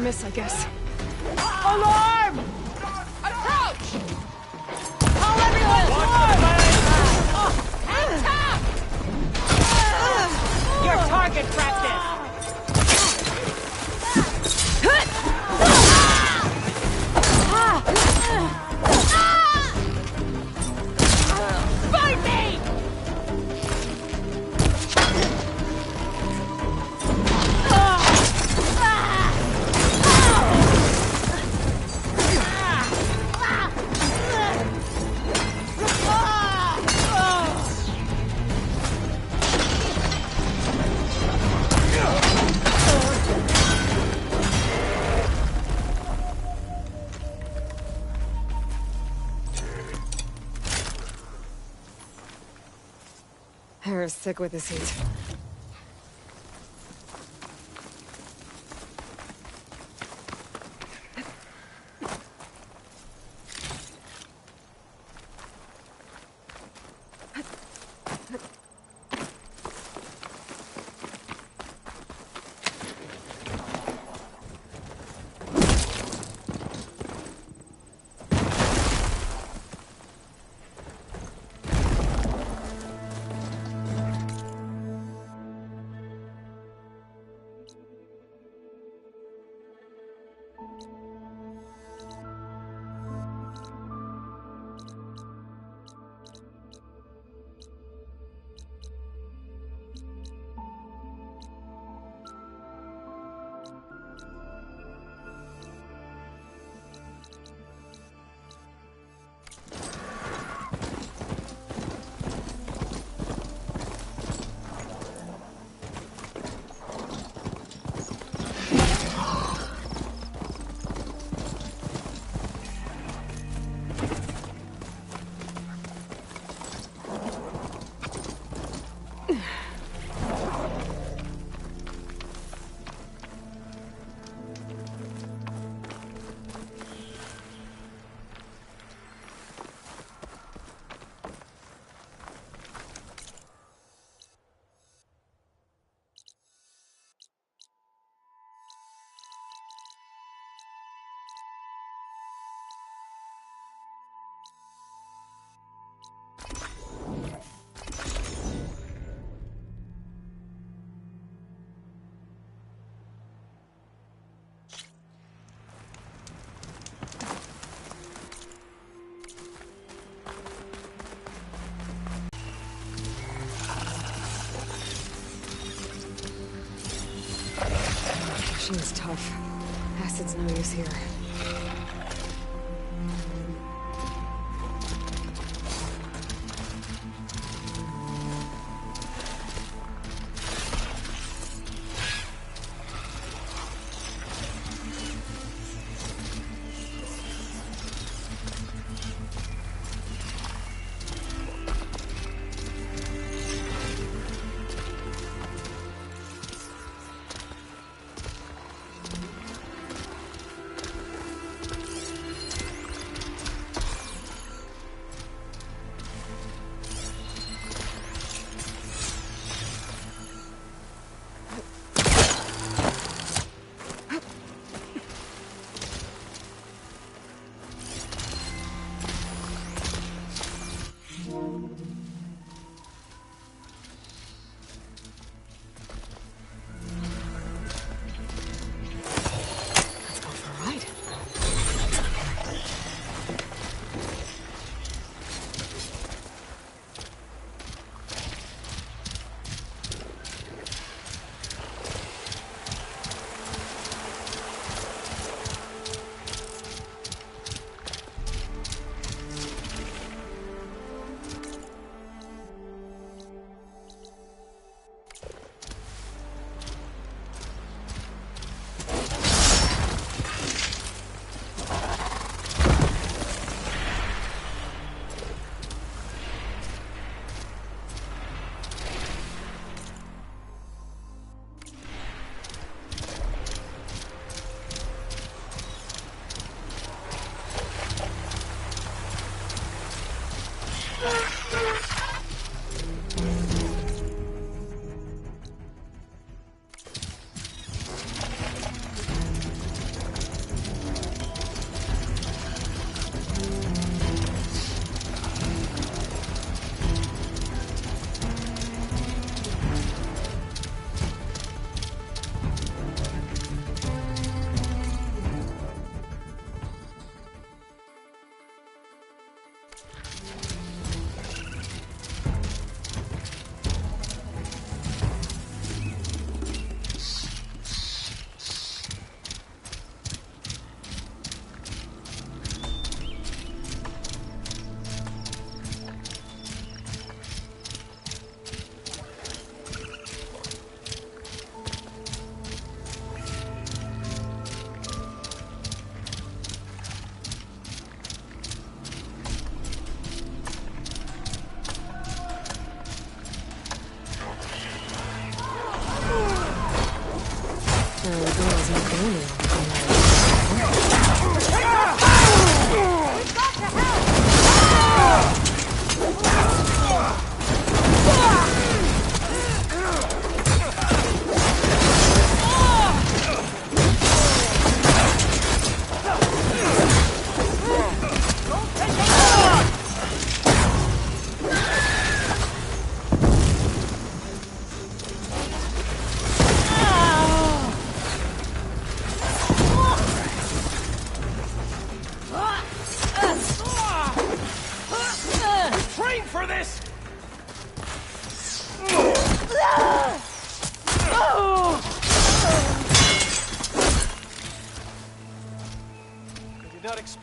miss, I guess. Alarm! Approach! Call everyone! Head top! Your target practice! Find me! Hair's thick with this heat. Machine's tough. Acid's no use here.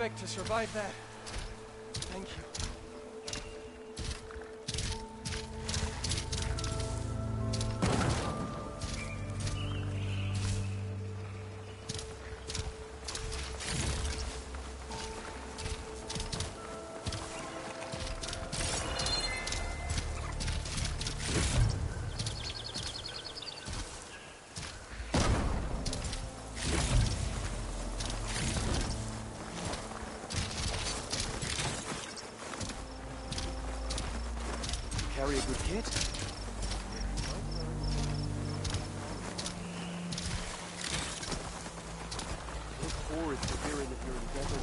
expect to survive that. Thank you. Carry a good kit? Look forward to hearing of your endeavors.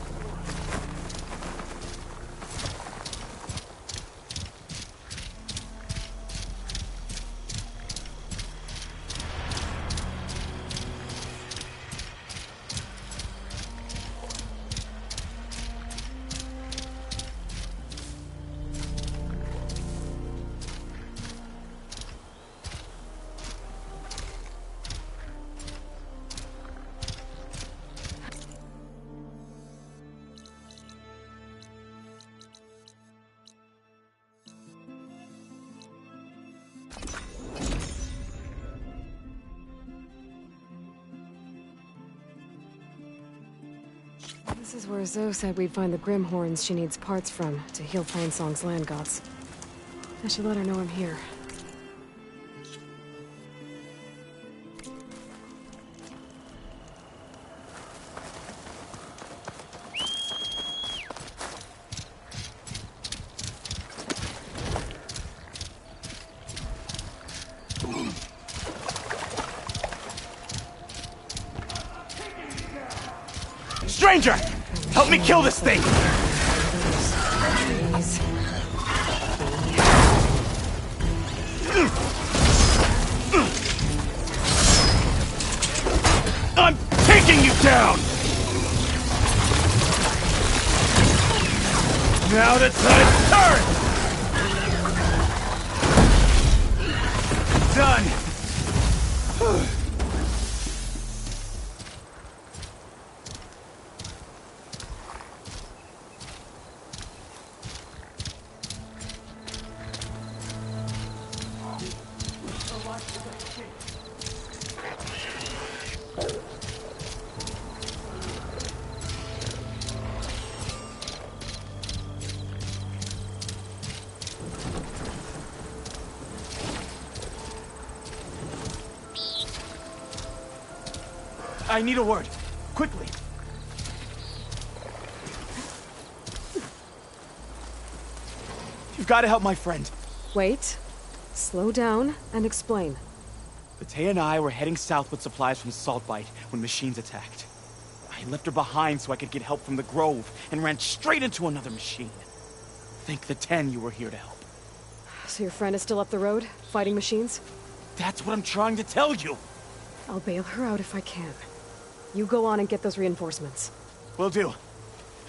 This is where Zoe said we'd find the Grimhorns she needs parts from to heal Plainsong's land gods. I should let her know I'm here. Stranger! Help me kill this thing! I'm taking you down! Now the tide's turned! Done! I need a word. Quickly. You've got to help my friend. Wait. Slow down and explain. Batea and I were heading south with supplies from Saltbite when machines attacked. I left her behind so I could get help from the Grove and ran straight into another machine. Think the 10 you were here to help. So your friend is still up the road, fighting machines? That's what I'm trying to tell you. I'll bail her out if I can. You go on and get those reinforcements. Will do.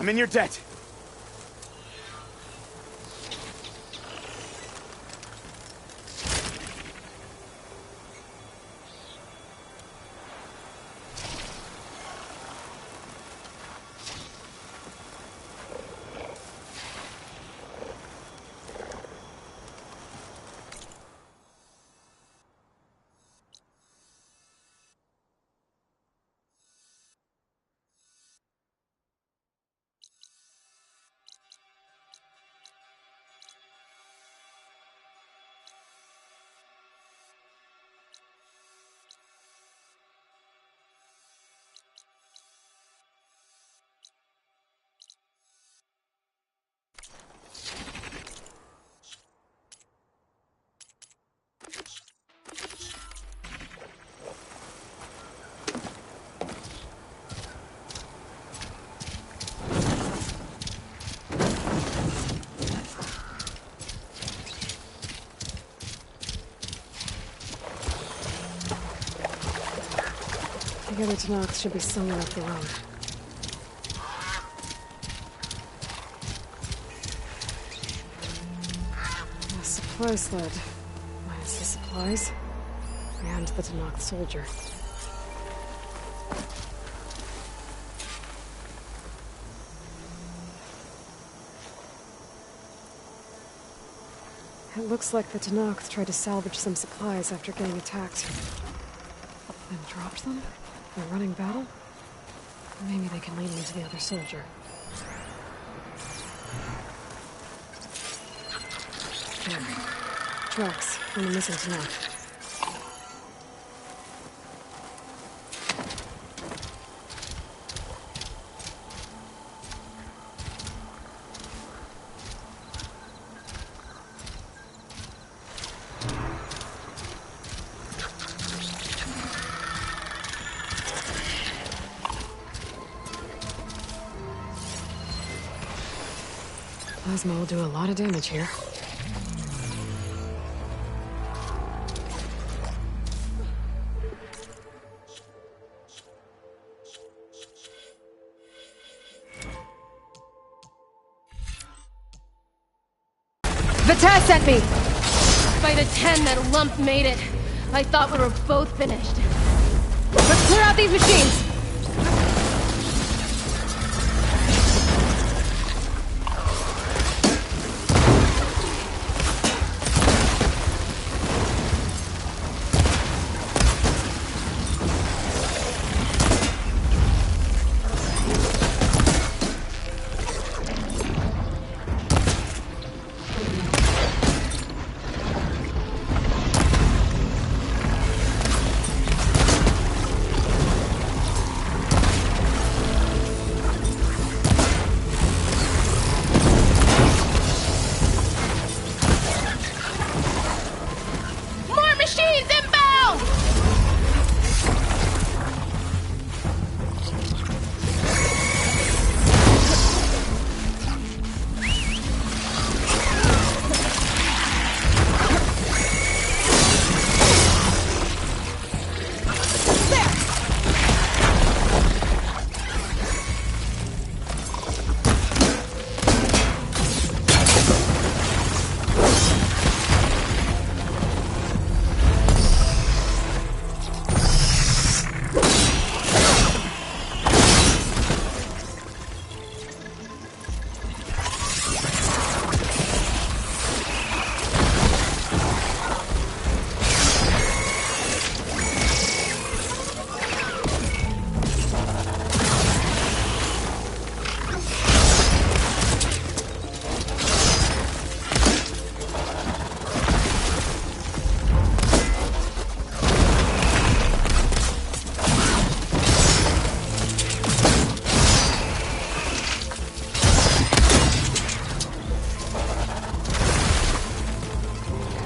I'm in your debt. The other Tanakh should be somewhere up the road. A supply sled. Minus the supplies. And the Tanakh soldier. It looks like the Tenakth tried to salvage some supplies after getting attacked. Then dropped them? In a running battle? Maybe they can lead me to the other soldier. There. Tracks from the missing Tenakth. Plasma will do a lot of damage here. Vita sent me! By the 10, that lump made it. I thought we were both finished. Let's clear out these machines!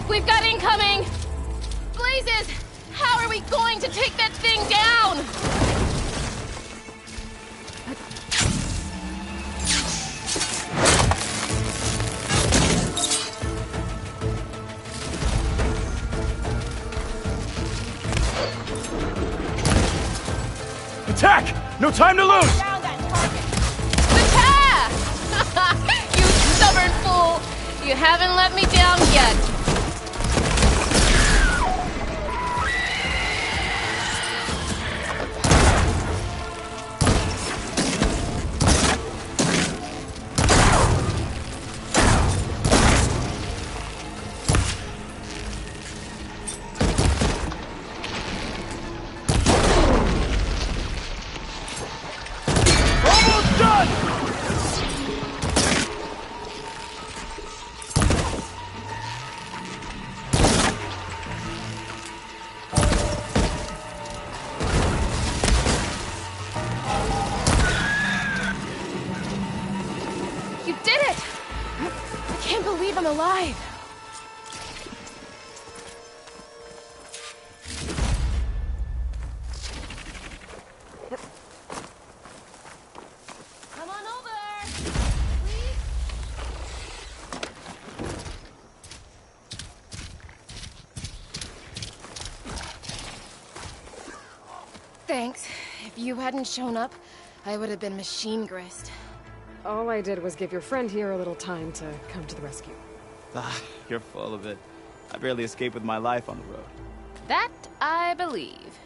We've got incoming! Blazes! How are we going to take that thing down? Attack! No time to lose! Down that target! You stubborn fool! You haven't let me down yet. Almost done! You did it! I can't believe I'm alive. Come on over, please. Thanks. If you hadn't shown up, I would have been machine grist. All I did was give your friend here a little time to come to the rescue. Ah, you're full of it. I barely escaped with my life on the road. That I believe.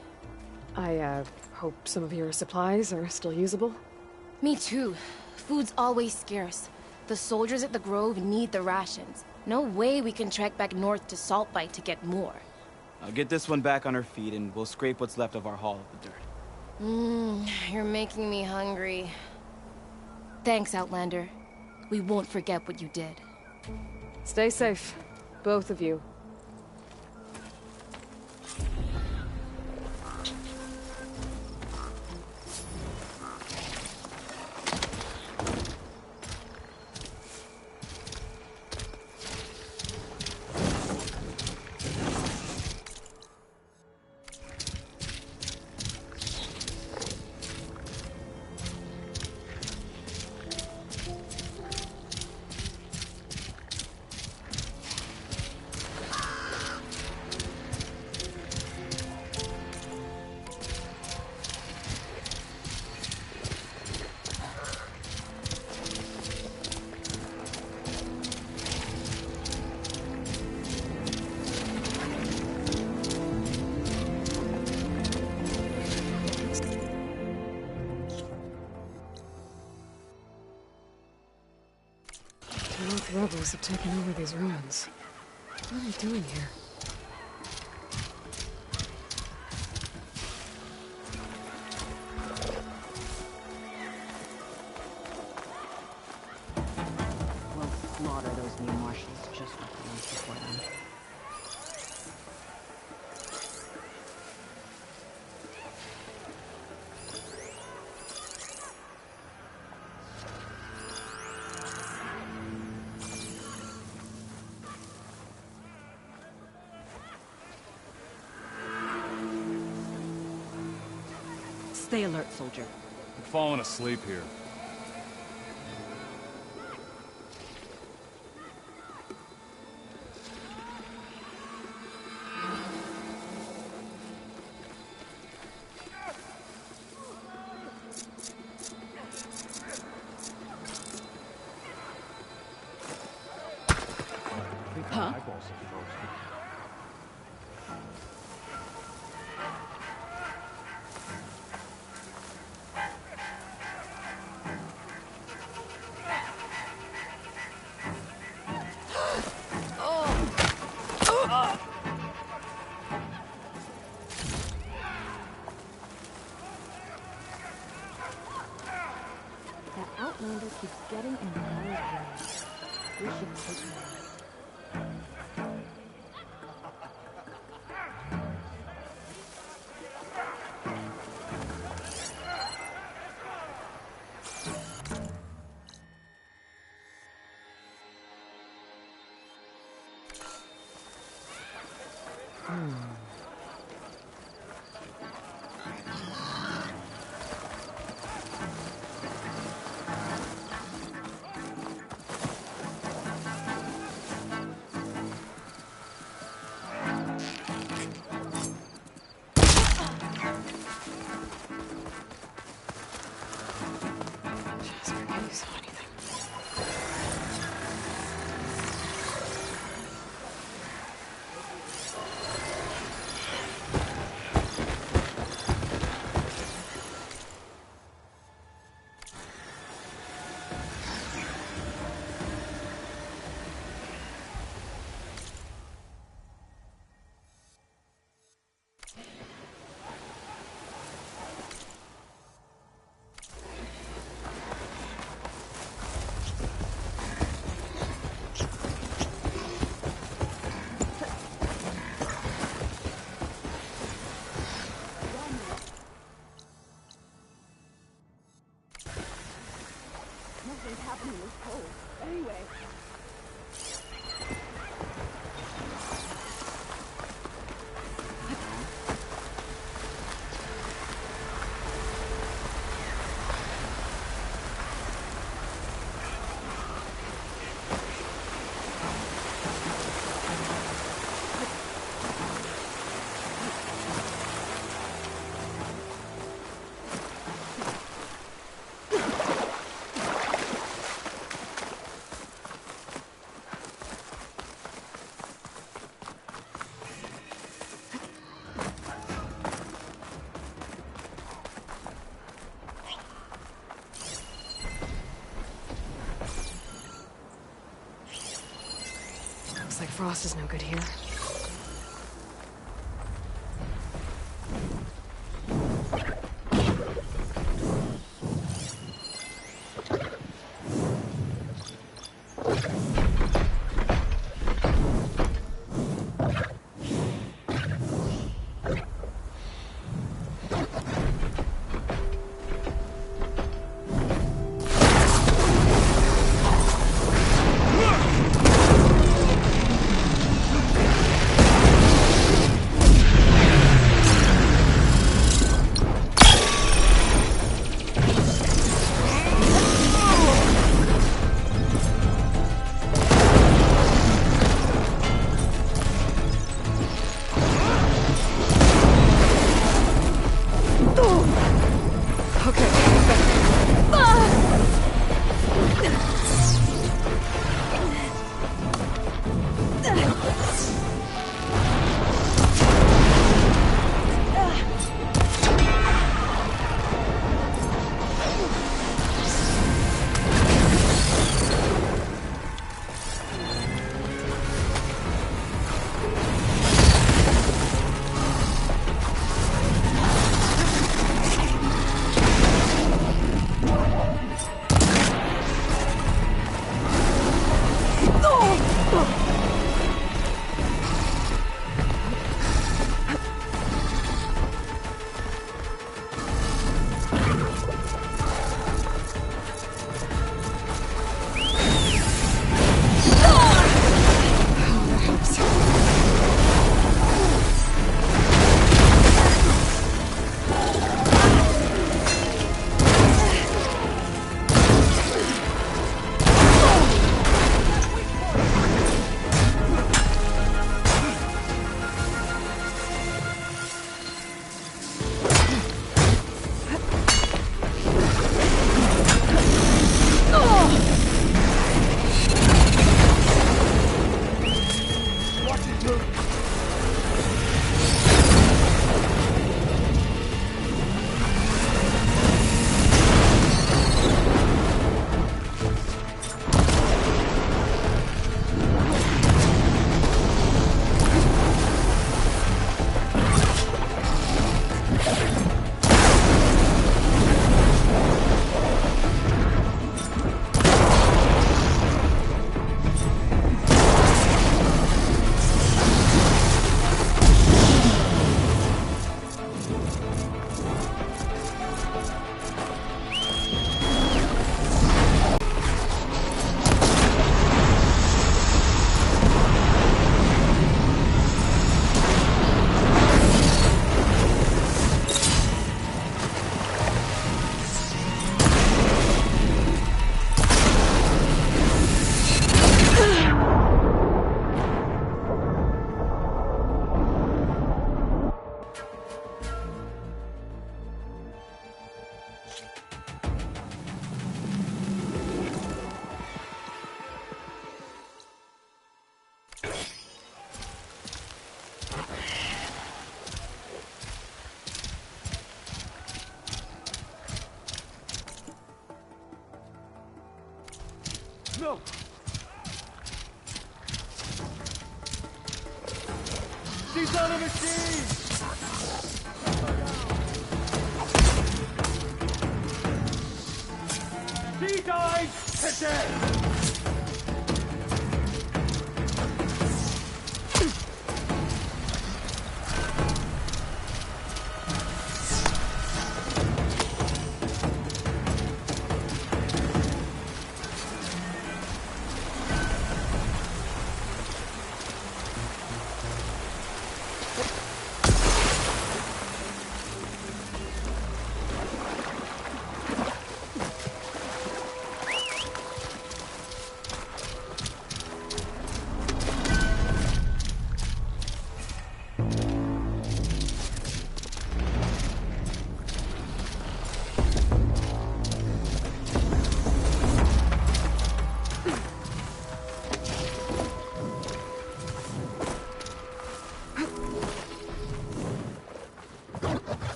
I, hope some of your supplies are still usable. Me too. Food's always scarce. The soldiers at the Grove need the rations. No way we can trek back north to Saltbite to get more. I'll get this one back on her feet and we'll scrape what's left of our haul of the dirt. You're making me hungry. Thanks, Outlander. We won't forget what you did. Stay safe, both of you. The North rebels have taken over these ruins. What are they doing here? We'll slaughter those new marshals just like the ones before them. Stay alert, soldier. I'm falling asleep here. Huh? That Outlander keeps getting in the way. We should take him out. Jasper, can you saw anything? Nothing's happening this cold. Anyway. Looks like Frost is no good here. No! She's on a machine! She dies today!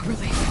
relief.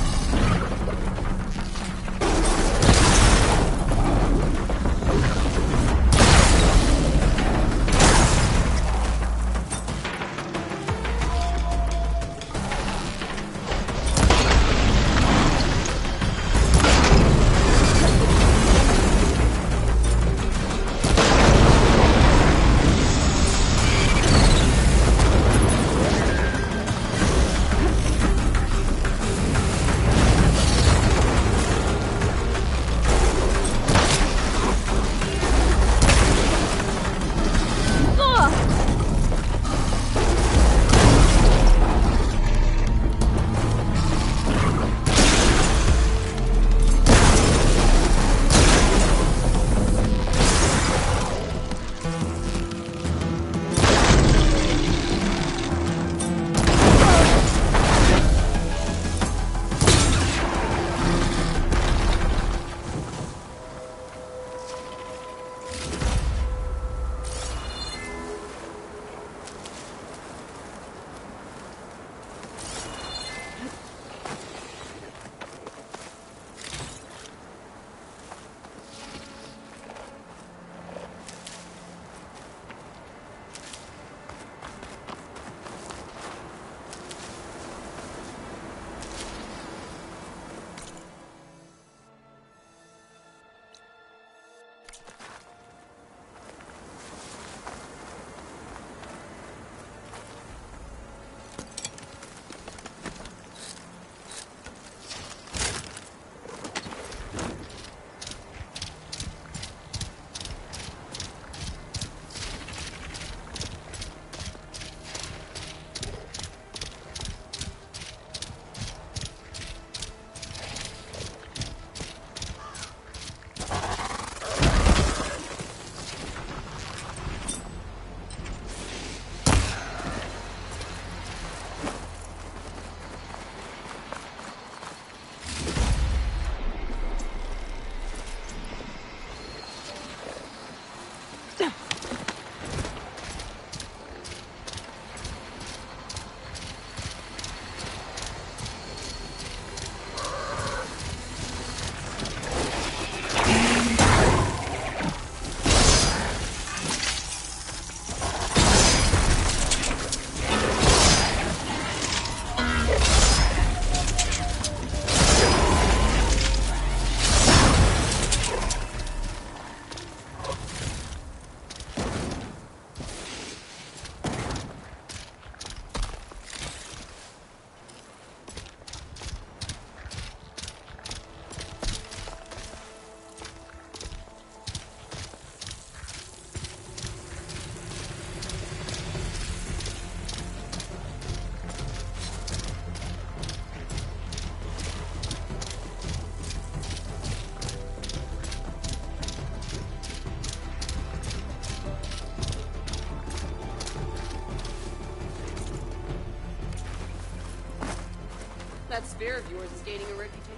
That sphere of yours is gaining a reputation.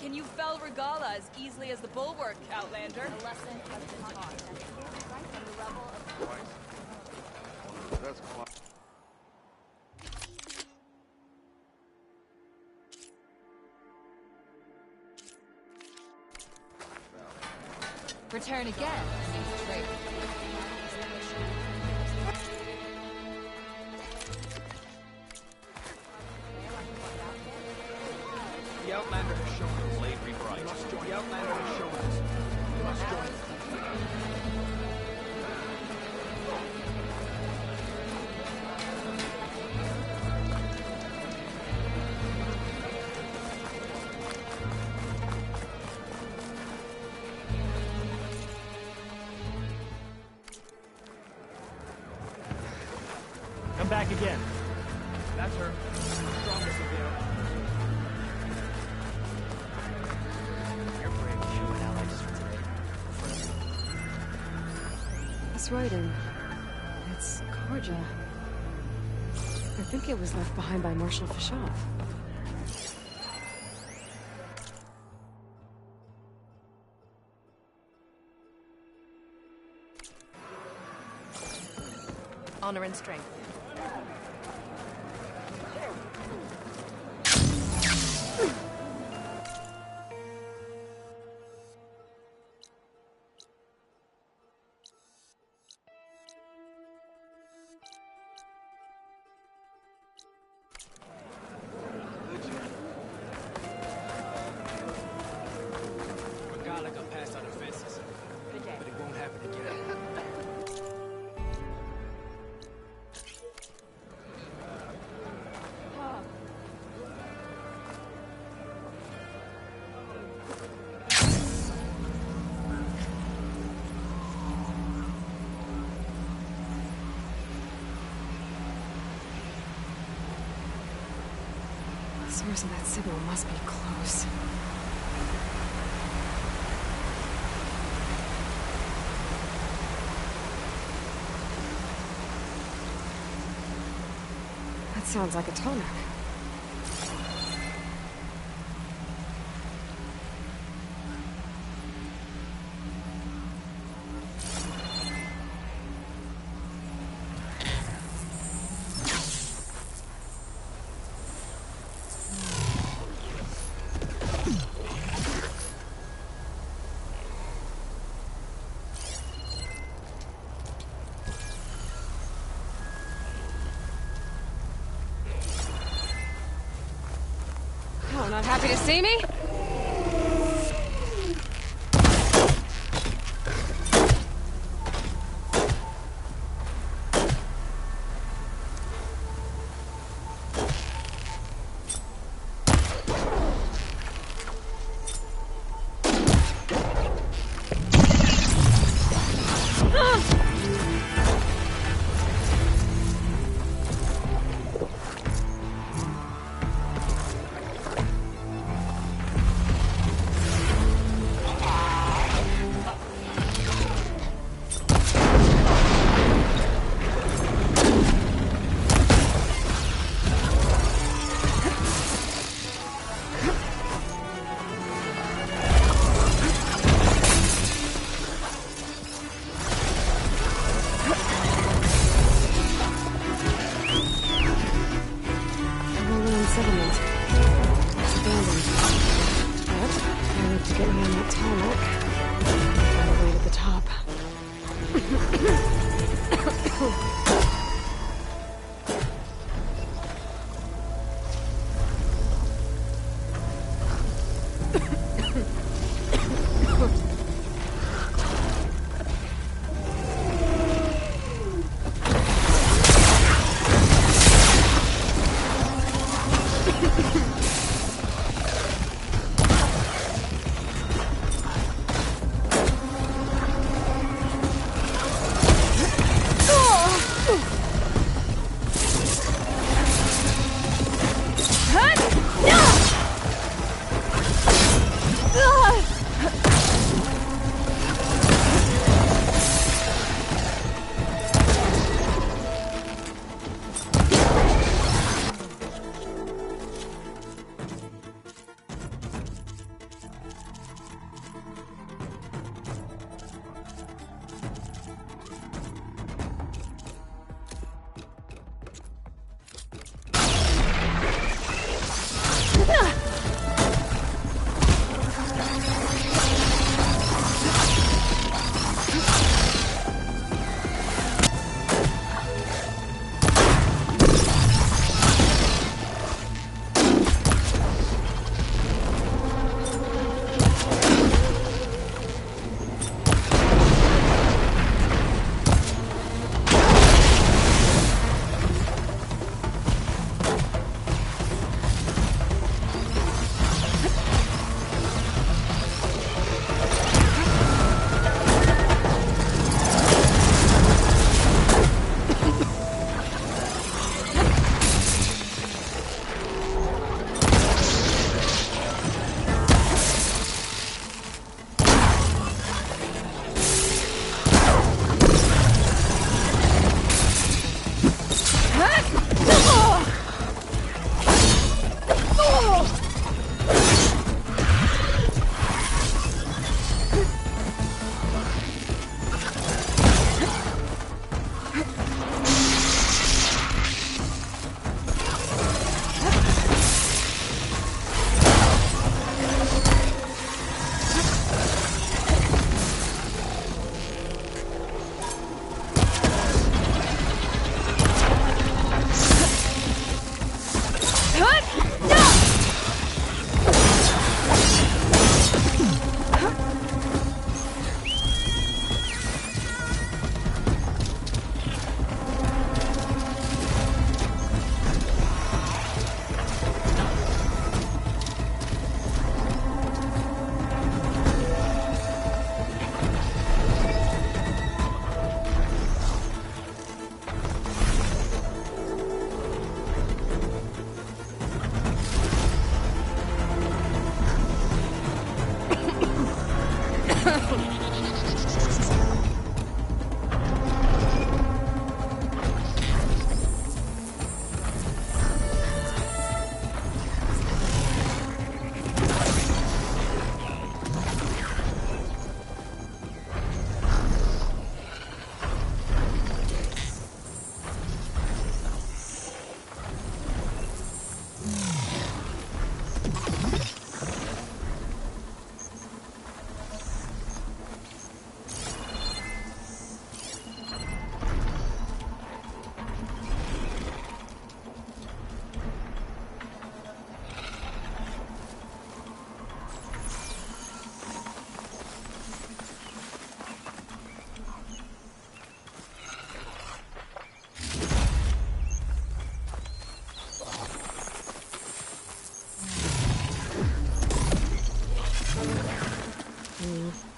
Can you fell Regala as easily as the bulwark, Outlander? A lesson has been taught that right from the level of That's quite... Return again, sees traitor. The Outlander has shown us. Blade Reaper, you must join. The Outlander has shown us. You must join. Come back again. That's her. Strongest of the this writing? It's Karja. I think it was left behind by Marshal Fashov. Honor and strength. Forgot like I passed out the fences. But it won't happen again. The source of that signal must be close. That sounds like a tonic. Oh, not happy to see me? Settlement. It's abandoned. But I need to get me on that tarmac. Find a way to the top.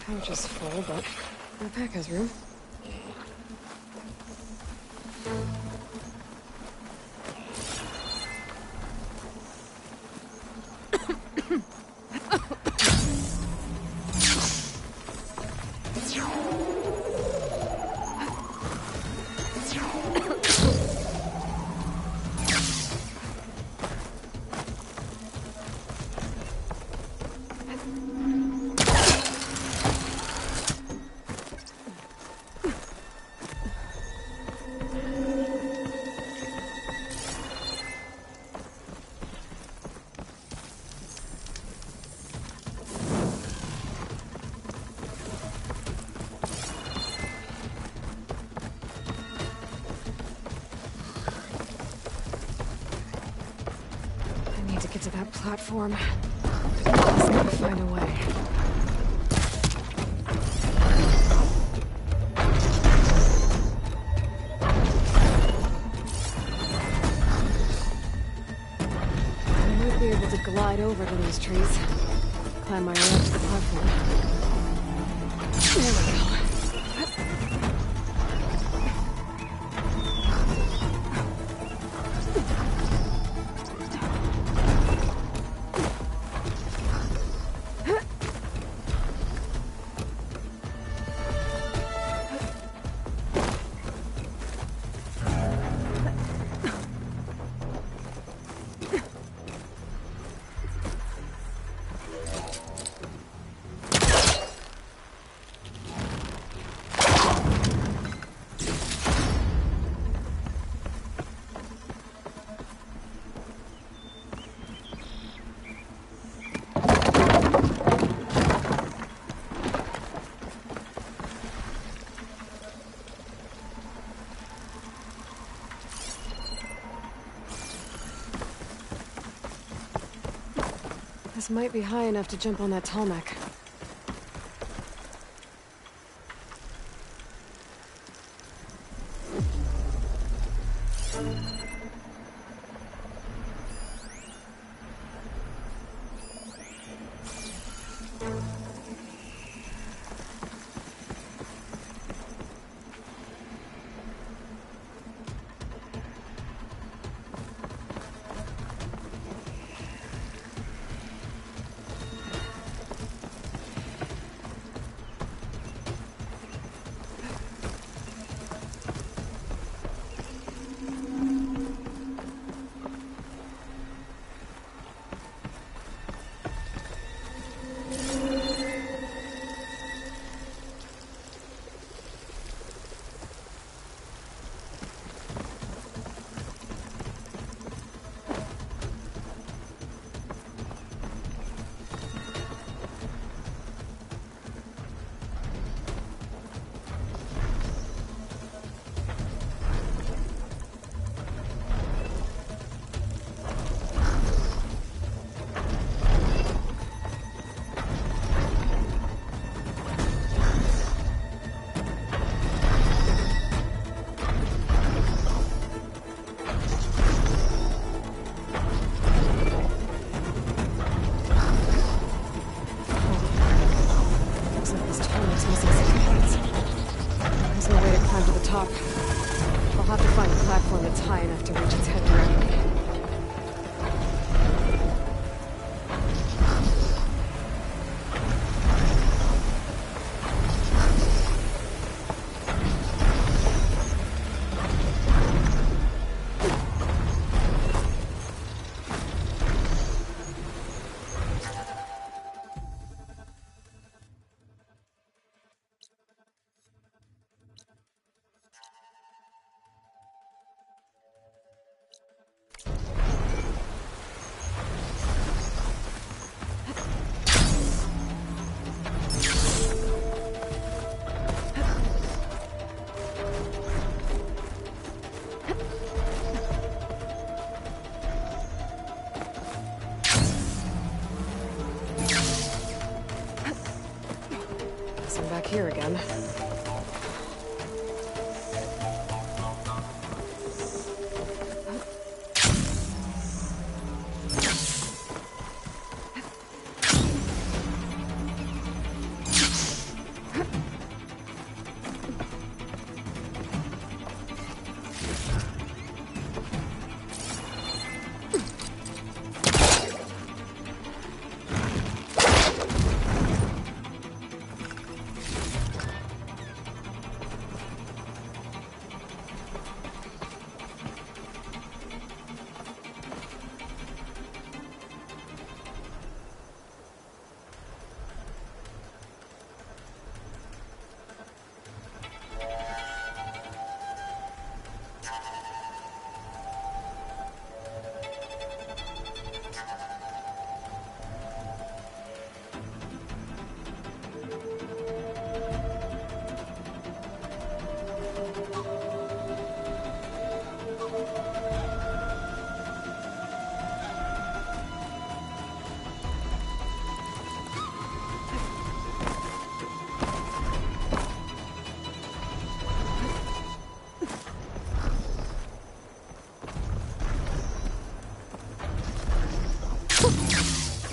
Pouch is full, but my pack has room. Get to that platform. Just gotta find a way. I might be able to glide over to those trees. Climb my way up to the platform. There we go. This might be high enough to jump on that tall neck. Guess I'm back here again.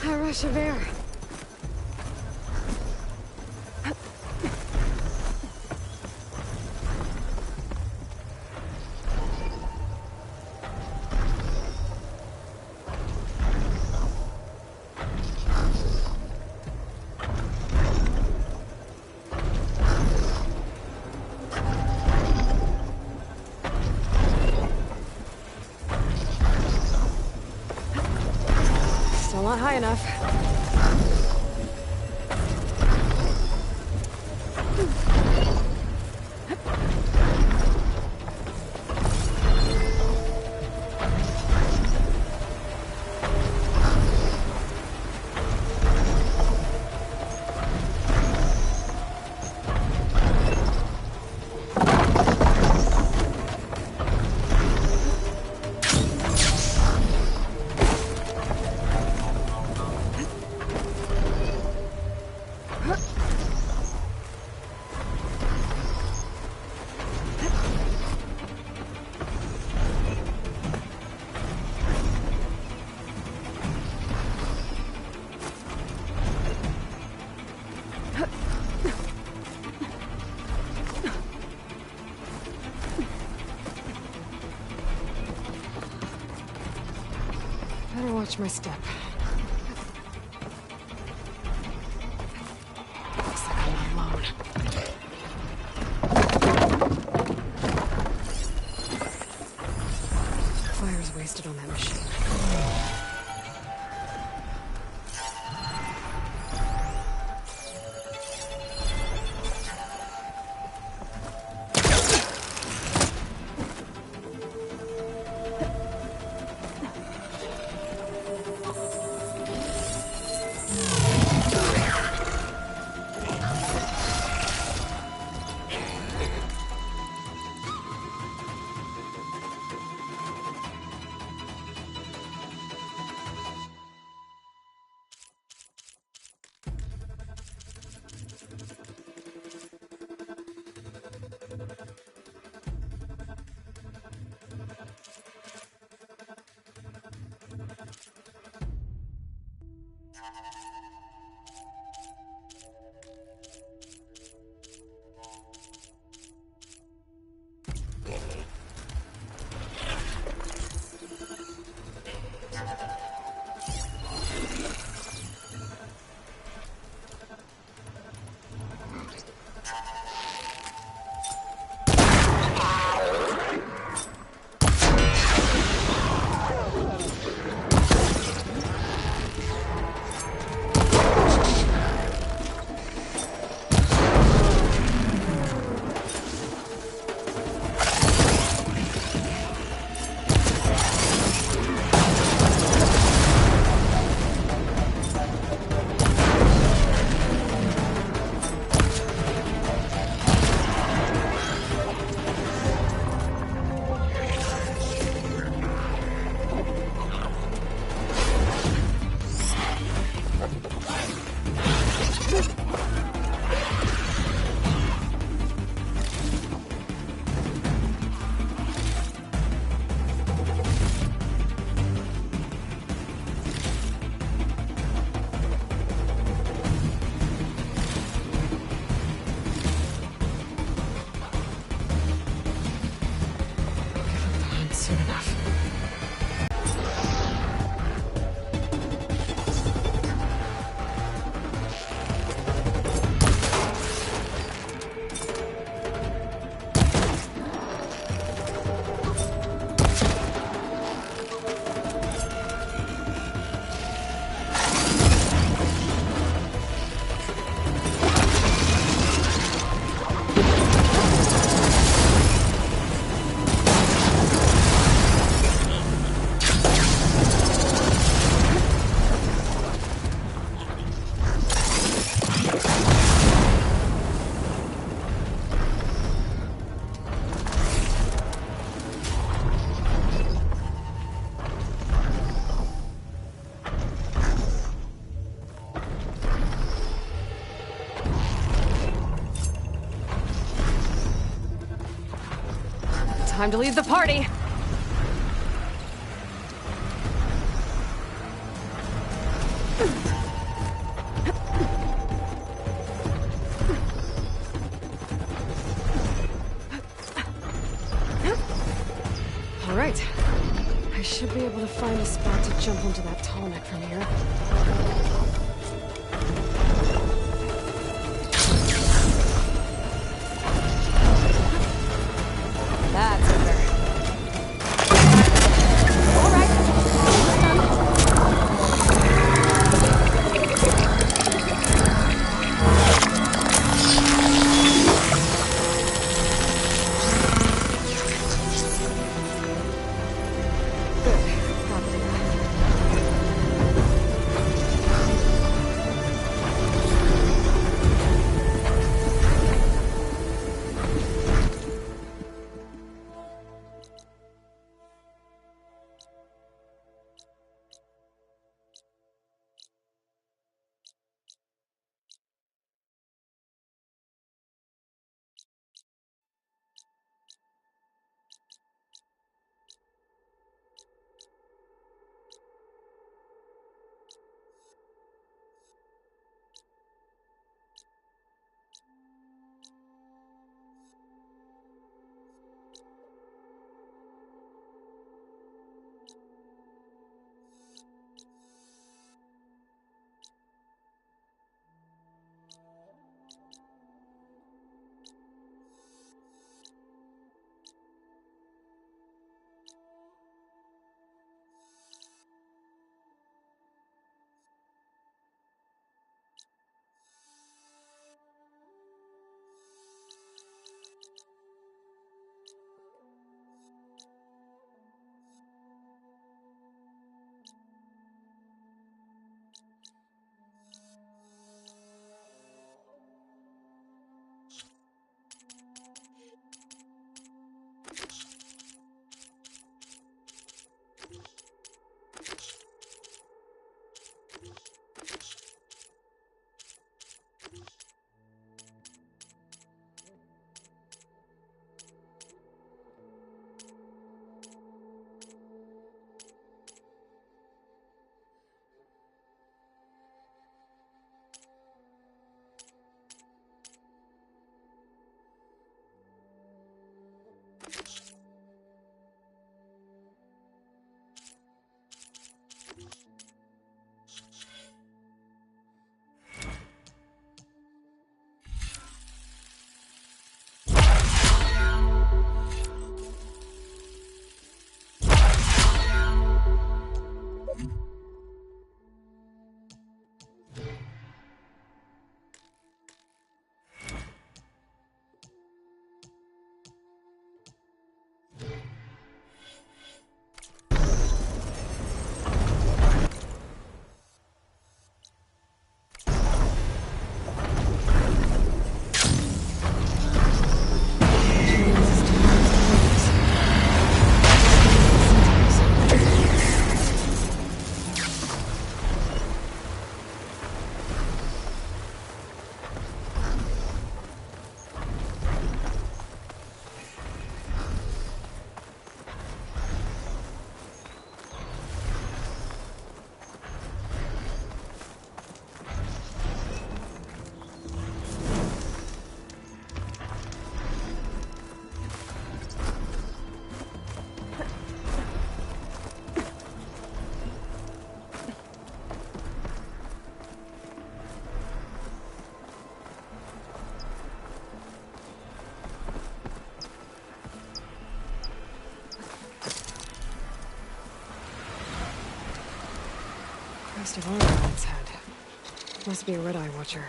A rush of air. Still not high enough. Better watch my step. Looks like I'm not alone. Fire's wasted on that machine. Time to leave the party! All right. I should be able to find a spot to jump onto that tall neck from here. That's better. All right. Crest of armor on its head. Must be a red-eye watcher.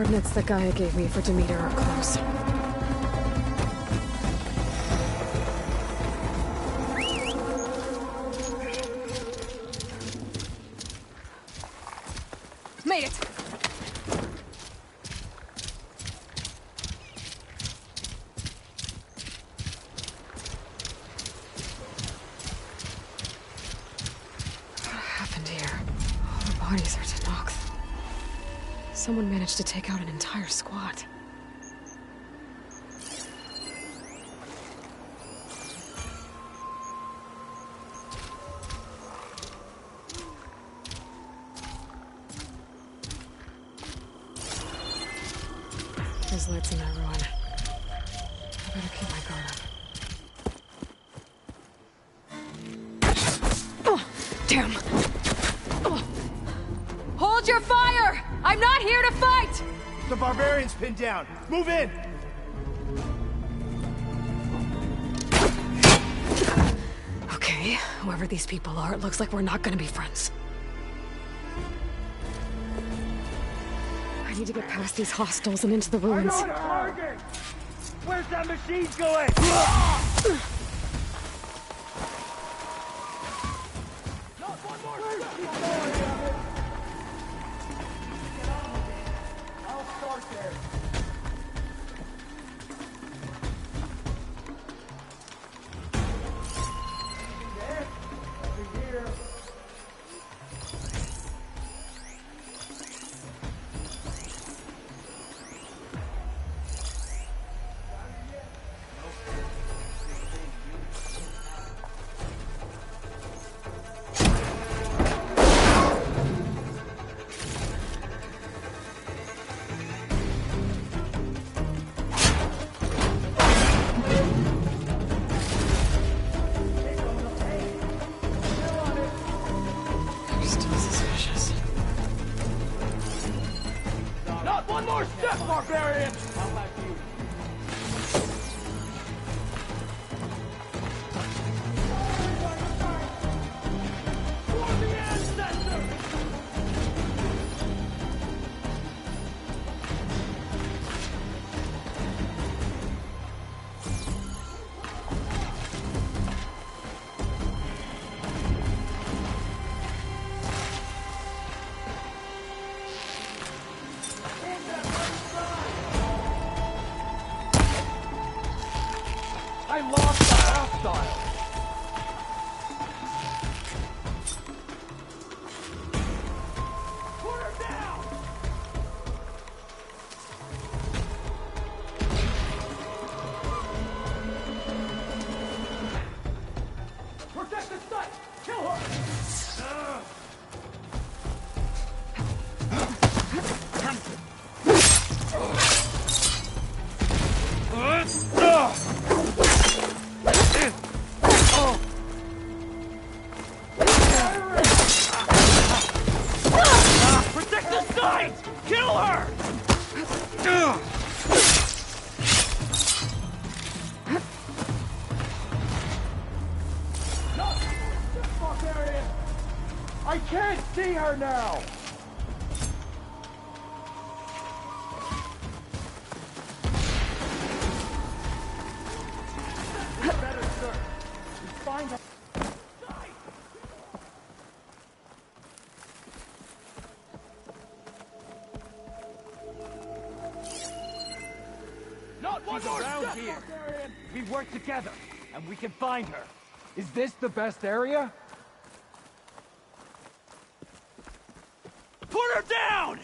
coordinates that Gaia gave me for Demeter are close. Made it! What happened here? All the bodies are Tanox. Someone managed to take out an entire squad. There's lights in that ruin. I better keep my guard up. Oh, damn! Hold your fire! I'm not here to fight! The barbarian's pinned down. Move in! Okay, whoever these people are, it looks like we're not gonna be friends. I need to get past these hostels and into the ruins. I'm on target! Where's that machine going? I'll start there. There. Over here. They're still suspicious. Not one more step, barbarian! How about you? For the ancestors! I lost the hostile! Put her down! Protect the site! Kill her! Protect the site! Kill her! No! Barbarian! I can't see her now! Better, sir. We find her. Not one more around step, here. Barbarian. We work together, and we can find her. Is this the best area? Put her down!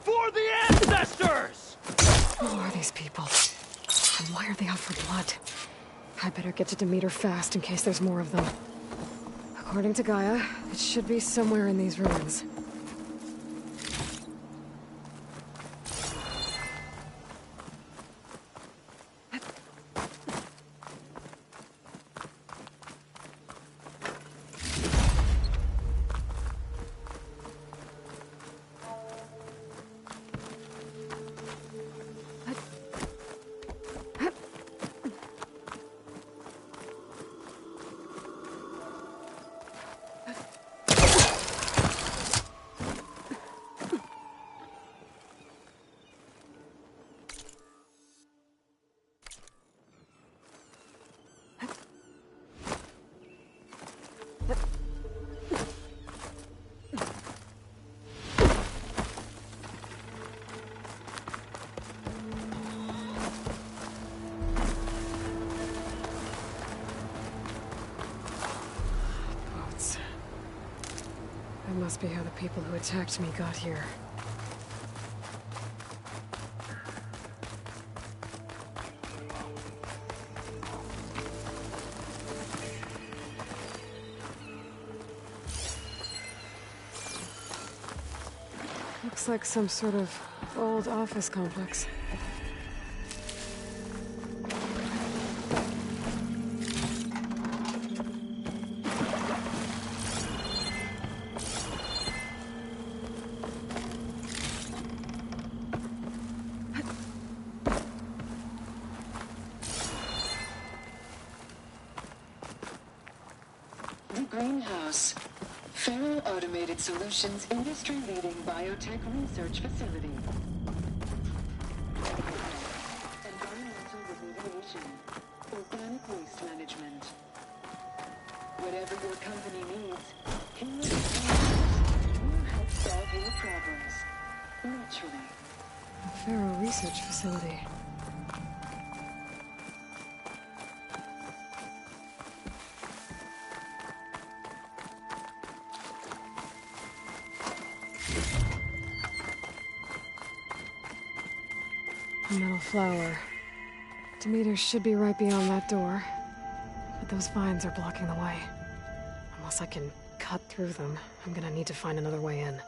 For the ancestors! Who are these people? And why are they out for blood? I better get to Demeter fast in case there's more of them. According to Gaia, it should be somewhere in these ruins. That must be how the people who attacked me got here. Looks like some sort of old office complex. The Greenhouse. Federal Automated Solutions industry-leading biotech research facility. Environmental remediation. Organic waste management. Whatever your company needs, here at the Greenhouse, we'll help solve your problems. Naturally. A Faro research facility. A metal flower. Demeter should be right beyond that door. But those vines are blocking the way. Unless I can cut through them, I'm gonna need to find another way in.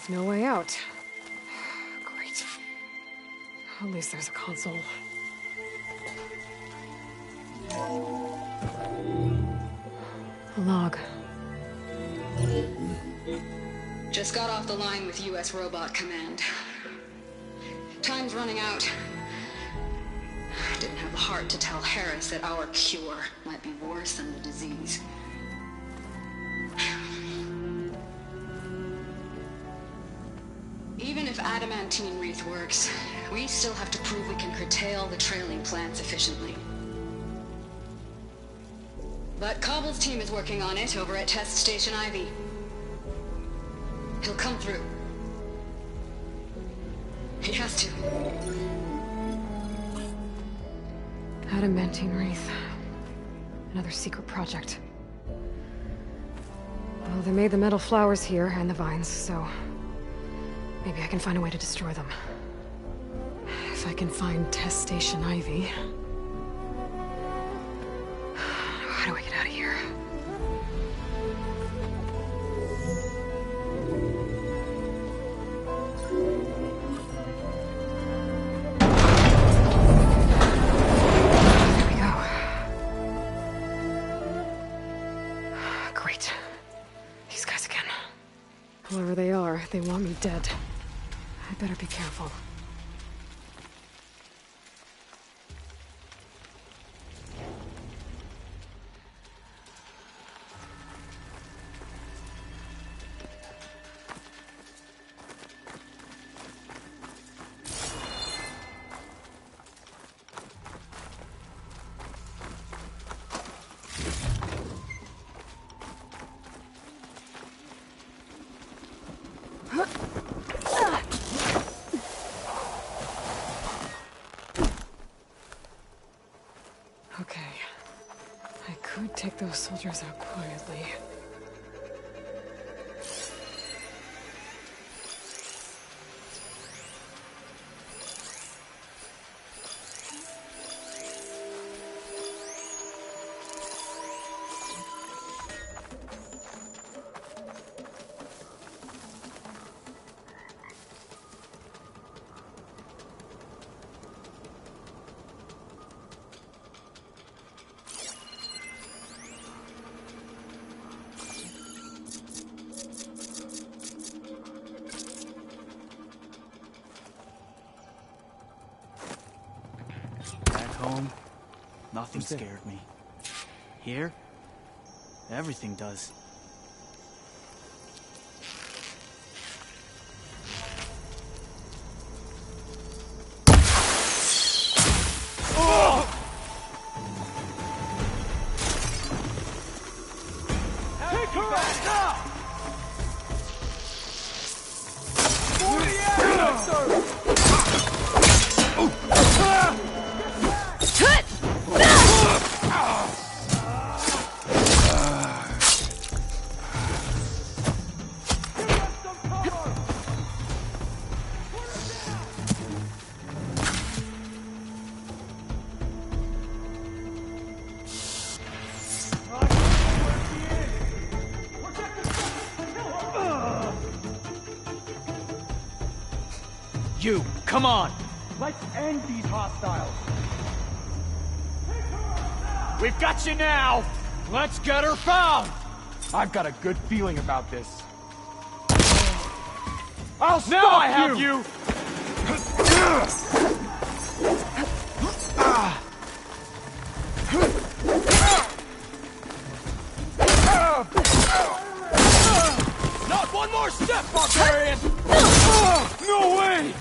No way out. Great. At least there's a console. A log. Just got off the line with U.S. Robot Command. Time's running out. Didn't have the heart to tell Harris that our cure might be worse than the disease. Even if adamantine wreath works, we still have to prove we can curtail the trailing plants efficiently. But Cobble's team is working on it over at Test Station Ivy. He'll come through. He has to. Adamantine wreath. Another secret project. Well, they made the metal flowers here and the vines, so maybe I can find a way to destroy them. If I can find Test Station Ivy. How do I get out of here? There we go. Great. These guys again. Whoever they are, they want me dead. I better be careful. Okay. I could take those soldiers out quietly. Home, nothing scared me. Here, everything does. Take her out now! For the answer! You, come on! Let's end these hostiles! We've got you now! Let's get her found! I've got a good feeling about this. I'll stop now I have you! Not one more step, barbarian! No way!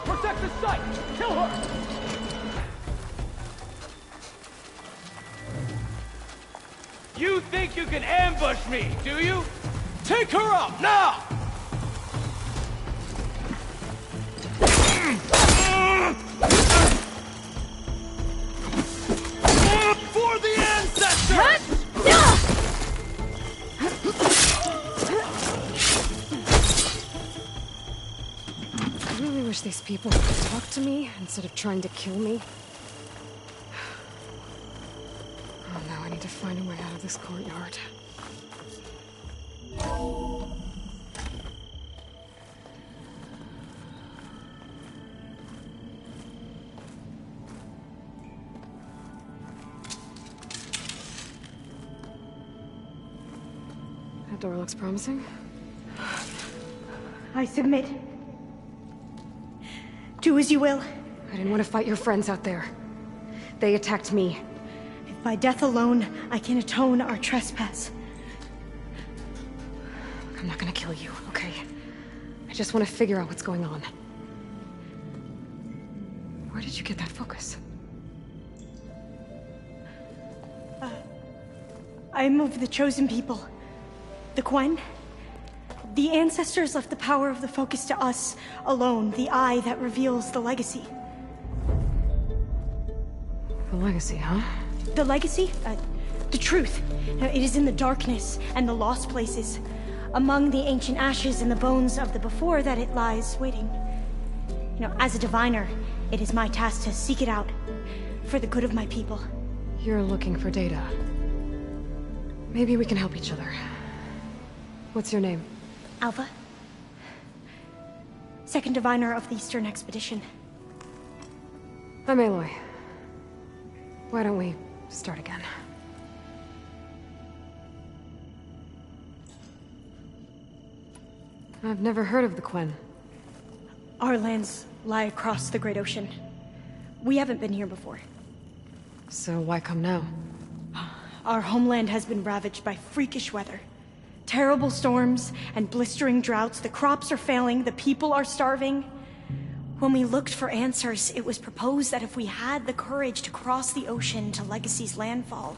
Protect the site! Kill her! You think you can ambush me, do you? Take her out, now! For the ancestors! I really wish these people would talk to me instead of trying to kill me. Oh, now I need to find a way out of this courtyard. That door looks promising. I submit. Do as you will. I didn't want to fight your friends out there. They attacked me. If by death alone I can atone our trespass. I'm not gonna kill you, okay? I just want to figure out what's going on. Where did you get that focus? I am of the chosen people. The Quen. The ancestors left the power of the focus to us alone, the eye that reveals the legacy. The legacy, huh? The legacy? The truth. It is in the darkness and the lost places, among the ancient ashes and the bones of the before that it lies waiting. As a diviner, it is my task to seek it out, for the good of my people. You're looking for data. Maybe we can help each other. What's your name? Alpha. Second diviner of the Eastern Expedition. I'm Aloy. Why don't we start again? I've never heard of the Quen. Our lands lie across the Great Ocean. We haven't been here before. So why come now? Our homeland has been ravaged by freakish weather. Terrible storms and blistering droughts. The crops are failing, the people are starving. When we looked for answers, it was proposed that if we had the courage to cross the ocean to Legacy's landfall,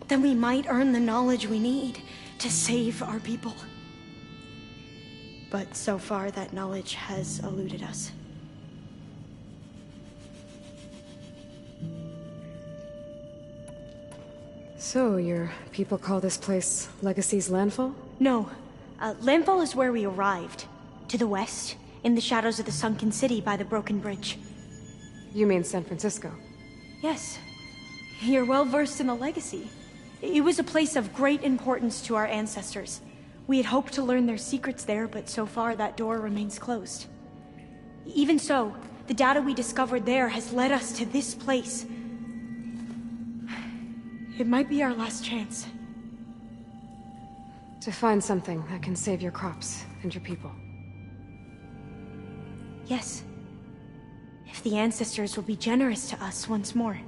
then we might earn the knowledge we need to save our people. But so far, that knowledge has eluded us. So, your people call this place Legacy's landfall? No. Landfall is where we arrived. To the west, in the shadows of the sunken city by the broken bridge. You mean San Francisco? Yes. You're well versed in the Legacy. It was a place of great importance to our ancestors. We had hoped to learn their secrets there, but so far that door remains closed. Even so, the data we discovered there has led us to this place. It might be our last chance. To find something that can save your crops and your people. Yes. If the ancestors will be generous to us once more.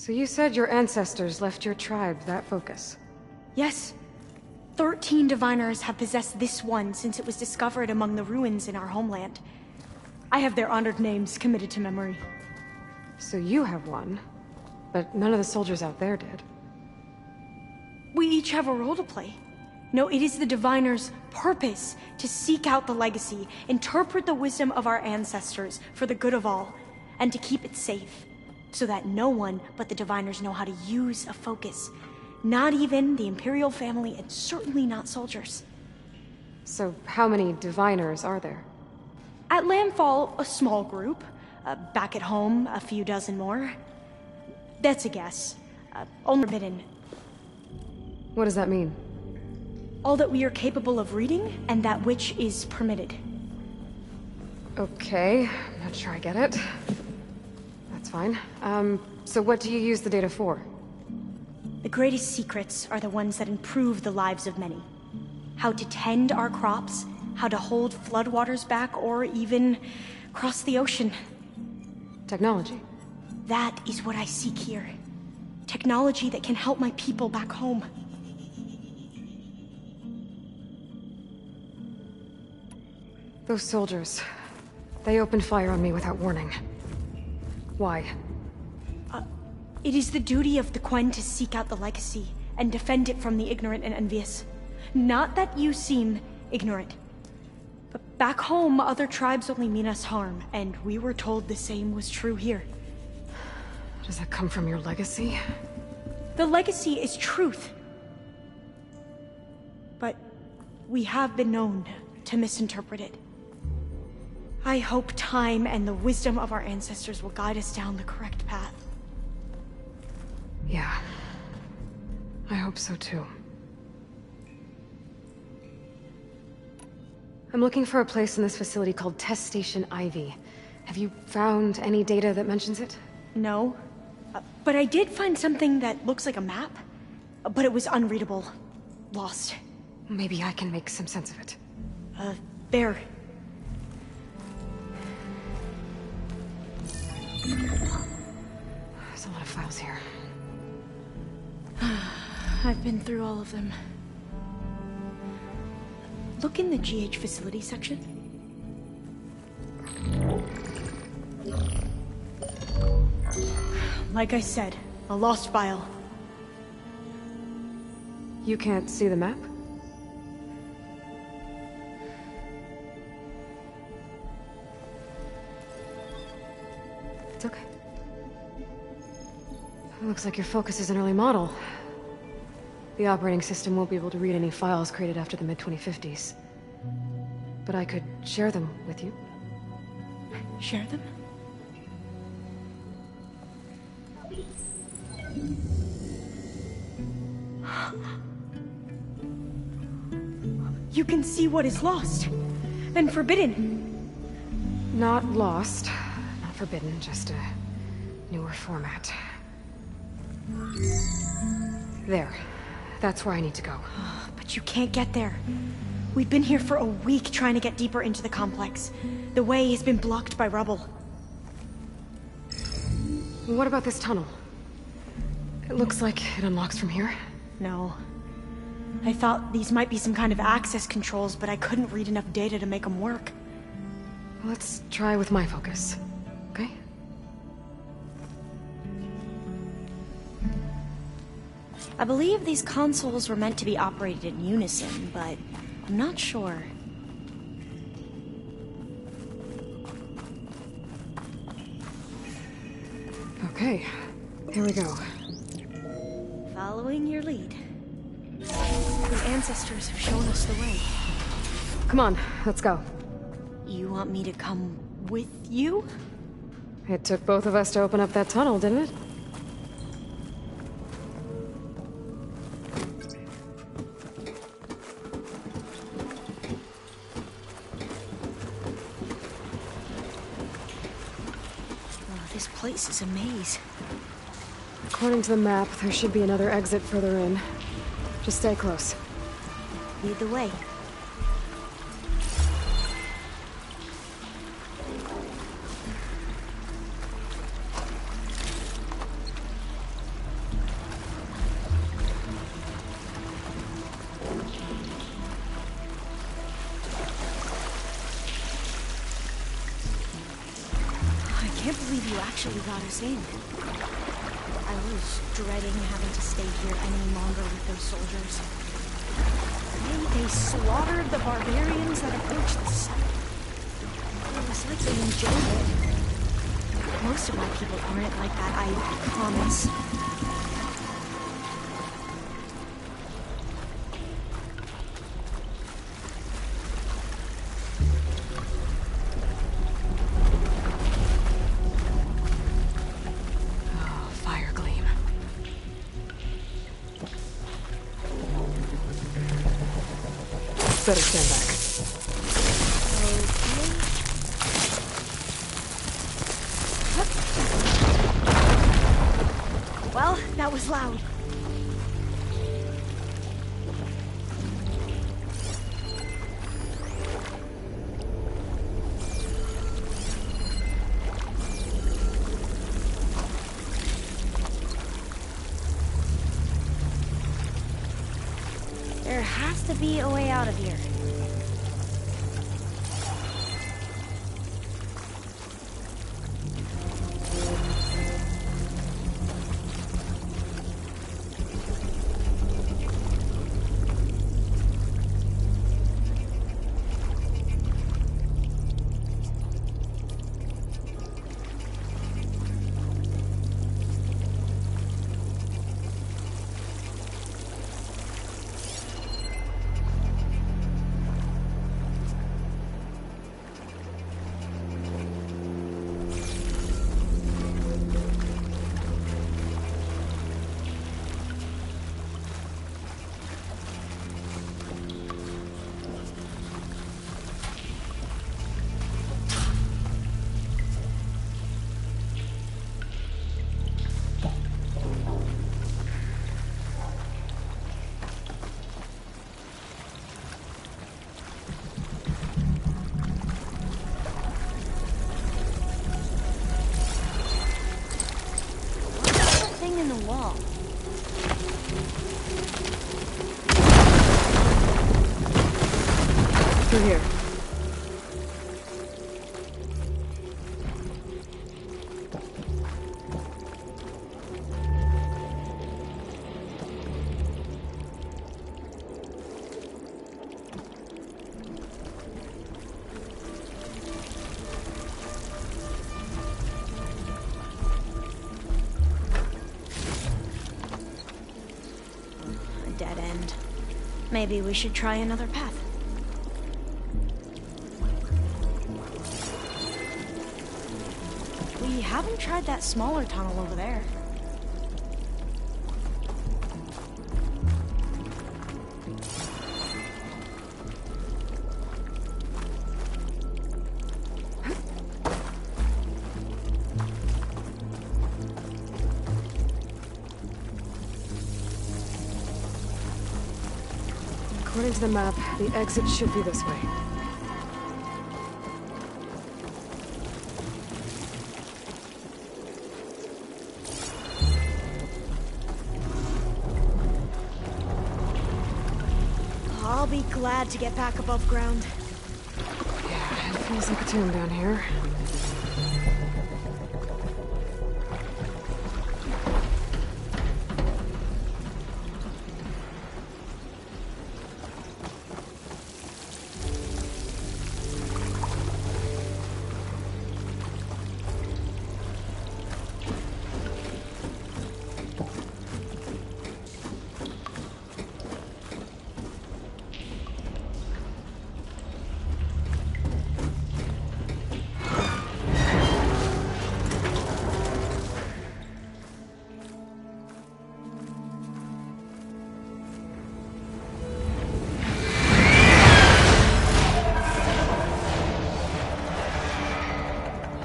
So you said your ancestors left your tribe that focus? Yes. 13 diviners have possessed this one since it was discovered among the ruins in our homeland. I have their honored names committed to memory. So you have one, but none of the soldiers out there did. We each have a role to play. No, it is the diviner's purpose to seek out the legacy, interpret the wisdom of our ancestors for the good of all, and to keep it safe, so that no one but the diviners know how to use a focus. Not even the Imperial family, and certainly not soldiers. So how many diviners are there? At Landfall, a small group. Back at home, a few dozen more. That's a guess. Only forbidden. What does that mean? All that we are capable of reading, and that which is permitted. Okay, I'm not sure I get it. That's fine. So what do you use the data for? The greatest secrets are the ones that improve the lives of many. How to tend our crops, how to hold floodwaters back, or even cross the ocean. Technology. That is what I seek here. Technology that can help my people back home. Those soldiers, they opened fire on me without warning. Why? It is the duty of the Quen to seek out the legacy and defend it from the ignorant and envious. Not that you seem ignorant. But back home, other tribes only mean us harm, and we were told the same was true here. Does that come from your legacy? The legacy is truth. But we have been known to misinterpret it. I hope time and the wisdom of our ancestors will guide us down the correct path. Yeah. I hope so too. I'm looking for a place in this facility called Test Station Ivy. Have you found any data that mentions it? No. But I did find something that looks like a map. But it was unreadable. Lost. Maybe I can make some sense of it. There. There's a lot of files here. I've been through all of them. Look in the GH facility section. Like I said, a lost file. You can't see the map? It's okay. It looks like your focus is an early model. The operating system won't be able to read any files created after the mid-2050s. But I could share them with you. Share them? You can see what is lost and forbidden. Not lost, not forbidden, just a newer format. There. That's where I need to go. But you can't get there. We've been here for a week trying to get deeper into the complex. The way has been blocked by rubble. What about this tunnel? It looks like it unlocks from here. No. I thought these might be some kind of access controls, but I couldn't read enough data to make them work. Let's try with my focus, okay? I believe these consoles were meant to be operated in unison, but I'm not sure. Okay, here we go. Following your lead. The ancestors have shown us the way. Come on, let's go. You want me to come with you? It took both of us to open up that tunnel, didn't it? This place is a maze. According to the map, there should be another exit further in. Just stay close. Lead the way. actually got us in. I was dreading having to stay here any longer with those soldiers. They slaughtered the barbarians that approached the site. It was like they enjoyed it. Most of my people aren't like that, I promise. Better stand back. Okay. Well, that was loud. There has to be a way out of here. In the wall. Through here. Dead end. Maybe we should try another path. We haven't tried that smaller tunnel over there. According to the map, the exit should be this way. I'll be glad to get back above ground. Yeah, it feels like a tomb down here.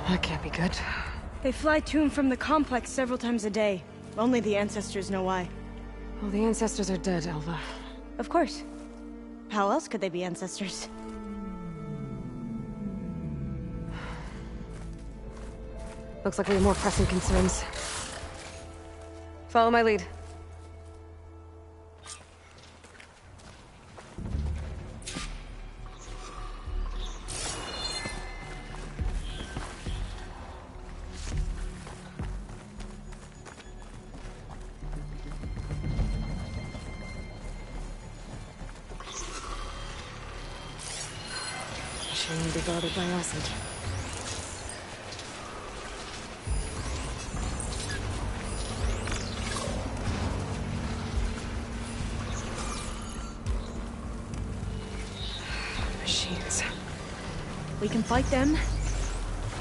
That can't be good. They fly to and from the complex several times a day. Only the ancestors know why. Well, the ancestors are dead, Elva. Of course. How else could they be ancestors? Looks like we have more pressing concerns. Follow my lead. Shouldn't be bothered by acid. Machines. We can fight them,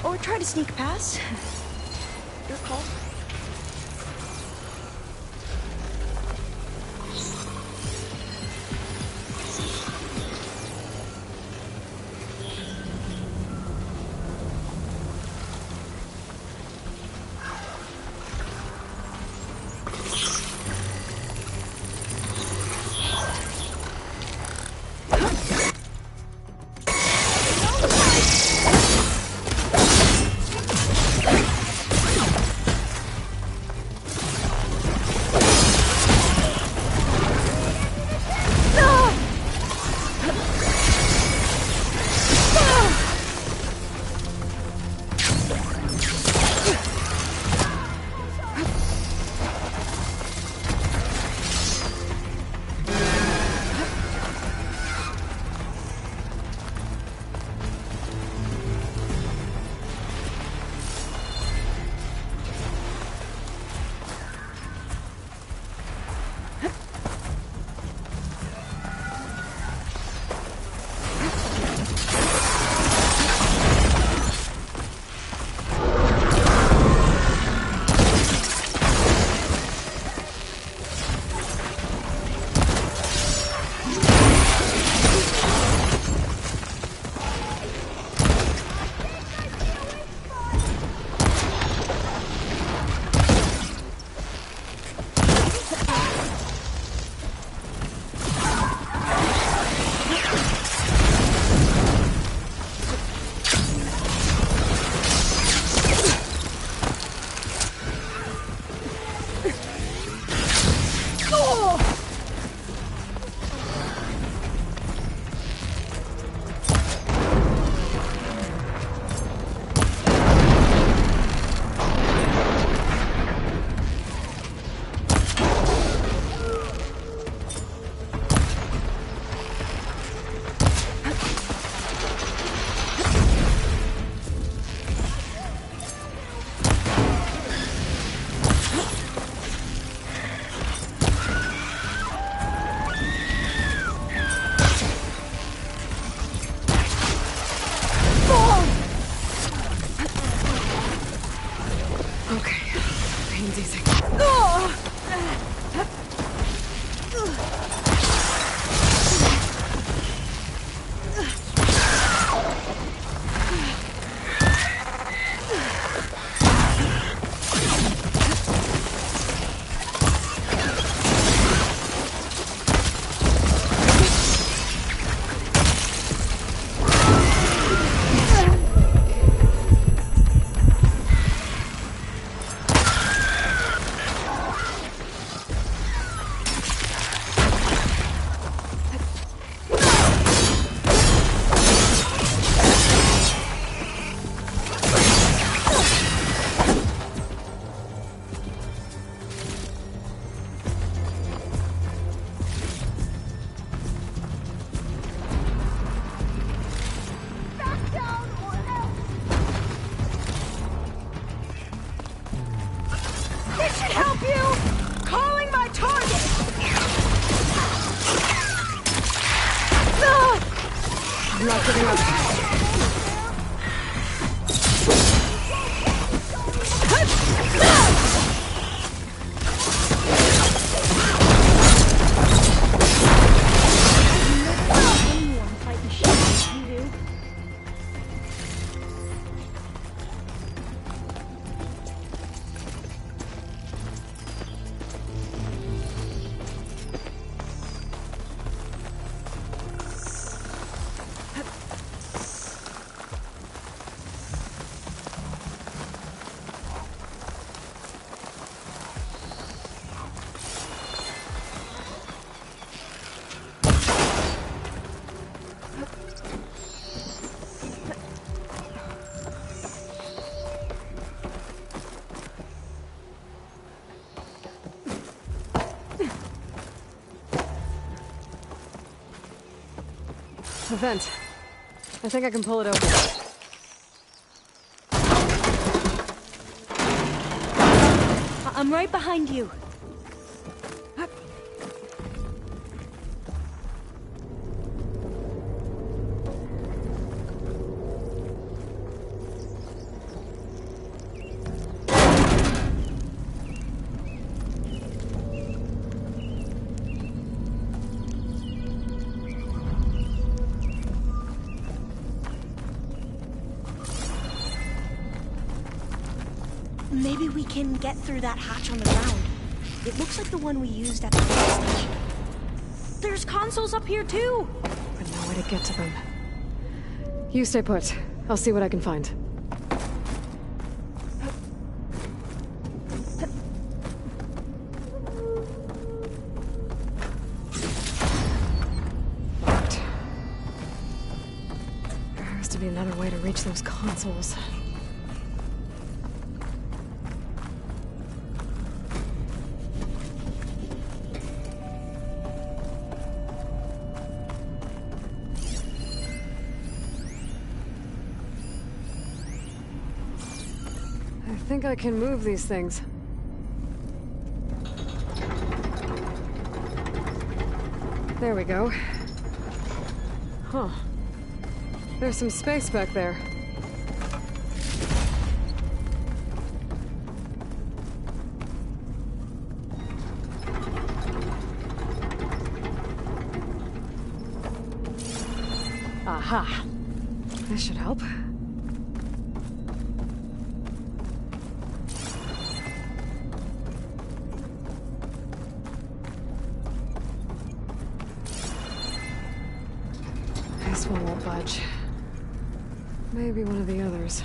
or try to sneak past. Your call. not giving up. The vent. I think I can pull it open. I'm right behind you. Maybe we can get through that hatch on the ground. It looks like the one we used at the gas station. There's consoles up here too! But no way to get to them. You stay put. I'll see what I can find. Locked. There has to be another way to reach those consoles. I think I can move these things. There we go. Huh. There's some space back there. Aha. This should help. This one won't budge. Maybe one of the others.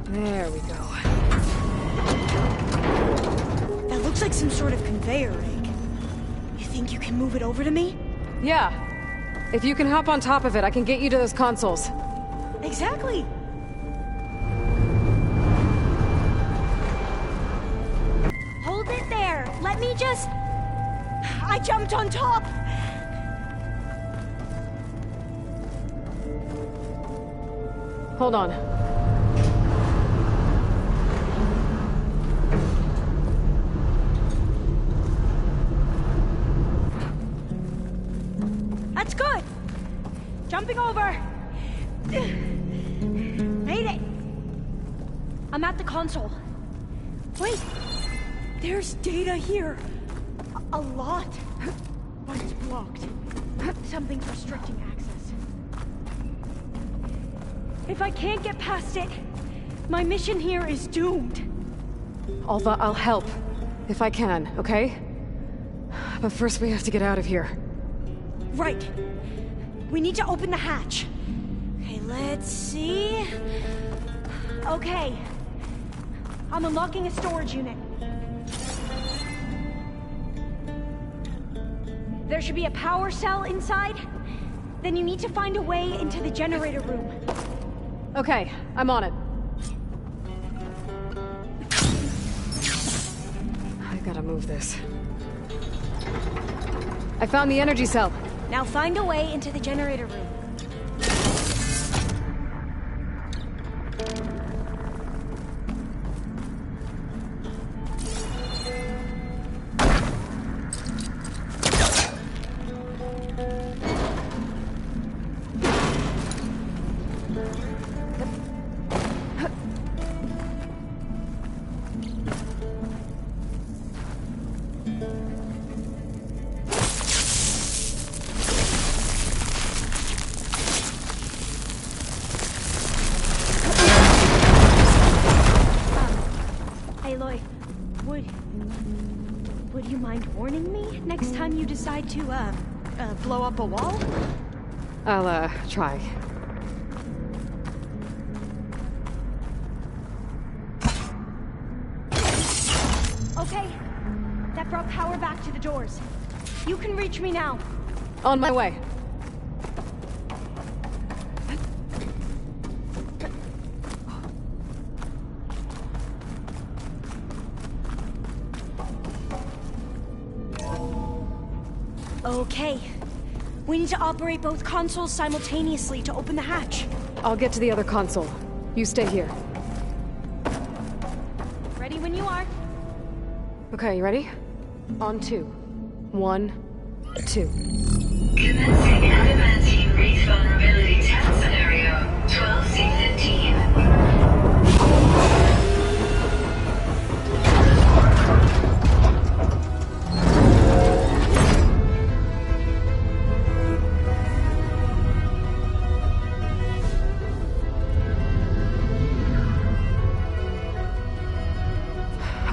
There we go. That looks like some sort of conveyor rig. You think you can move it over to me? Yeah. If you can hop on top of it, I can get you to those consoles. Exactly. Hold it there. Let me just... I jumped on top. Hold on. That's good. Jumping over. Made it. I'm at the console. Wait. There's data here. A lot. But it's blocked. Something's restricting access. If I can't get past it, my mission here is doomed. Alva, I'll help. If I can, okay? But first we have to get out of here. Right. We need to open the hatch. Okay, let's see. Okay. I'm unlocking a storage unit. There should be a power cell inside. Then you need to find a way into the generator room. Okay, I'm on it. I gotta move this. I found the energy cell. Now find a way into the generator room. Would you mind warning me next time you decide to, blow up a wall? I'll, try. Okay. That brought power back to the doors. You can reach me now. On my way. Okay. We need to operate both consoles simultaneously to open the hatch. I'll get to the other console. You stay here. Ready when you are. Okay, you ready? On 2. 1, 2. Commencing adamantine wreath vulnerability test scenario 12C15.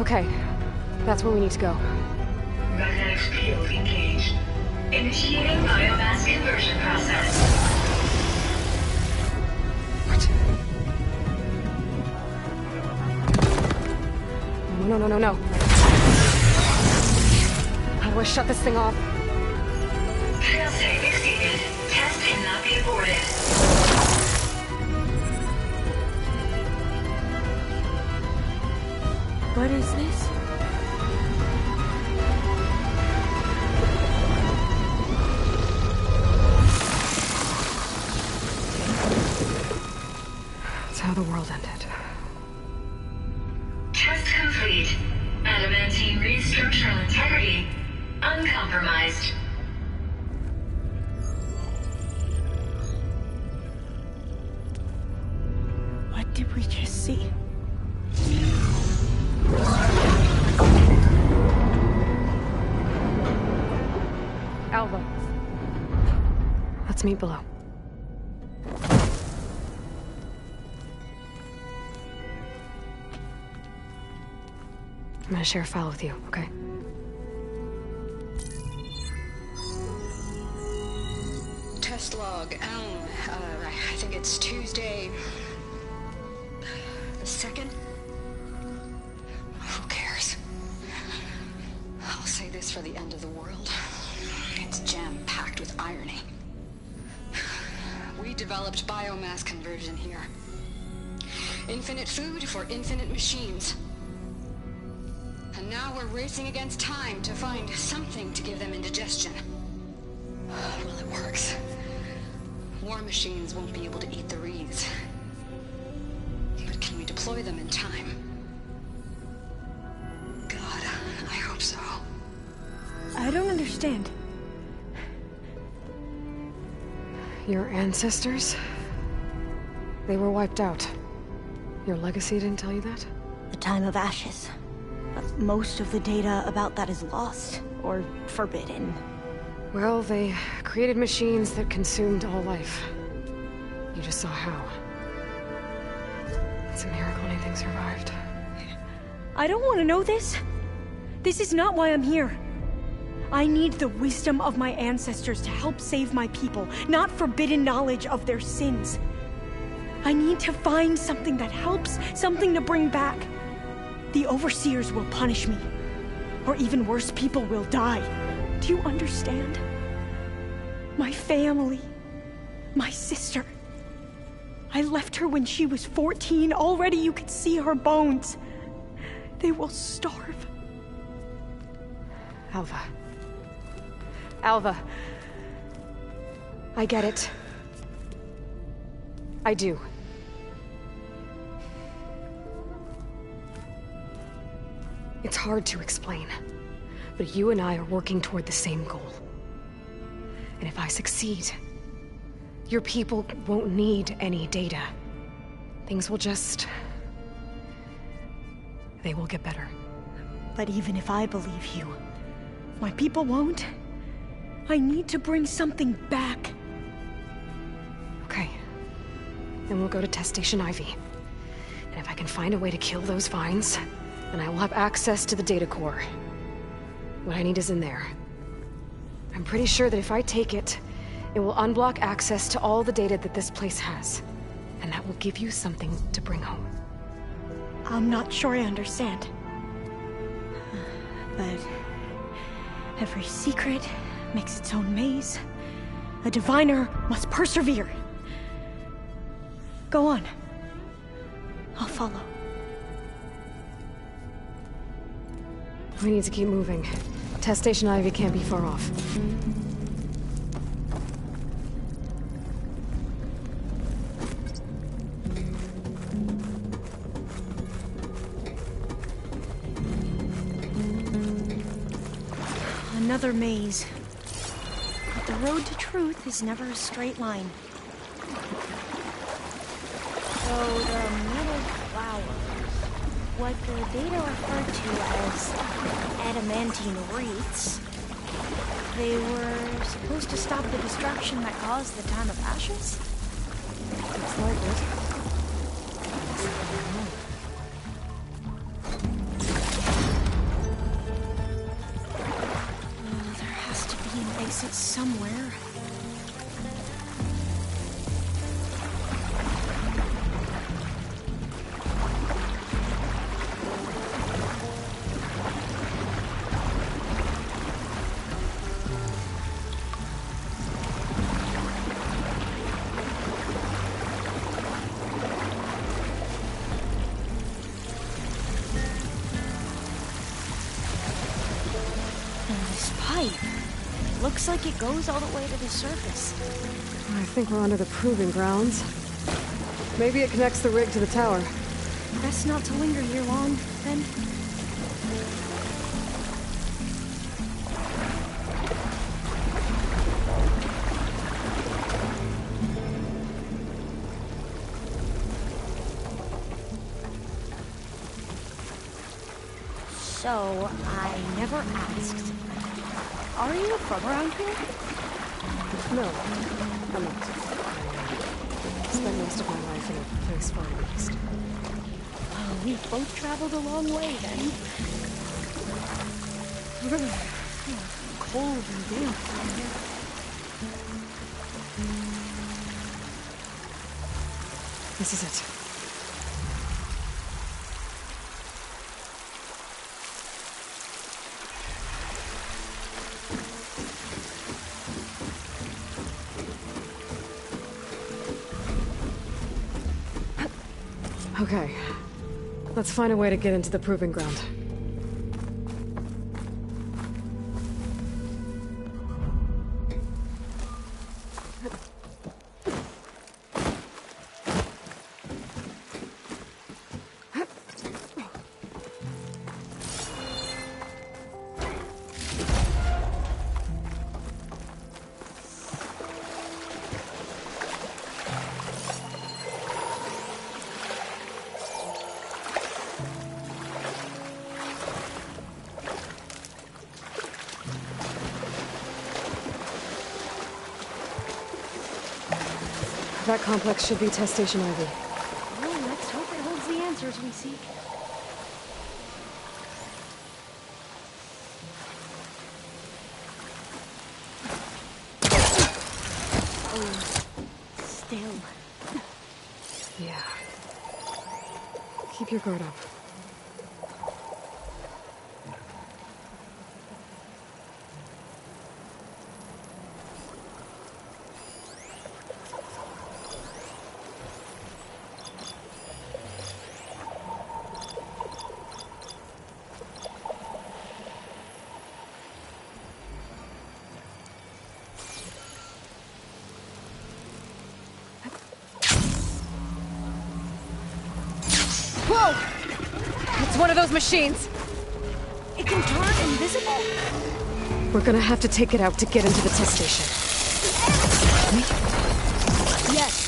Okay, that's where we need to go. Magnetic field engaged. Initiating biomass conversion process. What? No. How do I shut this thing off? Failsafe exceeded. Test cannot be aborted. What is this? That's how the world ended. Test complete. Adamantine wreath structural integrity uncompromised. What did we just see? Alva. Let's meet below. I'm gonna share a file with you, okay? Test log, I think it's Tuesday the 2nd? Who cares? I'll say this for the end of the world. It's jam-packed with irony. We developed biomass conversion here. Infinite food for infinite machines. And now we're racing against time to find something to give them indigestion. Well, it works. War machines won't be able to eat the wreaths. But can we deploy them in time? God, I hope so. I don't understand. Your ancestors? They were wiped out. Your legacy didn't tell you that? The time of ashes. But most of the data about that is lost, or forbidden. Well, they created machines that consumed all life. You just saw how. It's a miracle anything survived. I don't want to know this. This is not why I'm here. I need the wisdom of my ancestors to help save my people, not forbidden knowledge of their sins. I need to find something that helps, something to bring back. The overseers will punish me. Or even worse, people will die. Do you understand? My family. My sister. I left her when she was 14. Already you could see her bones. They will starve. Alva. Alva. I get it. I do. It's hard to explain, but you and I are working toward the same goal. And if I succeed, your people won't need any data. Things will just... they will get better. But even if I believe you, my people won't. I need to bring something back. Okay. Then we'll go to Test Station Ivy. And if I can find a way to kill those vines, then I will have access to the data core. What I need is in there. I'm pretty sure that if I take it, it will unblock access to all the data that this place has. And that will give you something to bring home. I'm not sure I understand. But every secret makes its own maze. A diviner must persevere. Go on. I'll follow. We need to keep moving. Test Station Ivy can't be far off. Another maze. But the road to truth is never a straight line. So the metal flowers, what the data referred to as adamantine wreaths, they were supposed to stop the destruction that caused the Time of Ashes? Looks like it. There has to be an exit somewhere. Looks like it goes all the way to the surface. I think we're under the proving grounds. Maybe it connects the rig to the tower. Best not to linger here long, then. So, I never asked. Are you from around here? No, I'm not. I spent most of my life in a place far east. Oh, we've both traveled a long way, then. Cold and damp down here. This is it. Okay. Let's find a way to get into the proving ground. That complex should be Test Station Ivy. Well, let's hope it holds the answers we seek. Oh, still. Yeah. Keep your guard up. Whoa! It's one of those machines. It can turn invisible? We're gonna have to take it out to get into the test station. Yes.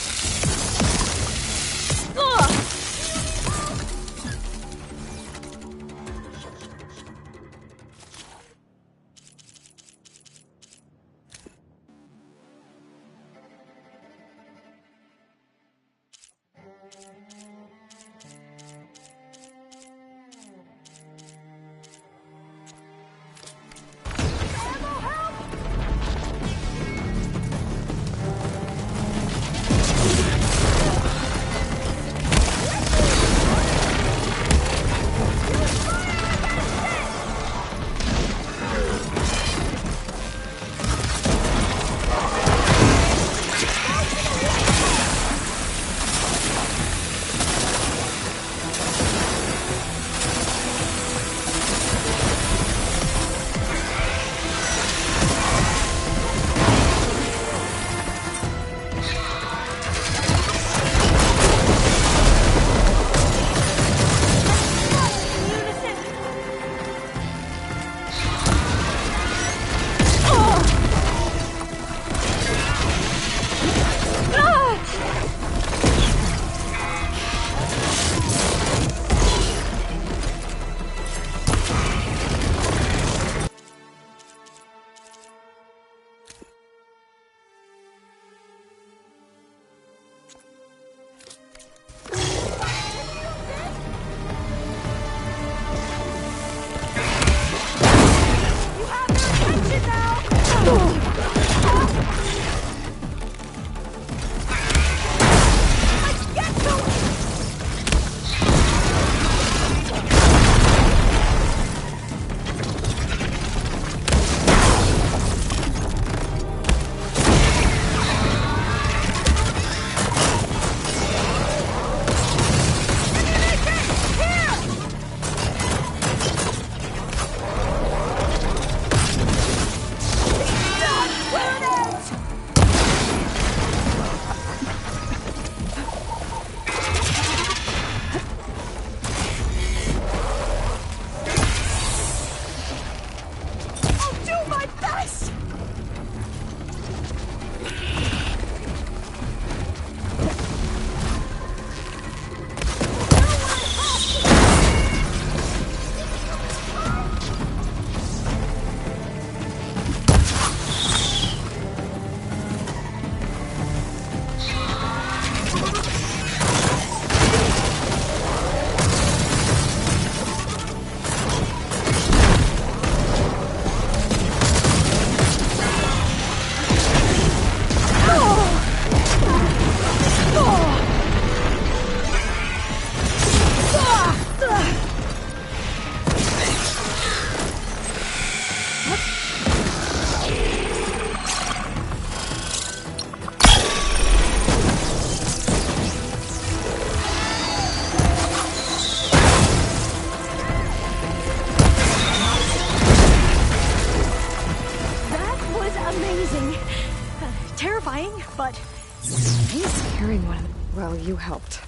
terrifying, but... He's carrying one. Well, you helped.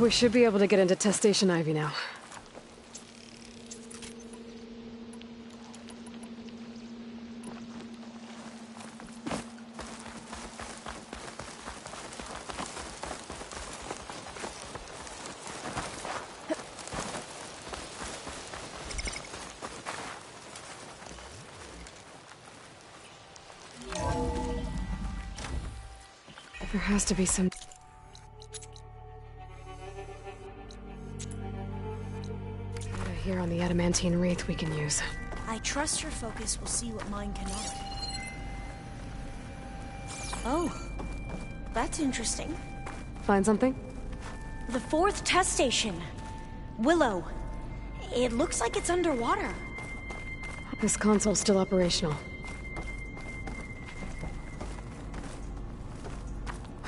We should be able to get into Test Station Ivy now. There has to be some... data here on the adamantine wreath we can use. I trust your focus will see what mine cannot. Oh, that's interesting. Find something? The 4th test station. Willow. It looks like it's underwater. This console's still operational.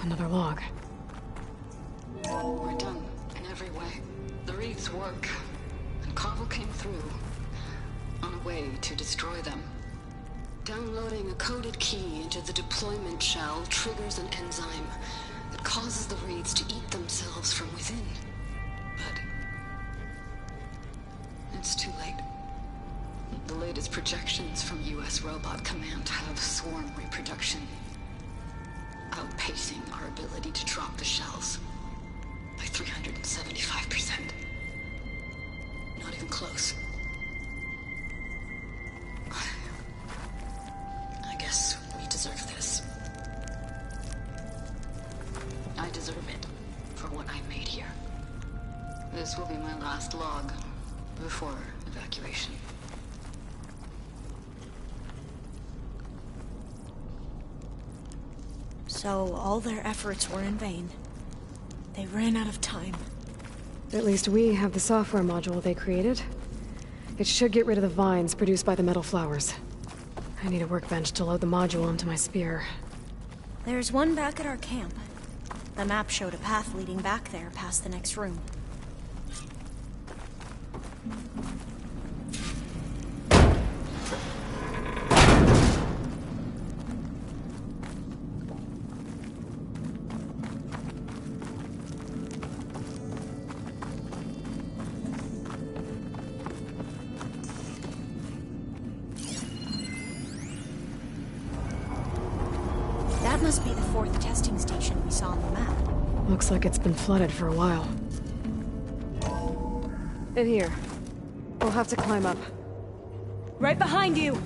Another log. We're done, in every way. The wreaths work, and Carvel came through, on a way to destroy them. Downloading a coded key into the deployment shell triggers an enzyme that causes the wreaths to eat themselves from within. But... it's too late. The latest projections from US Robot Command have swarm reproduction, outpacing our ability to drop the shells by 375%. Not even close. I guess we deserve this. I deserve it for what I made here. This will be my last log before evacuation. So all their efforts were in vain. They ran out of time. At least we have the software module they created. It should get rid of the vines produced by the metal flowers. I need a workbench to load the module onto my spear. There's one back at our camp. The map showed a path leading back there past the next room. That must be the 4th testing station we saw on the map. Looks like it's been flooded for a while. In here. We'll have to climb up. Right behind you!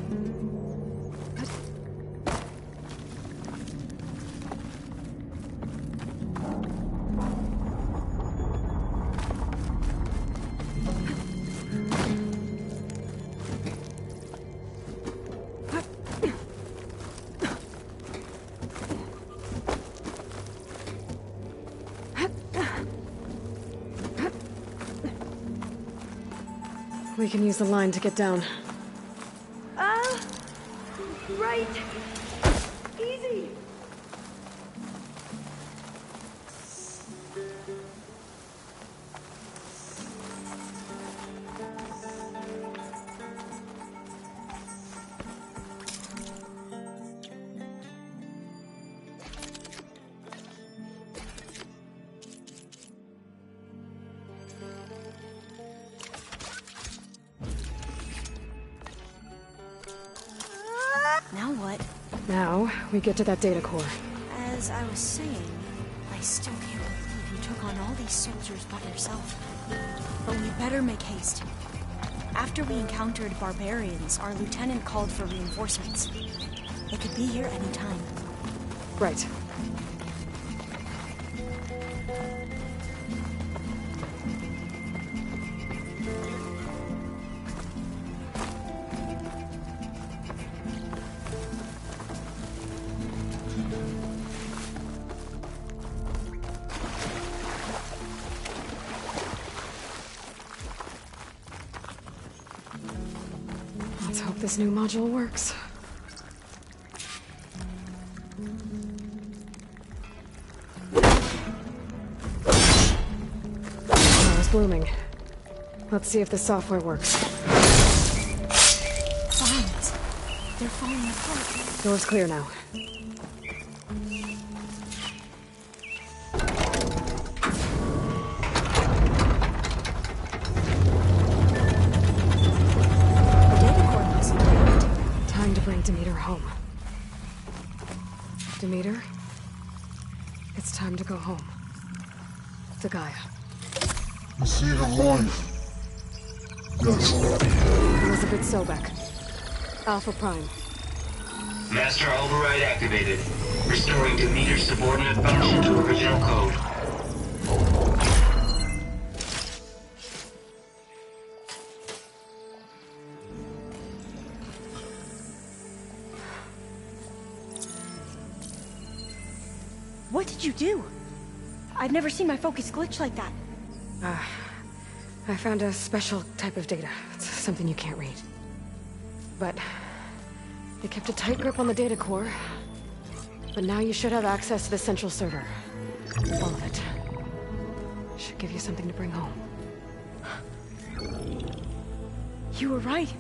We can use the line to get down. Right. Easy. Now what? Now, we get to that data core. As I was saying, I still can't believe you took on all these soldiers by yourself. But we better make haste. After we encountered barbarians, our lieutenant called for reinforcements. They could be here any time. Right. Let's hope this new module works. It's blooming. Let's see if the software works. Vines. They're falling apart. Door's clear now. Demeter home. Demeter, it's time to go home. To Gaia. You see the life. Yes. Elizabeth Sobek. Alpha Prime. Master override activated. Restoring Demeter's subordinate function to original code. What did you do? I've never seen my focus glitch like that. I found a special type of data. It's something you can't read. But they kept a tight grip on the data core. But now you should have access to the central server. All of it. Should give you something to bring home. You were right.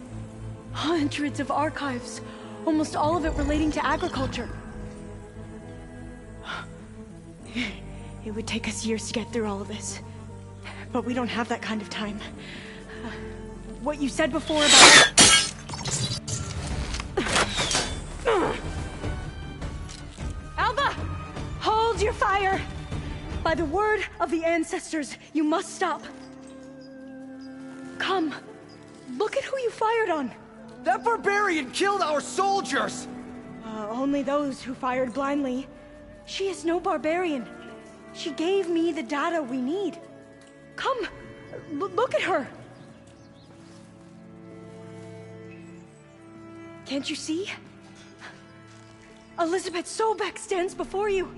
Hundreds of archives. Almost all of it relating to agriculture. It would take us years to get through all of this. But we don't have that kind of time. What you said before about... Alva! Hold your fire! By the word of the ancestors, you must stop. Come. Look at who you fired on. That barbarian killed our soldiers! Only those who fired blindly. She is no barbarian. She gave me the data we need. Come, look at her. Can't you see? Elizabeth Sobek stands before you.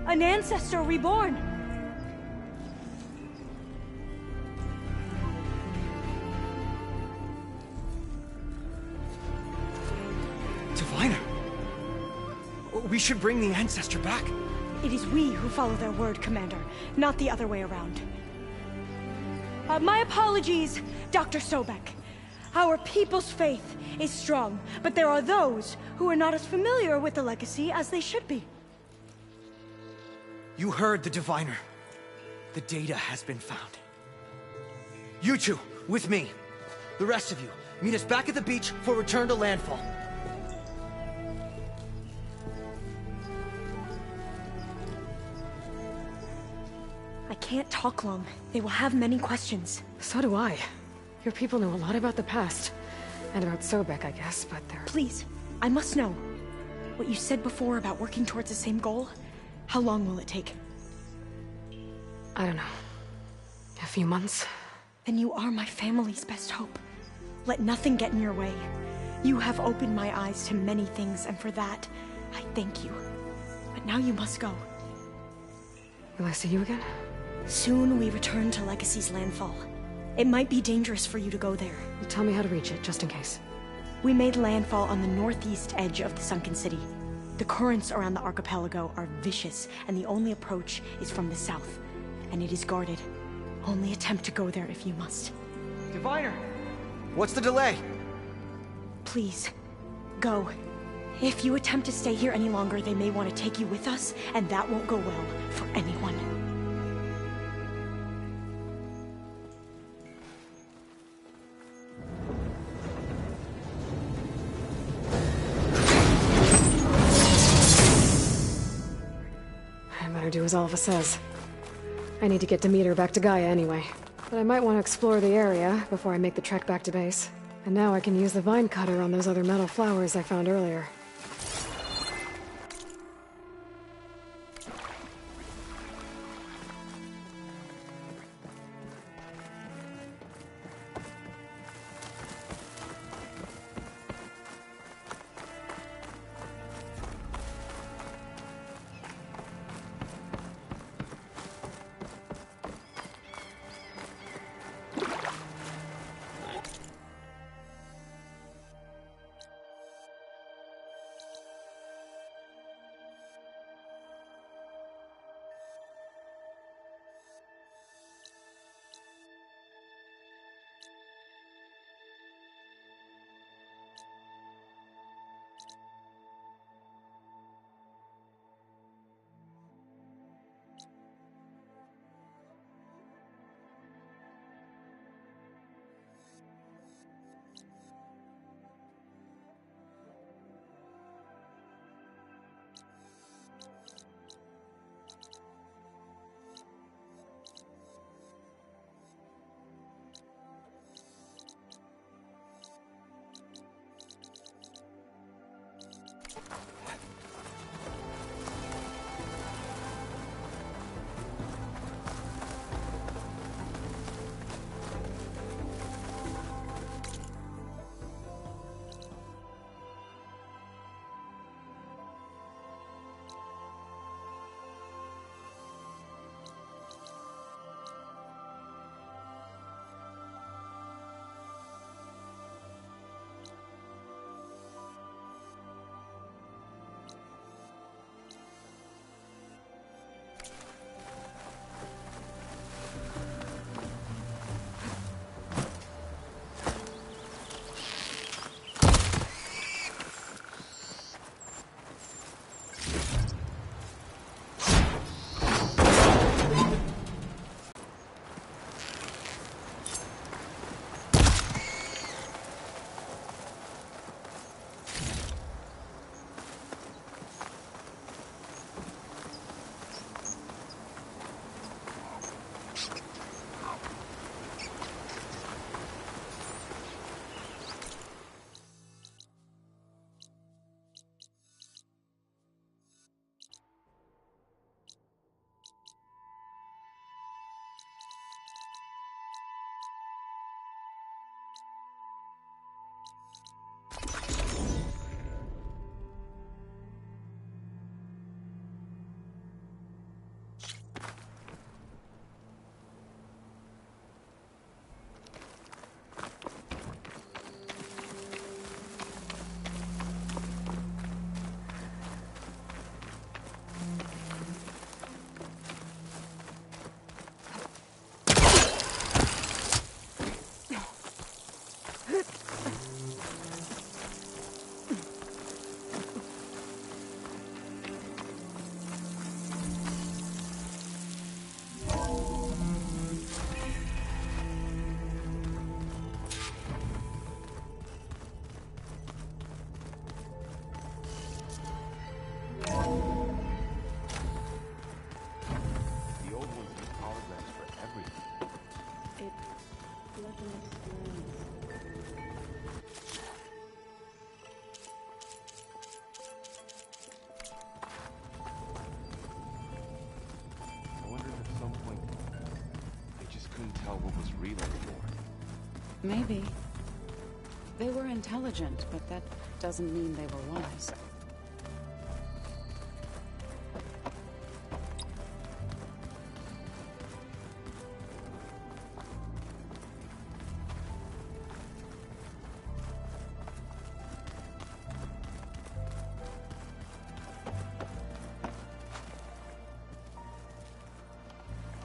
An ancestor reborn. Diviner! We should bring the ancestor back. It is we who follow their word, Commander, not the other way around. My apologies, Dr. Sobek. Our people's faith is strong, but there are those who are not as familiar with the legacy as they should be. You heard the Diviner. The data has been found. You two, with me. The rest of you, meet us back at the beach for return to landfall. I can't talk long. They will have many questions. So do I. Your people know a lot about the past. And about Sobek, I guess, but they're... Please, I must know. What you said before about working towards the same goal, how long will it take? I don't know. A few months? Then you are my family's best hope. Let nothing get in your way. You have opened my eyes to many things, and for that, I thank you. But now you must go. Will I see you again? Soon we return to Legacy's landfall. It might be dangerous for you to go there. Tell me how to reach it, just in case. We made landfall on the northeast edge of the sunken city. The currents around the archipelago are vicious, and the only approach is from the south. And it is guarded. Only attempt to go there if you must. Diviner! What's the delay? Please, go. If you attempt to stay here any longer, they may want to take you with us, and that won't go well for anyone. I better do as Alva says. I need to get Demeter back to Gaia anyway. But I might want to explore the area before I make the trek back to base. And now I can use the vine cutter on those other metal flowers I found earlier. tell what was real anymore. Maybe. They were intelligent, but that doesn't mean they were wise.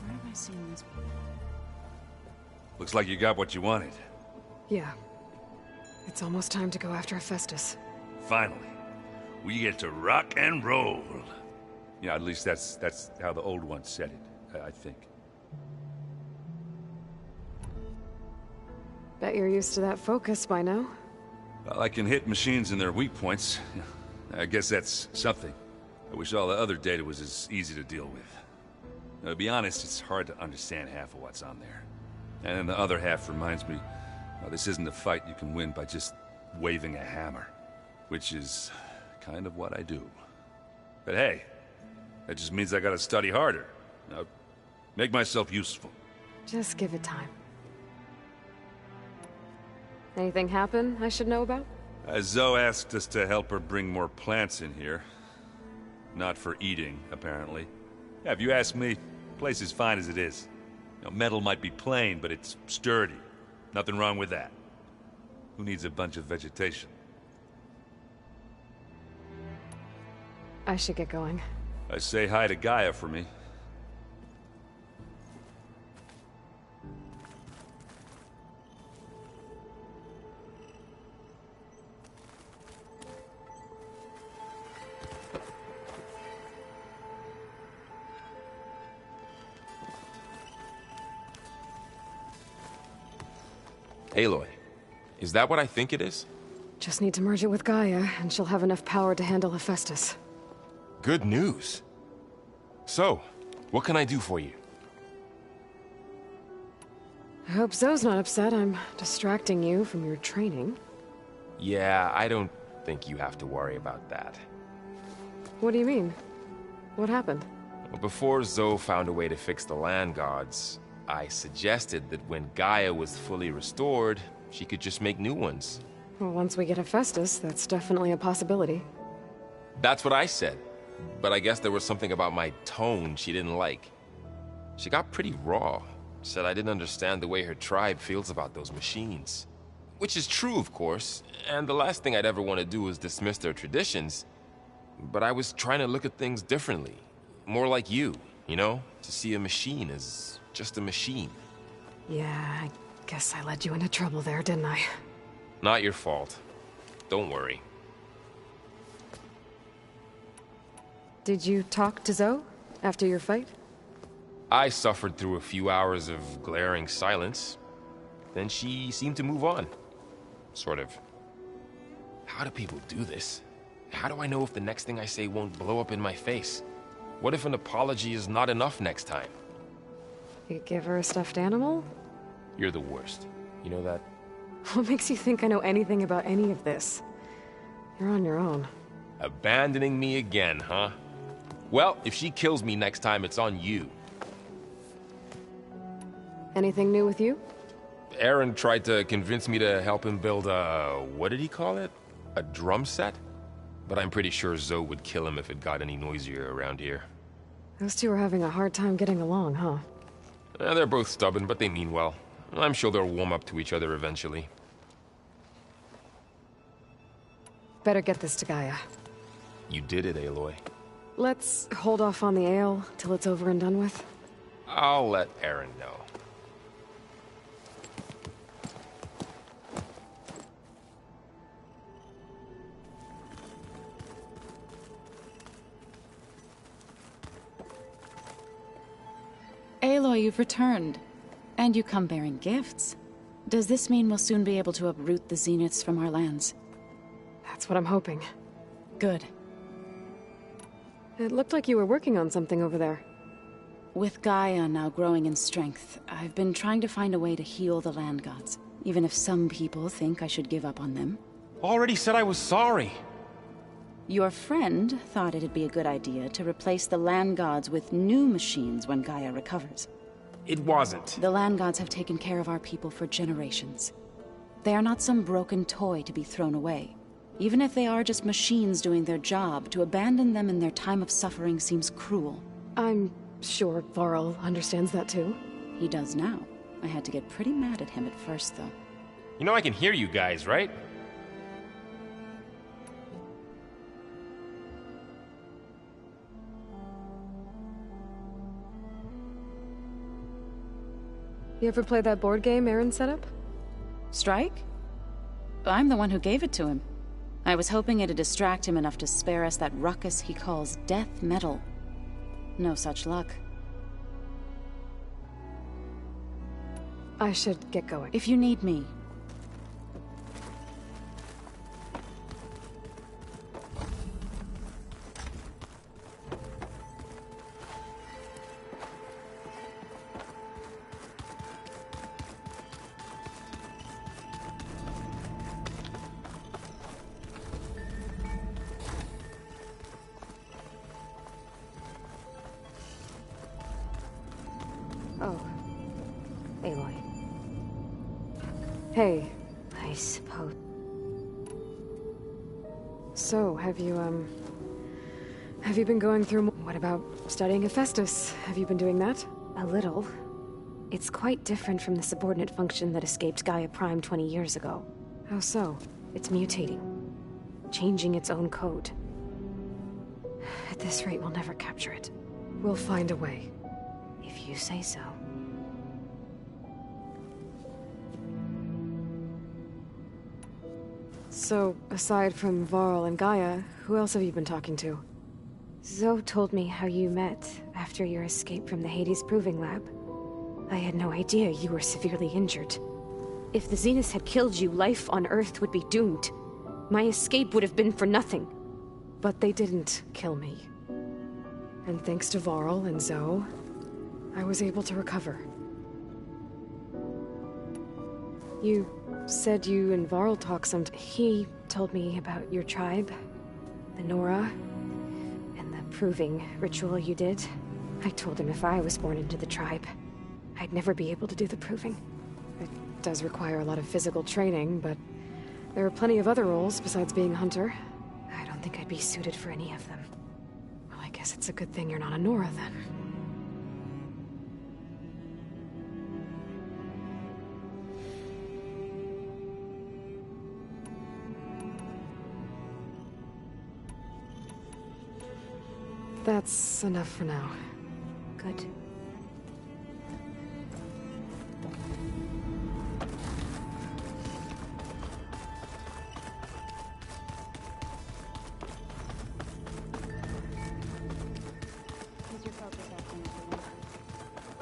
Where have I seen this? Looks like you got what you wanted. Yeah. It's almost time to go after Hephaestus. Finally. We get to rock and roll. Yeah, at least that's how the old one said it, I think. Bet you're used to that focus by now. Well, I can hit machines in their weak points. I guess that's something. I wish all the other data was as easy to deal with. Now, to be honest, it's hard to understand half of what's on there. And then the other half reminds me, well, this isn't a fight you can win by just waving a hammer. Which is kind of what I do. But hey, that just means I gotta study harder. Now, make myself useful. Just give it time. Anything happen I should know about? Zoe asked us to help her bring more plants in here. Not for eating, apparently. Yeah, if you ask me, the place is fine as it is. You know, metal might be plain, but it's sturdy. Nothing wrong with that. Who needs a bunch of vegetation? I should get going. Say hi to Gaia for me. Aloy, is that what I think it is? Just need to merge it with Gaia, and she'll have enough power to handle Hephaestus. Good news. So, what can I do for you? I hope Zoe's not upset I'm distracting you from your training. Yeah, I don't think you have to worry about that. What do you mean? What happened? Well, before Zoe found a way to fix the land gods, I suggested that when Gaia was fully restored, she could just make new ones. Well, once we get Hephaestus, that's definitely a possibility. That's what I said. But I guess there was something about my tone she didn't like. She got pretty raw. Said I didn't understand the way her tribe feels about those machines. Which is true, of course, and the last thing I'd ever want to do is dismiss their traditions. But I was trying to look at things differently. More like you know? To see a machine as just a machine. Yeah, I guess I led you into trouble there, didn't I? Not your fault. Don't worry. Did you talk to Zoe after your fight? I suffered through a few hours of glaring silence. Then she seemed to move on. Sort of. How do people do this? How do I know if the next thing I say won't blow up in my face? What if an apology is not enough next time? You give her a stuffed animal? You're the worst. You know that? What makes you think I know anything about any of this? You're on your own. Abandoning me again, huh? Well, if she kills me next time, it's on you. Anything new with you? Aaron tried to convince me to help him build a... what did he call it? A drum set? But I'm pretty sure Zoe would kill him if it got any noisier around here. Those two are having a hard time getting along, huh? They're both stubborn, but they mean well. I'm sure they'll warm up to each other eventually. Better get this to Gaia. You did it, Aloy. Let's hold off on the ale till it's over and done with. I'll let Aaron know. Aloy, you've returned. And you come bearing gifts. Does this mean we'll soon be able to uproot the Zeniths from our lands? That's what I'm hoping. Good. It looked like you were working on something over there. With Gaia now growing in strength, I've been trying to find a way to heal the land gods, even if some people think I should give up on them. Already said I was sorry. Your friend thought it'd be a good idea to replace the land gods with new machines when Gaia recovers. It wasn't. The land gods have taken care of our people for generations. They are not some broken toy to be thrown away. Even if they are just machines doing their job, to abandon them in their time of suffering seems cruel. I'm sure Varl understands that too. He does now. I had to get pretty mad at him at first, though. You know I can hear you guys, right? You ever play that board game Aaron set up? Strike? I'm the one who gave it to him. I was hoping it'd distract him enough to spare us that ruckus he calls death metal. No such luck. I should get going. If you need me. Oh. Aloy. Hey. I suppose. So, have you been going through what about studying Hephaestus? Have you been doing that? A little. It's quite different from the subordinate function that escaped Gaia Prime 20 years ago. How so? It's mutating. Changing its own code. At this rate, we'll never capture it. We'll find a way. If you say so. So, aside from Varl and Gaia, who else have you been talking to? Zoe told me how you met after your escape from the Hades Proving Lab. I had no idea you were severely injured. If the Zeniths had killed you, life on Earth would be doomed. My escape would have been for nothing. But they didn't kill me. And thanks to Varl and Zoe, I was able to recover. You said you and Varl talked some. He told me about your tribe, the Nora, and the proving ritual you did. I told him if I was born into the tribe, I'd never be able to do the proving. It does require a lot of physical training, but there are plenty of other roles besides being a hunter. I don't think I'd be suited for any of them. Well, I guess it's a good thing you're not a Nora then. That's enough for now. Good.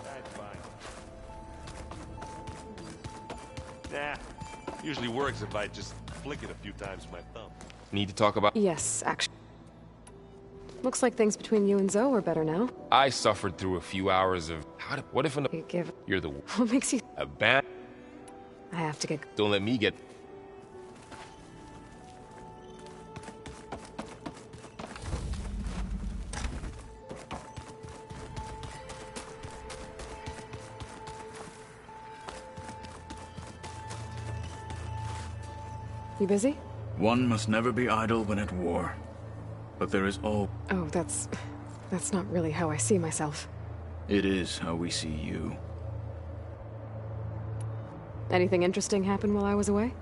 That's fine. Nah, usually works if I just flick it a few times with my thumb. Need to talk about... Yes, actually. Looks like things between you and Zoe are better now. I suffered through a few hours of... What if you're the... What makes you... A bad... I have to get... Don't let me get... You busy? One must never be idle when at war. But there is all... Oh, that's not really how I see myself. It is how we see you. Anything interesting happen while I was away?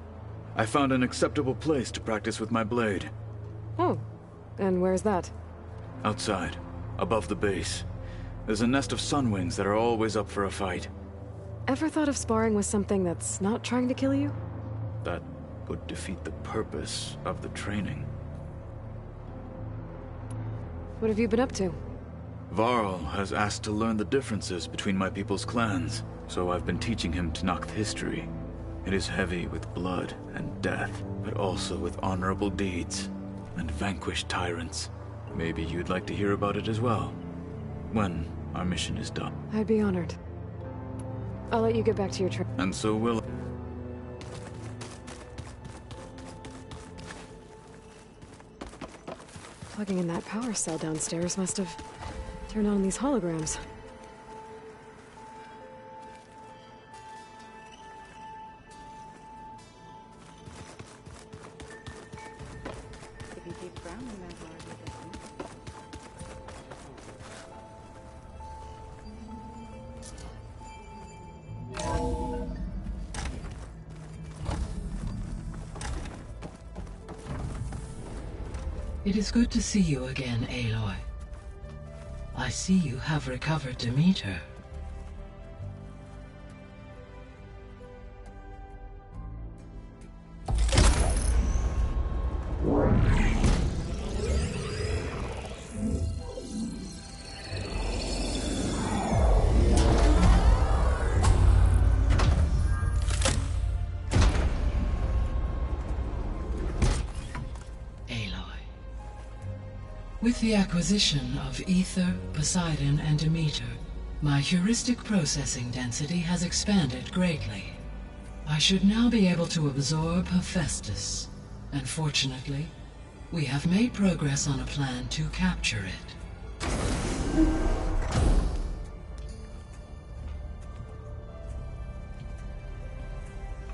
I found an acceptable place to practice with my blade. Oh, and where's that? Outside, above the base. There's a nest of sunwings that are always up for a fight. Ever thought of sparring with something that's not trying to kill you? That would defeat the purpose of the training. What have you been up to? Varl has asked to learn the differences between my people's clans, so I've been teaching him Tanakh history. It is heavy with blood and death, but also with honorable deeds and vanquished tyrants. Maybe you'd like to hear about it as well, when our mission is done. I'd be honored. I'll let you get back to your trip. And so will... Plugging in that power cell downstairs must have turned on these holograms. It is good to see you again, Aloy. I see you have recovered Demeter. With the acquisition of Ether, Poseidon, and Demeter, my heuristic processing density has expanded greatly. I should now be able to absorb Hephaestus, and fortunately, we have made progress on a plan to capture it.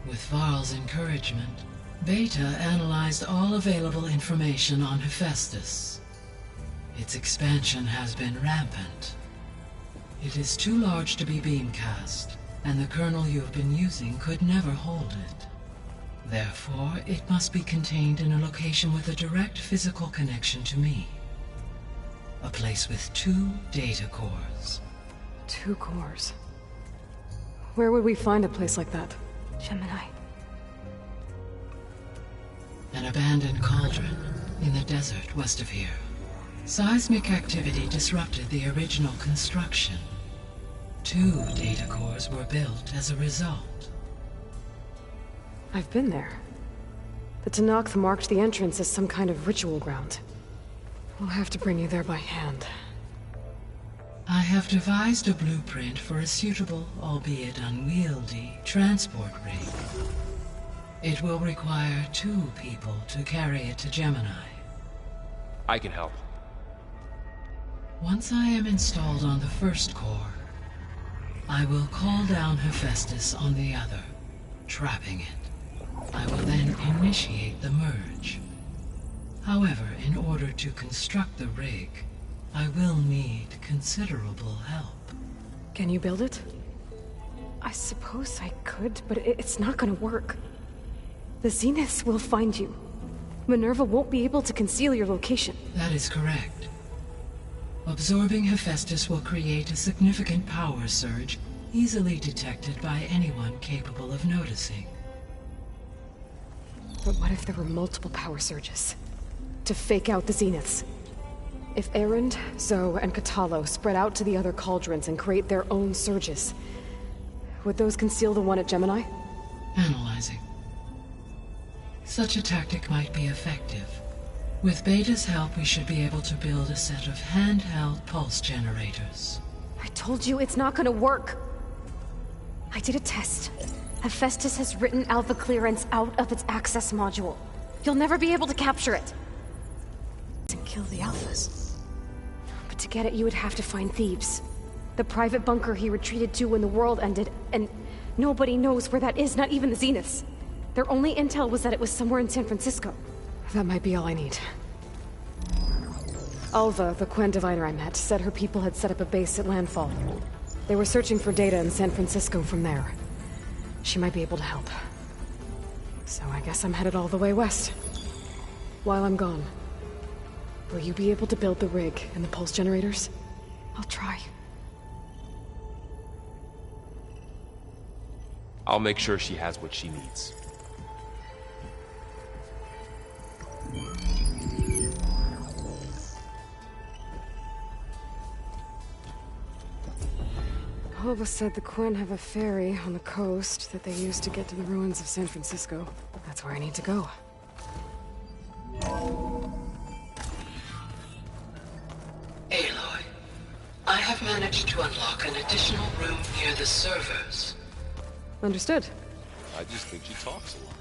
With Varl's encouragement, Beta analyzed all available information on Hephaestus. Its expansion has been rampant. It is too large to be beamcast, and the kernel you have been using could never hold it. Therefore, it must be contained in a location with a direct physical connection to me. A place with 2 data cores. 2 cores? Where would we find a place like that? Gemini. An abandoned cauldron in the desert west of here. Seismic activity disrupted the original construction. 2 data cores were built as a result. I've been there. The Tanakh marked the entrance as some kind of ritual ground. We'll have to bring you there by hand. I have devised a blueprint for a suitable, albeit unwieldy, transport rig. It will require 2 people to carry it to Gemini. I can help. Once I am installed on the first core, I will call down Hephaestus on the other, trapping it. I will then initiate the merge. However, in order to construct the rig, I will need considerable help. Can you build it? I suppose I could, but it's not gonna work. The Zeniths will find you. Minerva won't be able to conceal your location. That is correct. Absorbing Hephaestus will create a significant power surge, easily detected by anyone capable of noticing. But what if there were multiple power surges? To fake out the Zeniths? If Erend, Zoe, and Katalo spread out to the other cauldrons and create their own surges, would those conceal the one at Gemini? Analyzing. Such a tactic might be effective. With Beta's help, we should be able to build a set of handheld pulse generators. I told you it's not gonna work. I did a test. Hephaestus has written Alpha clearance out of its access module. You'll never be able to capture it. And kill the Alphas. But to get it, you would have to find Thebes. The private bunker he retreated to when the world ended, and nobody knows where that is, not even the Zeniths. Their only intel was that it was somewhere in San Francisco. That might be all I need. Alva, the Quen diviner I met, said her people had set up a base at Landfall. They were searching for data in San Francisco from there. She might be able to help. So I guess I'm headed all the way west. While I'm gone, will you be able to build the rig and the pulse generators? I'll try. I'll make sure she has what she needs. Alva said the Quen have a ferry on the coast that they use to get to the ruins of San Francisco. That's where I need to go. Aloy, I have managed to unlock an additional room near the servers. Understood. I just think she talks a lot.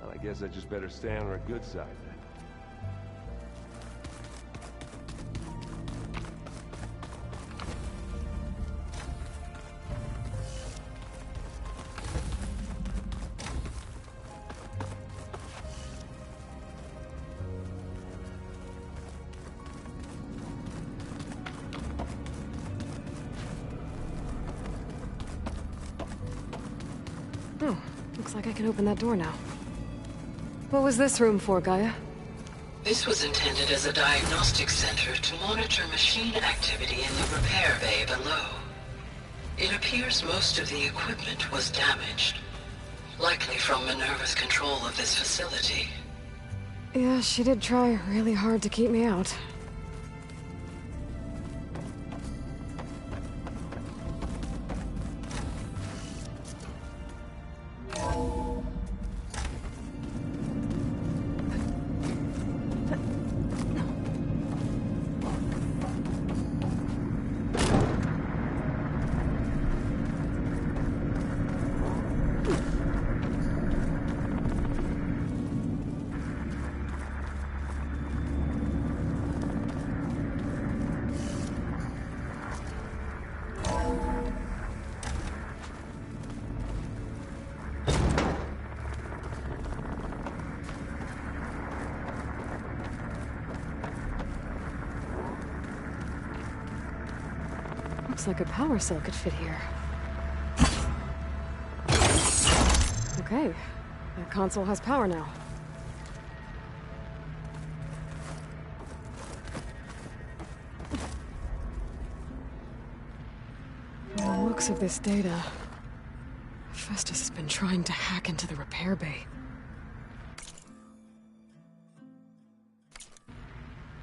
Well, I guess I just better stay on her good side then. Looks like I can open that door now. What was this room for, Gaia? This was intended as a diagnostic center to monitor machine activity in the repair bay below. It appears most of the equipment was damaged, likely from Minerva's control of this facility. Yeah, she did try really hard to keep me out. Looks like a power cell could fit here. Okay, that console has power now. From the looks of this data, Hephaestus has been trying to hack into the repair bay.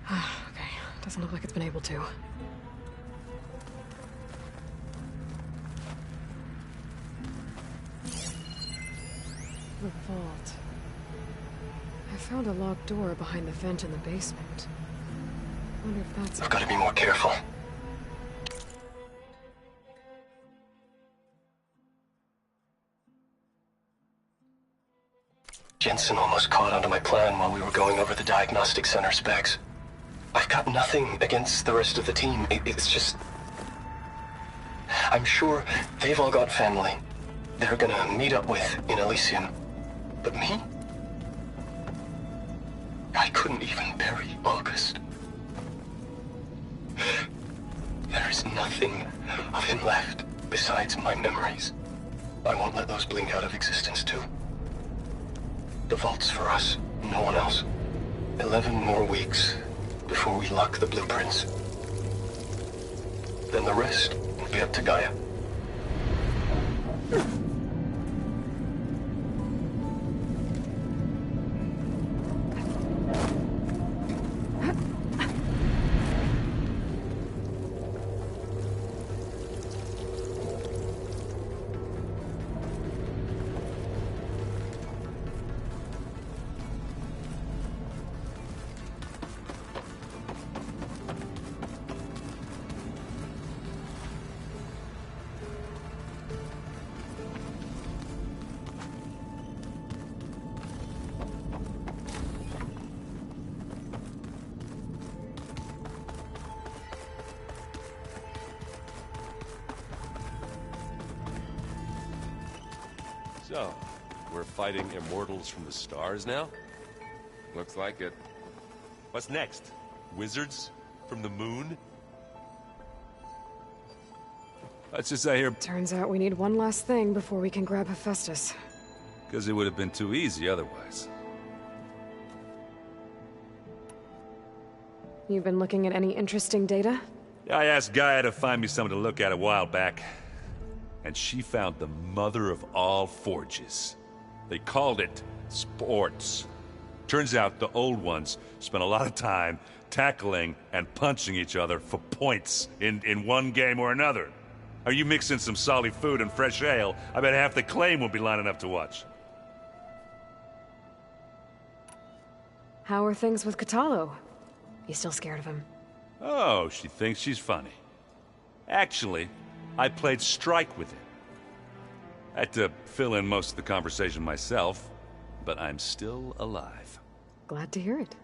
Okay, doesn't look like it's been able to. The vault. I found a locked door behind the vent in the basement. Wonder if that's... I've got to be more careful. Jensen almost caught onto my plan while we were going over the diagnostic center specs. I've got nothing against the rest of the team. It's just... I'm sure they've all got family they're gonna meet up with in Elysium. But me? I couldn't even bury August. There is nothing of him left besides my memories. I won't let those blink out of existence too. The vault's for us, no one else. 11 more weeks before we lock the blueprints. Then the rest will be up to Gaia. So, we're fighting immortals from the stars now? Looks like it. What's next? Wizards? From the moon? Let's just say here... Turns out we need one last thing before we can grab Hephaestus. Because it would have been too easy otherwise. You've been looking at any interesting data? I asked Gaia to find me something to look at a while back. And she found the mother of all forges. They called it sports. Turns out the old ones spent a lot of time tackling and punching each other for points in one game or another. Are you mixing some solid food and fresh ale? I bet half the claim will be lining up to watch. How are things with Catalo? You still scared of him? Oh, she thinks she's funny. Actually, I played strike with him. I had to fill in most of the conversation myself, but I'm still alive. Glad to hear it.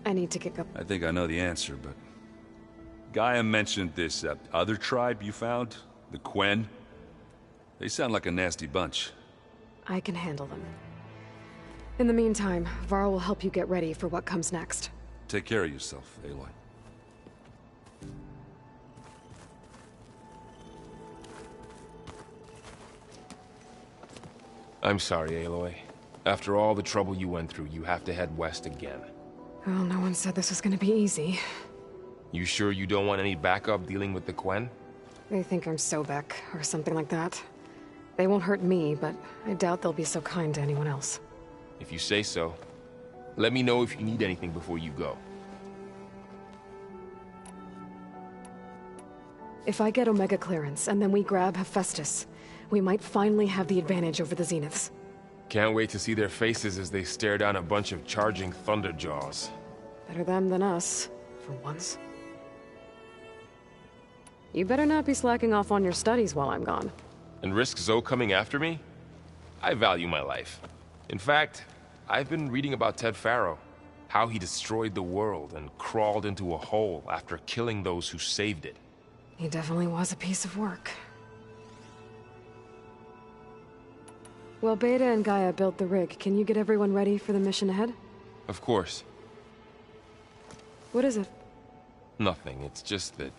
I need to kick up. I think I know the answer, but... Gaia mentioned this other tribe you found, the Quen. They sound like a nasty bunch. I can handle them. In the meantime, Varl will help you get ready for what comes next. Take care of yourself, Aloy. I'm sorry, Aloy. After all the trouble you went through, you have to head west again. Well, no one said this was gonna be easy. You sure you don't want any backup dealing with the Quen? They think I'm Sobek, or something like that. They won't hurt me, but I doubt they'll be so kind to anyone else. If you say so. Let me know if you need anything before you go. If I get Omega clearance, and then we grab Hephaestus, we might finally have the advantage over the Zeniths. Can't wait to see their faces as they stare down a bunch of charging Thunderjaws. Better them than us, for once. You better not be slacking off on your studies while I'm gone. And risk Zoe coming after me? I value my life. In fact, I've been reading about Ted Faro. How he destroyed the world and crawled into a hole after killing those who saved it. He definitely was a piece of work. Well, Beta and Gaia built the rig. Can you get everyone ready for the mission ahead? Of course. What is it? Nothing. It's just that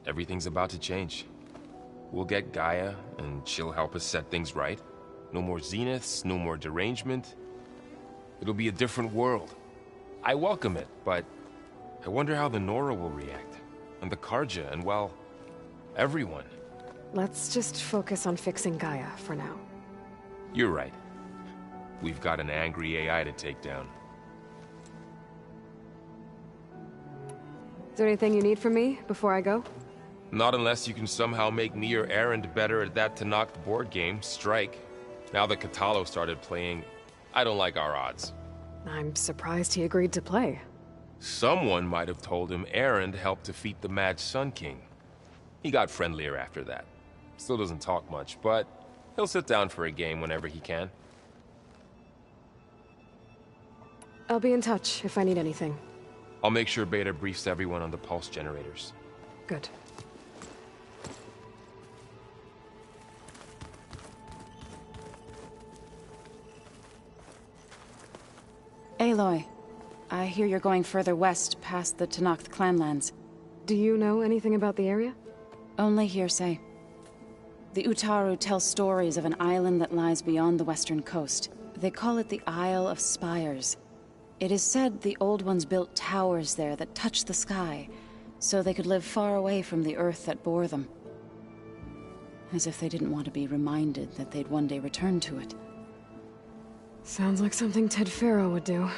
everything's about to change. We'll get Gaia, and she'll help us set things right. No more Zeniths, no more derangement. It'll be a different world. I welcome it, but I wonder how the Nora will react. And the Karja, and well, everyone. Let's just focus on fixing Gaia for now. You're right. We've got an angry AI to take down. Is there anything you need from me before I go? Not unless you can somehow make me or Erend better at that Tanakh board game, Strike. Now that Katalo started playing, I don't like our odds. I'm surprised he agreed to play. Someone might have told him Erend helped defeat the Mad Sun King. He got friendlier after that. Still doesn't talk much, but he'll sit down for a game whenever he can. I'll be in touch if I need anything. I'll make sure Beta briefs everyone on the pulse generators. Good. Aloy, I hear you're going further west past the Tanakh clanlands. Do you know anything about the area? Only hearsay. The Utaru tell stories of an island that lies beyond the western coast. They call it the Isle of Spires. It is said the Old Ones built towers there that touch the sky, so they could live far away from the earth that bore them. As if they didn't want to be reminded that they'd one day return to it. Sounds like something Ted Faro would do.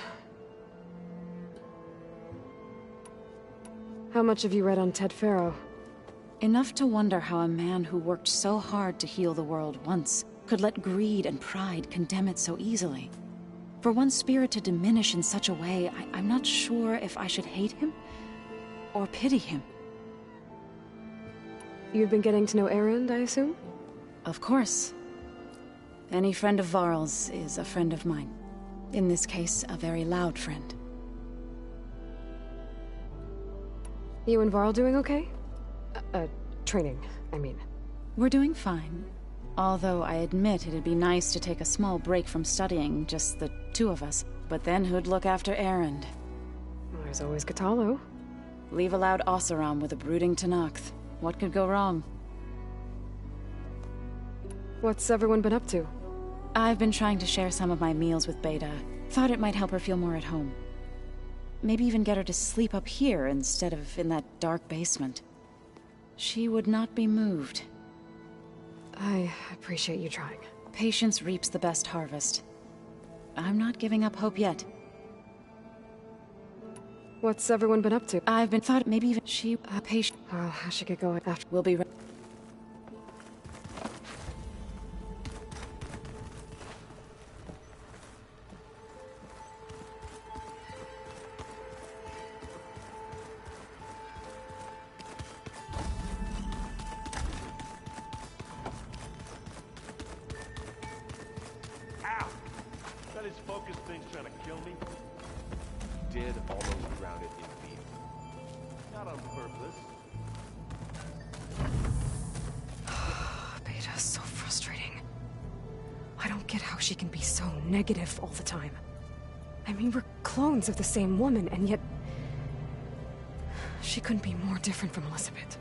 How much have you read on Ted Faro? Enough to wonder how a man who worked so hard to heal the world once could let greed and pride condemn it so easily. For one's spirit to diminish in such a way, I'm not sure if I should hate him or pity him. You've been getting to know Erend, I assume? Of course. Any friend of Varl's is a friend of mine. In this case, a very loud friend. You and Varl doing okay? Training, I mean. We're doing fine. Although I admit it'd be nice to take a small break from studying, just the two of us. But then who'd look after Erend? Well, there's always Katalo. Leave a loud Oseram with a brooding Tanakh. What could go wrong? What's everyone been up to? I've been trying to share some of my meals with Beta. Thought it might help her feel more at home. Maybe even get her to sleep up here instead of in that dark basement. She would not be moved. I appreciate you trying. Patience reaps the best harvest. I'm not giving up hope yet. What's everyone been up to? I've been thought maybe even patient. Well, I should get going after. We'll be right. Negative all the time. I mean, we're clones of the same woman, and yet she couldn't be more different from Elizabeth.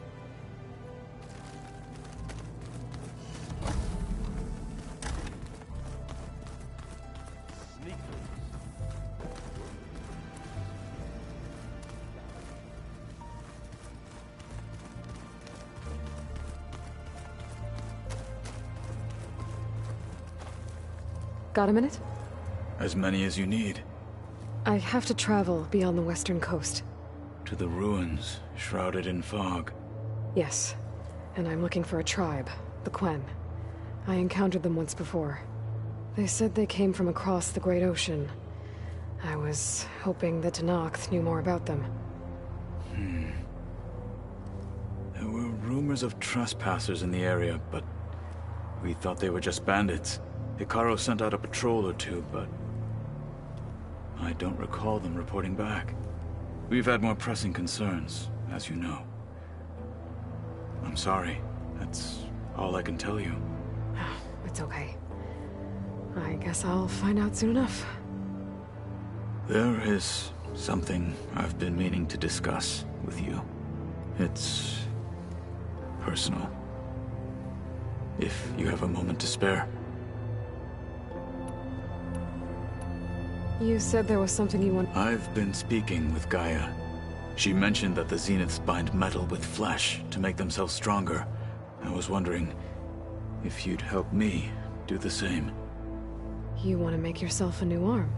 Got a minute? As many as you need. I have to travel beyond the western coast. To the ruins, shrouded in fog. Yes. And I'm looking for a tribe, the Quen. I encountered them once before. They said they came from across the Great Ocean. I was hoping that Tenakth knew more about them. There were rumors of trespassers in the area, but we thought they were just bandits. Hikaru sent out a patrol or two, but I don't recall them reporting back. We've had more pressing concerns, as you know. I'm sorry. That's all I can tell you. It's okay. I guess I'll find out soon enough. There is something I've been meaning to discuss with you. It's personal. If you have a moment to spare. You said there was something you want. I've been speaking with Gaia. She mentioned that the Zeniths bind metal with flesh to make themselves stronger. I was wondering if you'd help me do the same. You want to make yourself a new arm?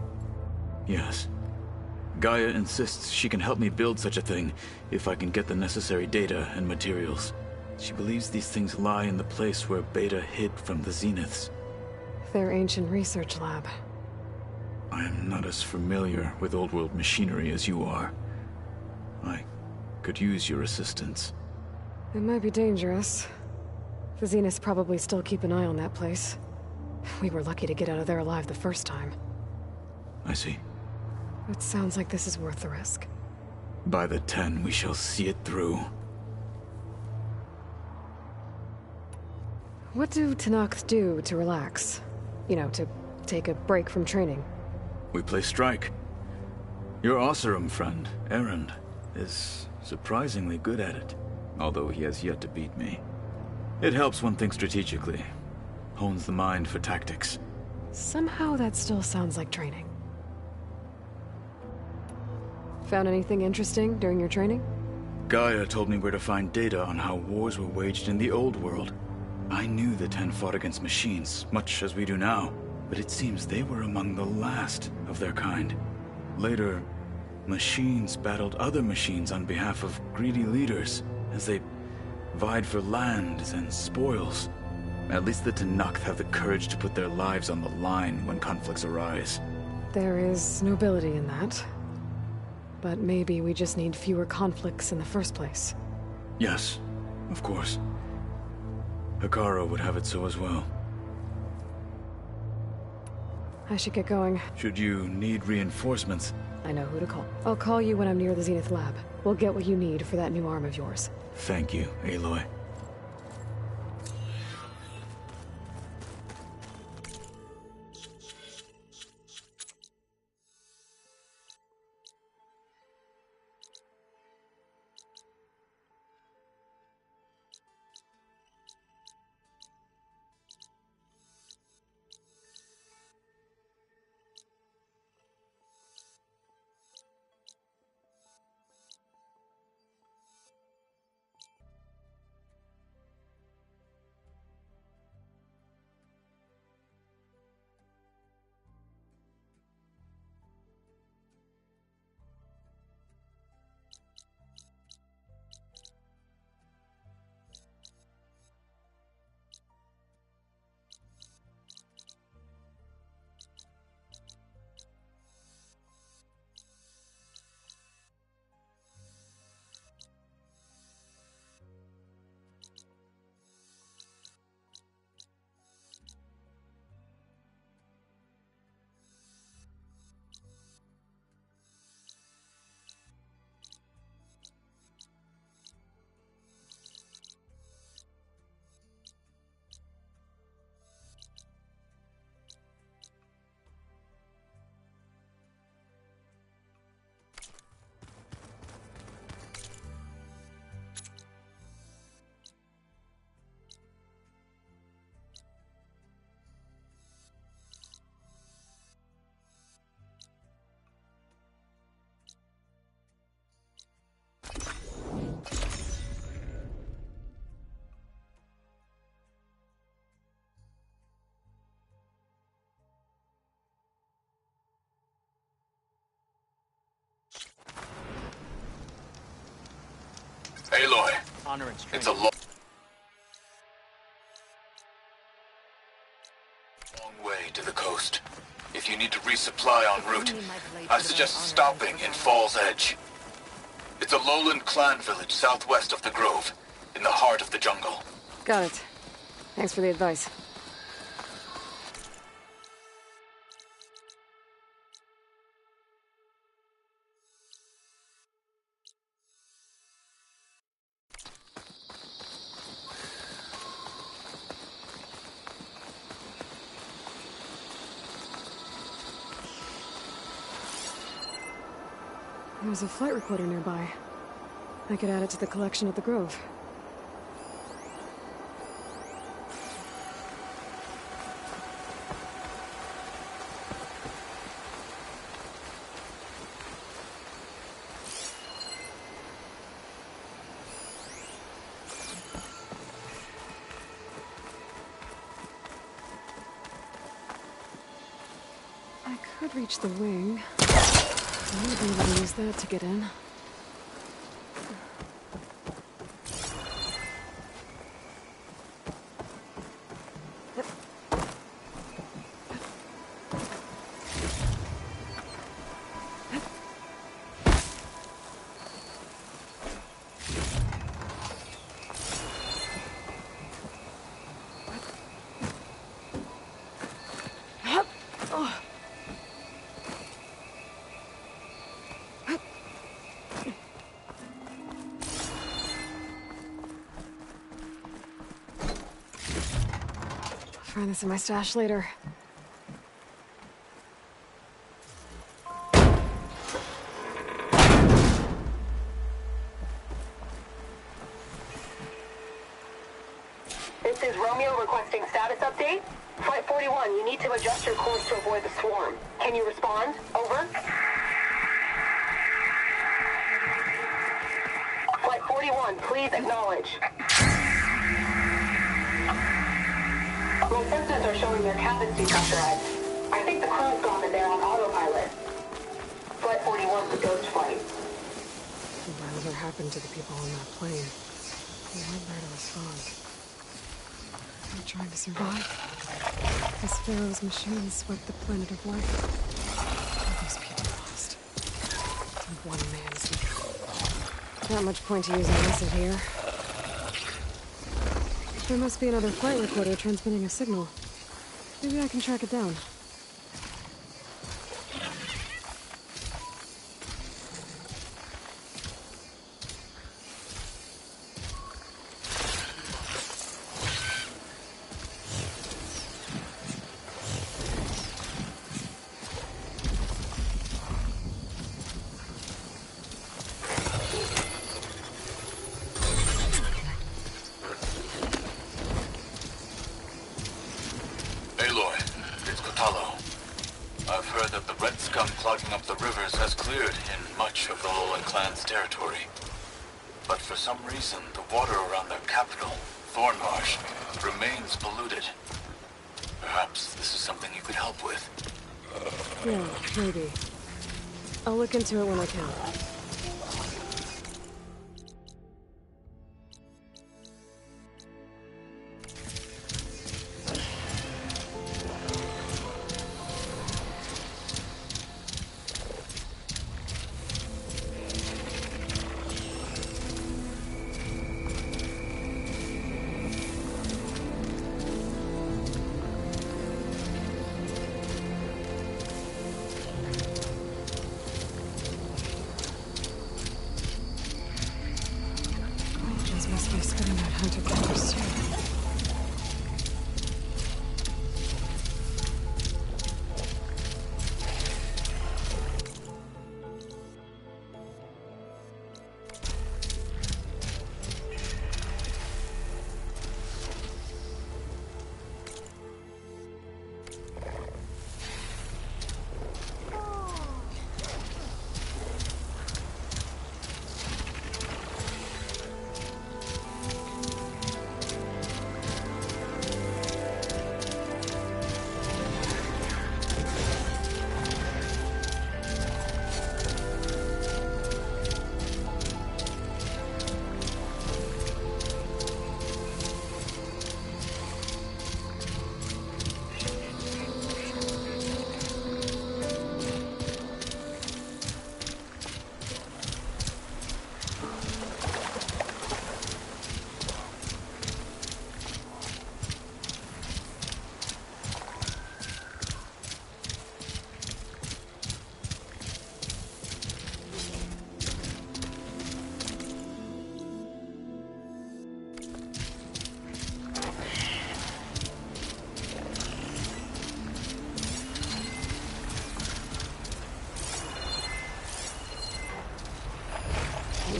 Yes. Gaia insists she can help me build such a thing if I can get the necessary data and materials. She believes these things lie in the place where Beta hid from the Zeniths. Their ancient research lab. I am not as familiar with old-world machinery as you are. I could use your assistance. It might be dangerous. The Zeniths probably still keep an eye on that place. We were lucky to get out of there alive the first time. I see. It sounds like this is worth the risk. By the 10, we shall see it through. What do Tenakth do to relax? You know, to take a break from training? We play strike. Your Oseram friend, Erend, is surprisingly good at it, although he has yet to beat me. It helps one think strategically, hones the mind for tactics. Somehow that still sounds like training. Found anything interesting during your training? Gaia told me where to find data on how wars were waged in the old world. I knew the 10 fought against machines, much as we do now, but it seems they were among the last of their kind. Later, machines battled other machines on behalf of greedy leaders, as they vied for lands and spoils. At least the Tenakth have the courage to put their lives on the line when conflicts arise. There is nobility in that. But maybe we just need fewer conflicts in the first place. Yes, of course. Hikaru would have it so as well. I should get going. Should you need reinforcements? I know who to call. I'll call you when I'm near the Zenith lab. We'll get what you need for that new arm of yours. Thank you, Aloy. Aloy, Honor and strength. it's a long way to the coast. If you need to resupply en route, I suggest stopping in Fall's Edge. It's a lowland clan village southwest of the Grove, in the heart of the jungle. Got it. Thanks for the advice. There's a flight recorder nearby. I could add it to the collection at the Grove. I could reach the wing. I might be able to use that to get in. Find this in my stash later. This is Romeo requesting status update. Flight 41, you need to adjust your course to avoid the swarm. Can you respond? Over. Flight 41, please acknowledge. My sensors are showing their cabins depressurized. I think the crew's gone and they're on autopilot. Flight 41's a ghost flight. Whatever happened to the people on that plane? They weren't there to respond. They're trying to survive. As Pharaoh's machines swept the planet of life. All those people lost. To one man's life. Not much point to using acid here. There must be another flight recorder transmitting a signal. Maybe I can track it down. I've heard that the red scum clogging up the rivers has cleared in much of the Lowland Clan's territory. But for some reason, the water around their capital, Thornmarsh, remains polluted. Perhaps this is something you could help with. Yeah, maybe. I'll look into it when I can. Must be spitting out hunted powers too.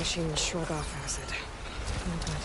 machine shrug off acid. No good.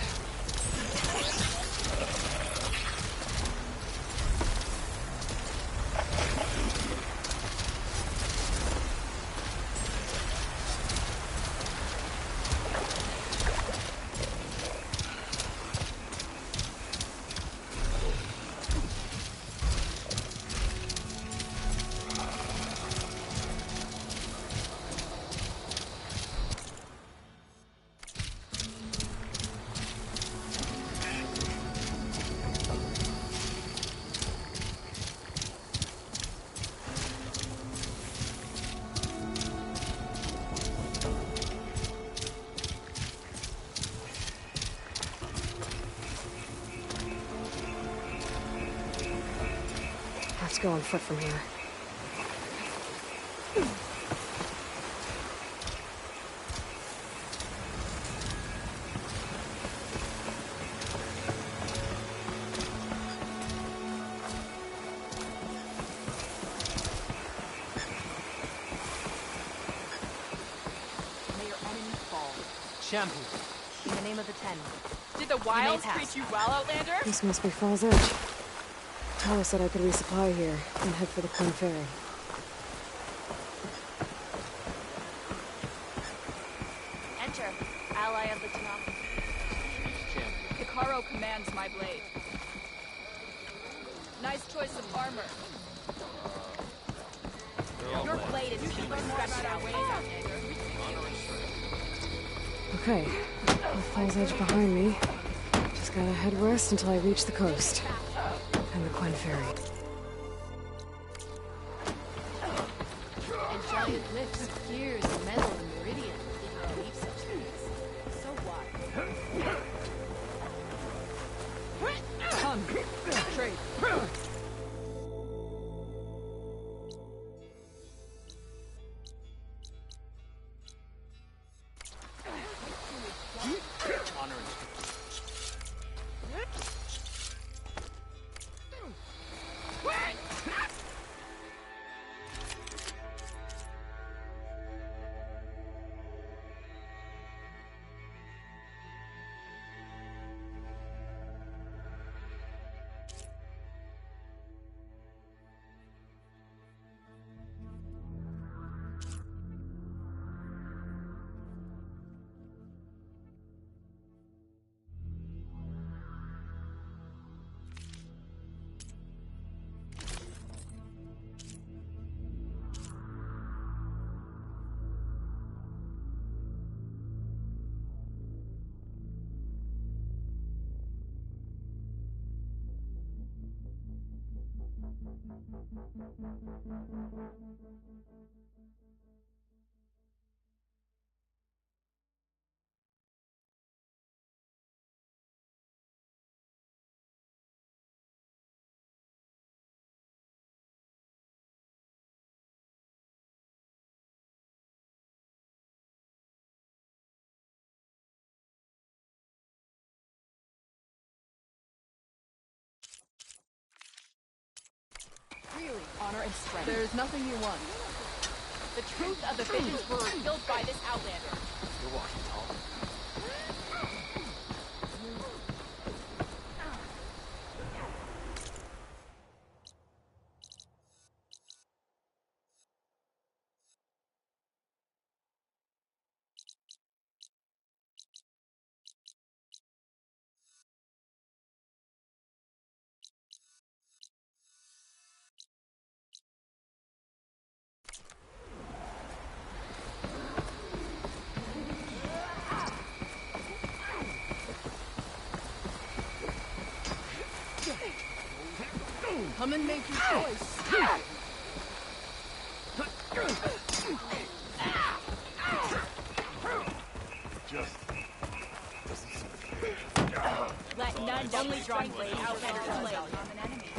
Let's go on foot from here. May your enemies fall. Shampoo. In the name of the Ten. Did the wilds treat you well, Outlander? This must be Falls Edge. Tara said I could resupply here and head for the Quinn Ferry. Enter, ally of the Tanakh. Hikaru commands my blade. Nice choice of armor. Your blade is being respected our ways, Outlander. Okay, with Falls Edge behind me, just gotta head west until I reach the coast. And the Quinn Ferry. And giant lifts of gears and metal and meridian. Didn't believe such things. So what? Come, trade. Really, honor and strength. There's nothing you want. The truth of the visions were revealed by this Outlander. You're walking tall. Come and make your choice. Just Let none only drawn blade Outlander play on an enemy.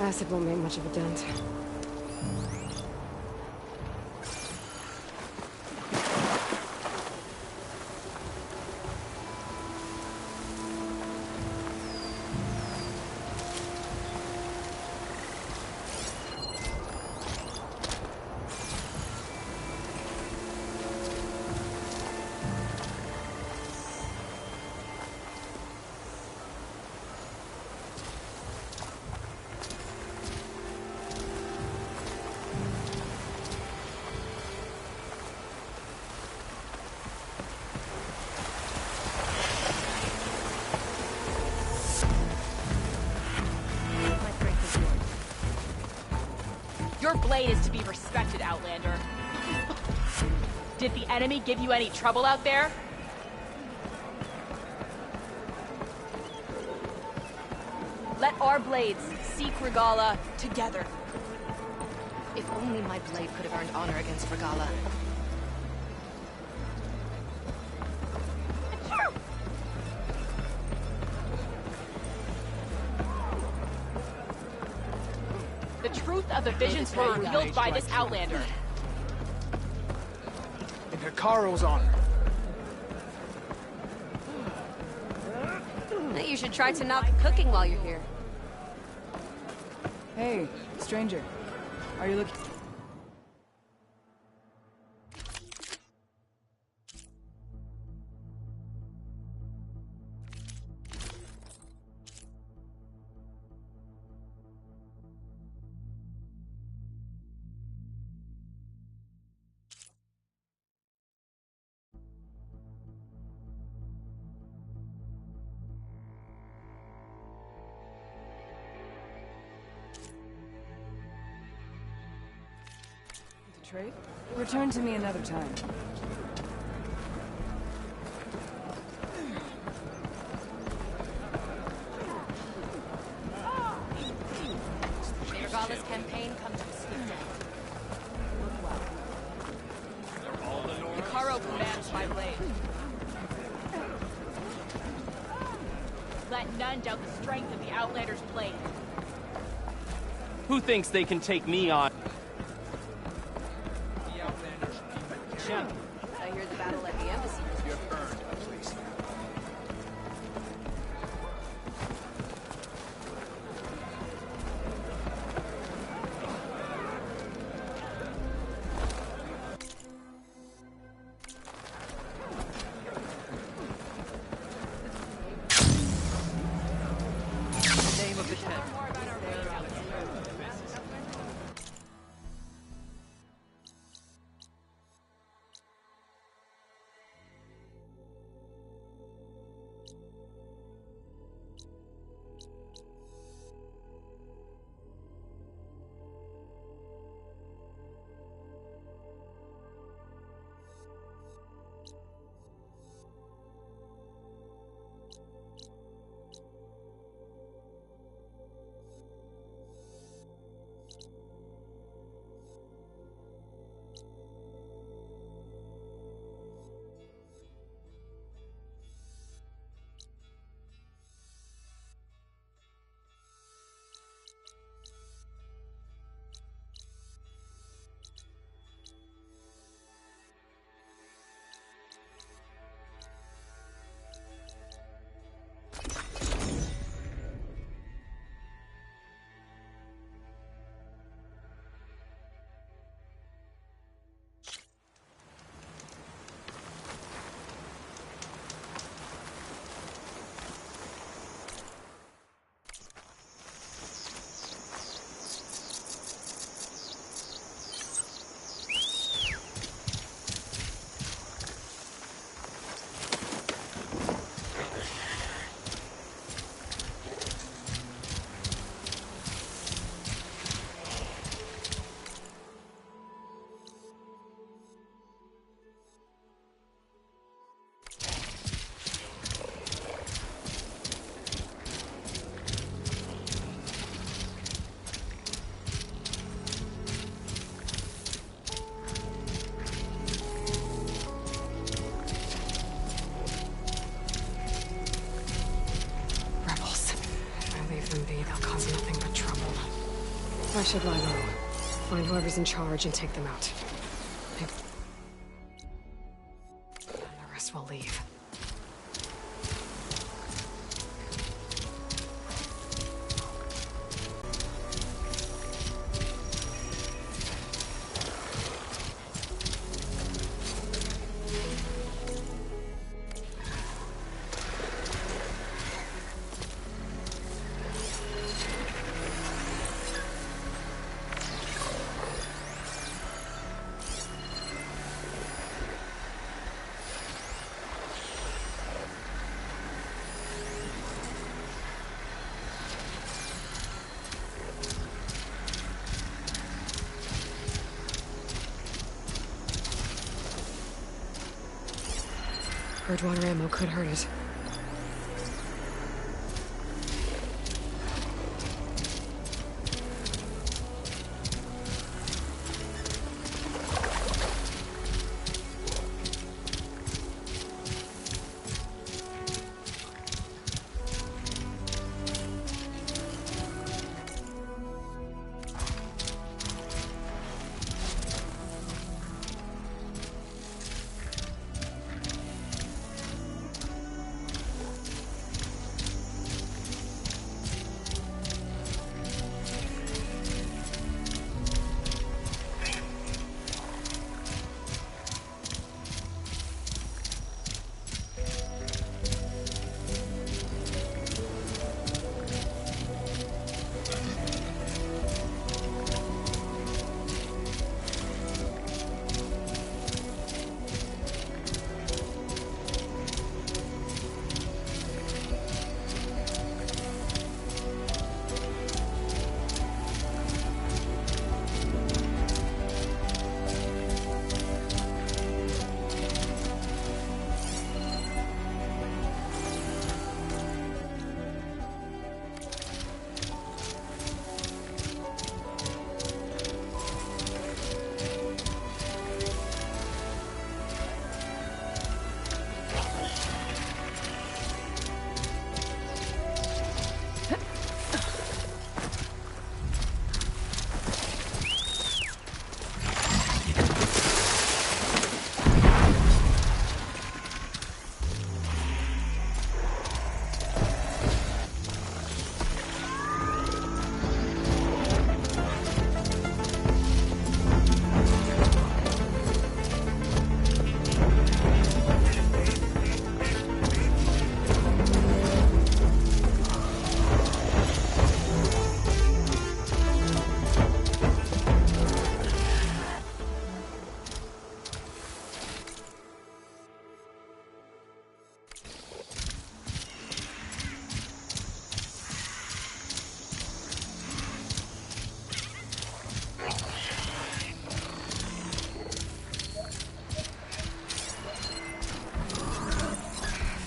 Acid won't make much of a dent. Your blade is to be respected, Outlander. Did the enemy give you any trouble out there? Let our blades seek Regala together. If only my blade could have earned honor against Regala. The truth of the visions were revealed by this Outlander. In Hikaru's honor. You should try to not cooking while you're here. Hey, stranger. Are you looking... trade? Return to me another time. Regala's campaign comes to a swift end. Look well. Hikaru commands my blade. Let none doubt the strength of the Outlander's blade. Who thinks they can take me on? I hear the battle at the embassy. You have earned a place here. Name of the tent. I should lie low. Find whoever's in charge and take them out. And the rest will leave. Bridgewater ammo could hurt it.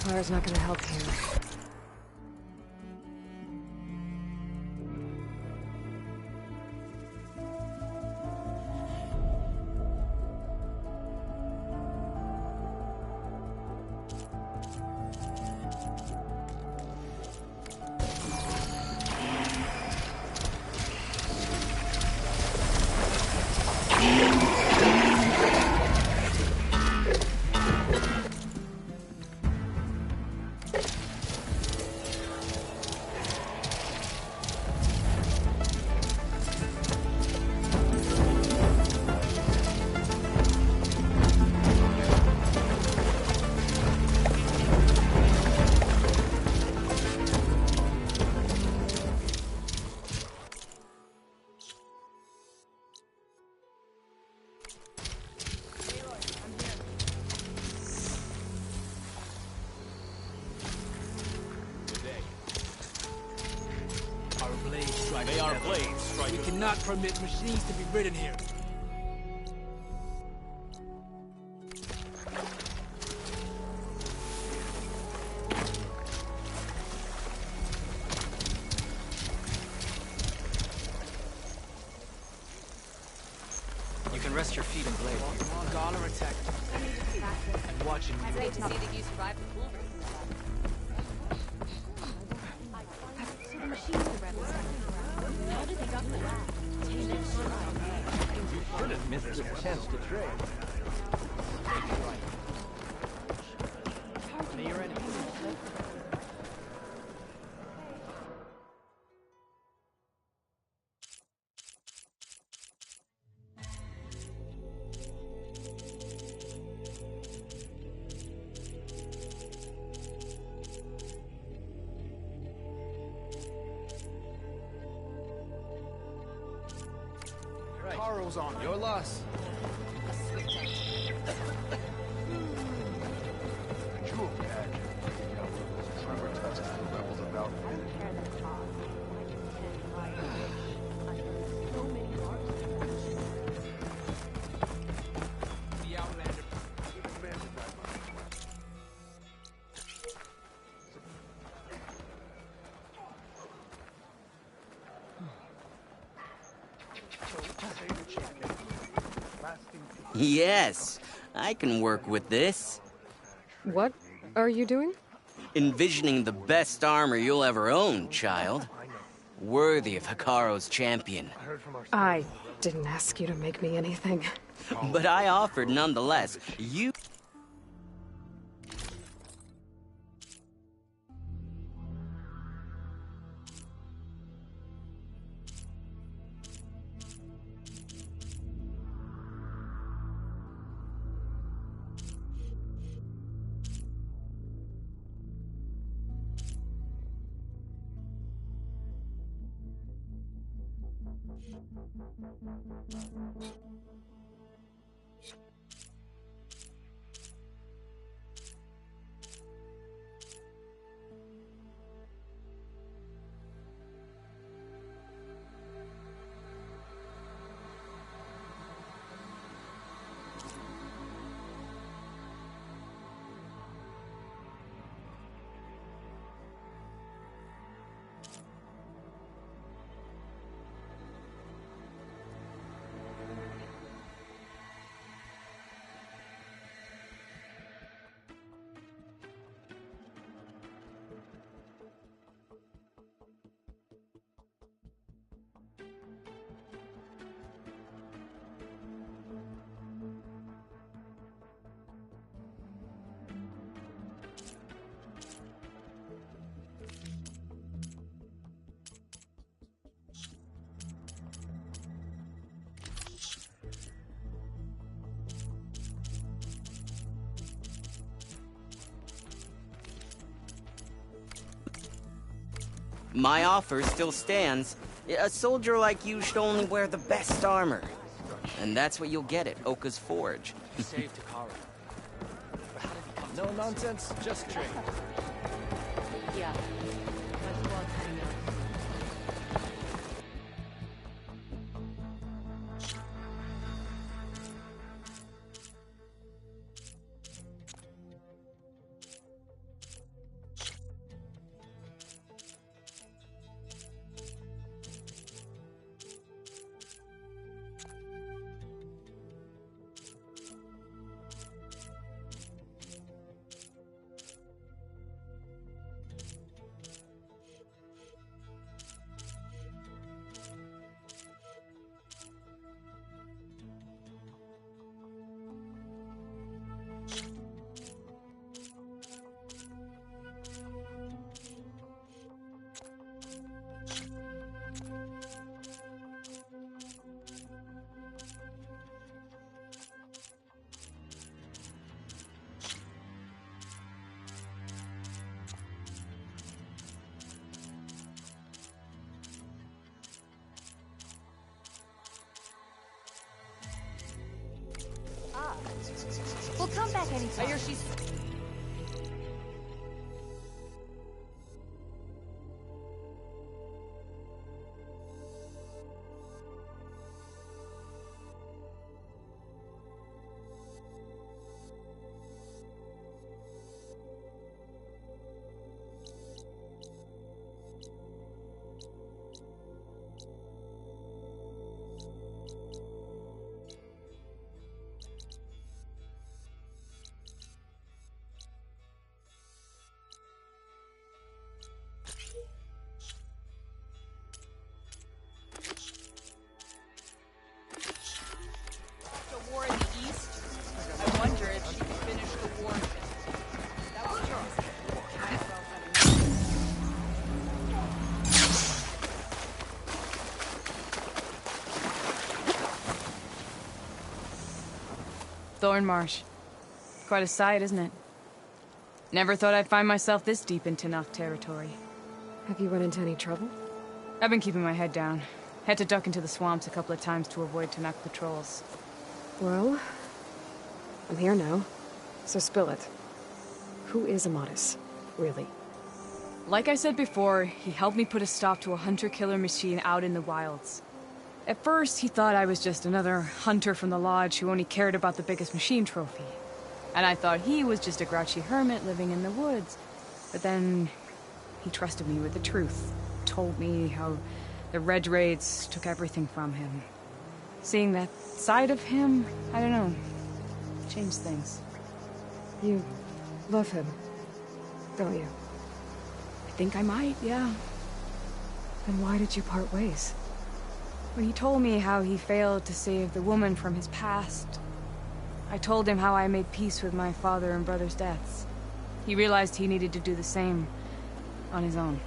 Fire's not gonna help here. They are blades, Striker. We cannot permit machines to be ridden here. You can rest your feet and blade. Gala attack. I'm watching you. I hate to see that you survived the pool break. How did they got the lab? Should have missed this chance to trade. Taro's on. Your loss. Jewel pack. You know, those Trevor tusk the rebels about. The Outlander. Yes, I can work with this. What are you doing? Envisioning the best armor you'll ever own, child. Worthy of Hikaru's champion. I didn't ask you to make me anything. But I offered nonetheless. You... My offer still stands. A soldier like you should only wear the best armor. And that's what you'll get at Oka's Forge. Save Hikaru. But how did he come? No nonsense, just trade. Yeah. Let's go out to the We'll come back anytime. I hear she's... Thornmarsh. Quite a sight, isn't it? Never thought I'd find myself this deep into Tenakth territory. Have you run into any trouble? I've been keeping my head down. Had to duck into the swamps a couple of times to avoid Tenakth patrols. Well, I'm here now, so spill it. Who is Amatis, really? Like I said before, he helped me put a stop to a hunter-killer machine out in the wilds. At first, he thought I was just another hunter from the lodge who only cared about the biggest machine trophy. And I thought he was just a grouchy hermit living in the woods. But then, he trusted me with the truth. Told me how the Red Raids took everything from him. Seeing that side of him, I don't know, changed things. You love him, don't you? I think I might, yeah. Then why did you part ways? When he told me how he failed to save the woman from his past, I told him how I made peace with my father and brother's deaths. He realized he needed to do the same on his own.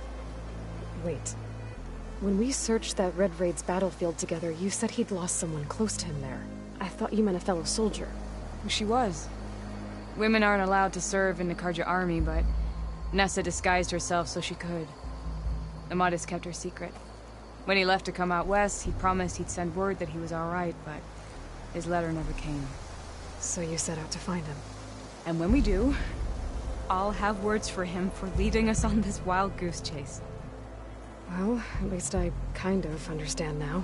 Wait. When we searched that Red Raid's battlefield together, you said he'd lost someone close to him there. I thought you meant a fellow soldier. Who she was. Women aren't allowed to serve in the Karja army, but Nessa disguised herself so she could. Amatis kept her secret. When he left to come out west, he promised he'd send word that he was alright, but his letter never came. So you set out to find him. And when we do, I'll have words for him for leading us on this wild goose chase. Well, at least I kind of understand now.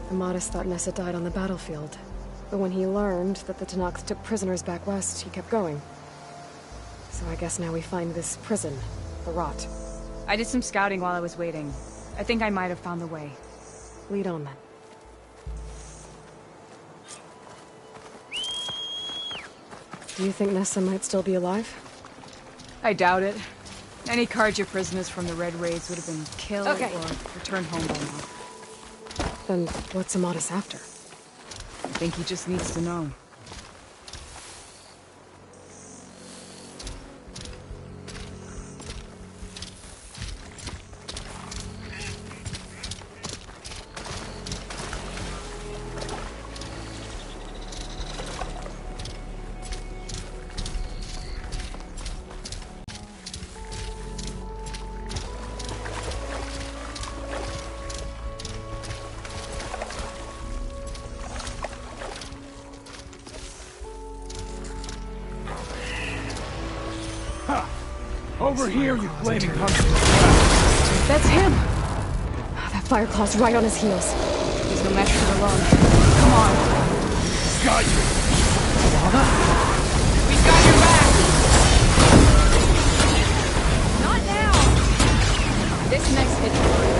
Amatis thought Nessa died on the battlefield, but when he learned that the Tenakth took prisoners back west, he kept going. So I guess now we find this prison, the Rot. I did some scouting while I was waiting. I think I might have found the way. Lead on then. Do you think Nessa might still be alive? I doubt it. Any Karja prisoners from the Red Raids would have been killed or returned home by now. Then what's Amatis after? I think he just needs to know. Over here, you flaming hunter! That's him! That Fireclaw's right on his heels. He's no match for the lung. Come on! Got you! We've got your back! Not now! This next hit's mine.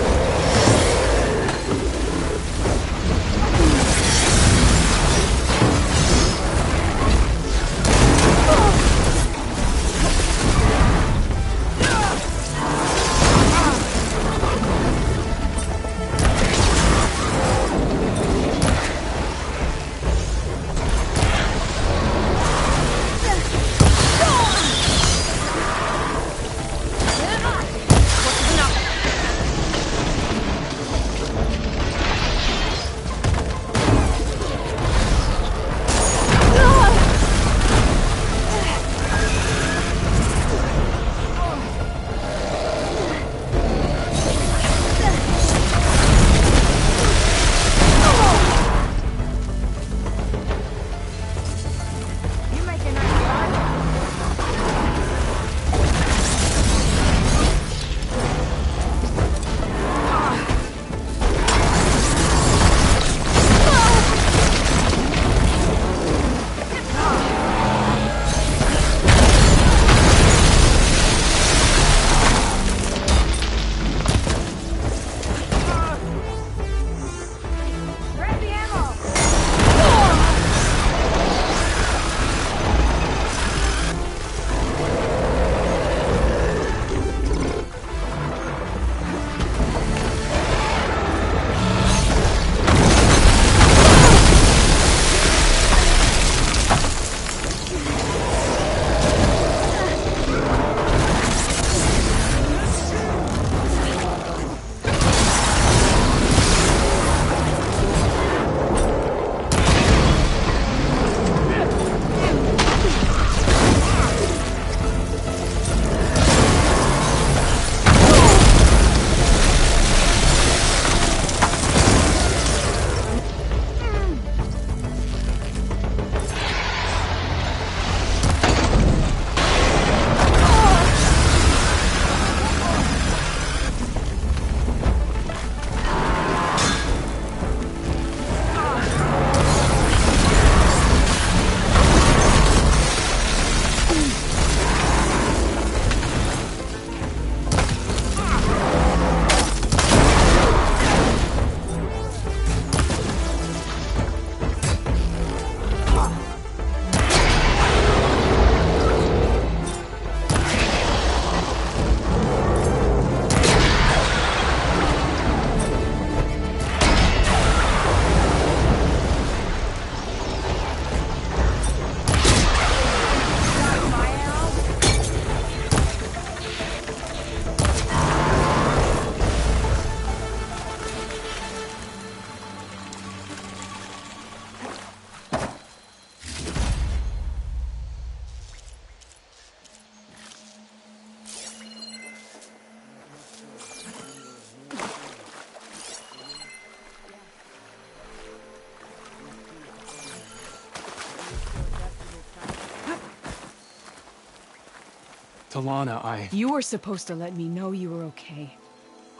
Talana, You were supposed to let me know you were okay.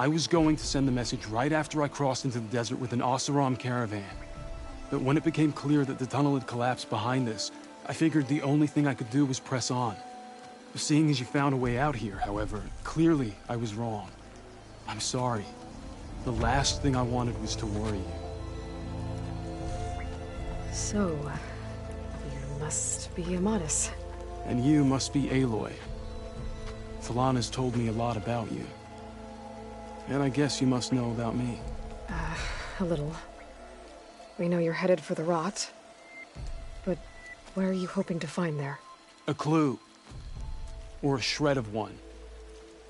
I was going to send the message right after I crossed into the desert with an Oseram caravan. But when it became clear that the tunnel had collapsed behind us, I figured the only thing I could do was press on. Seeing as you found a way out here, however, clearly I was wrong. I'm sorry. The last thing I wanted was to worry you. So, you must be Amadis. And you must be Aloy. Talana's told me a lot about you. And I guess you must know about me. A little. We know you're headed for the rot. But what are you hoping to find there? A clue. Or a shred of one.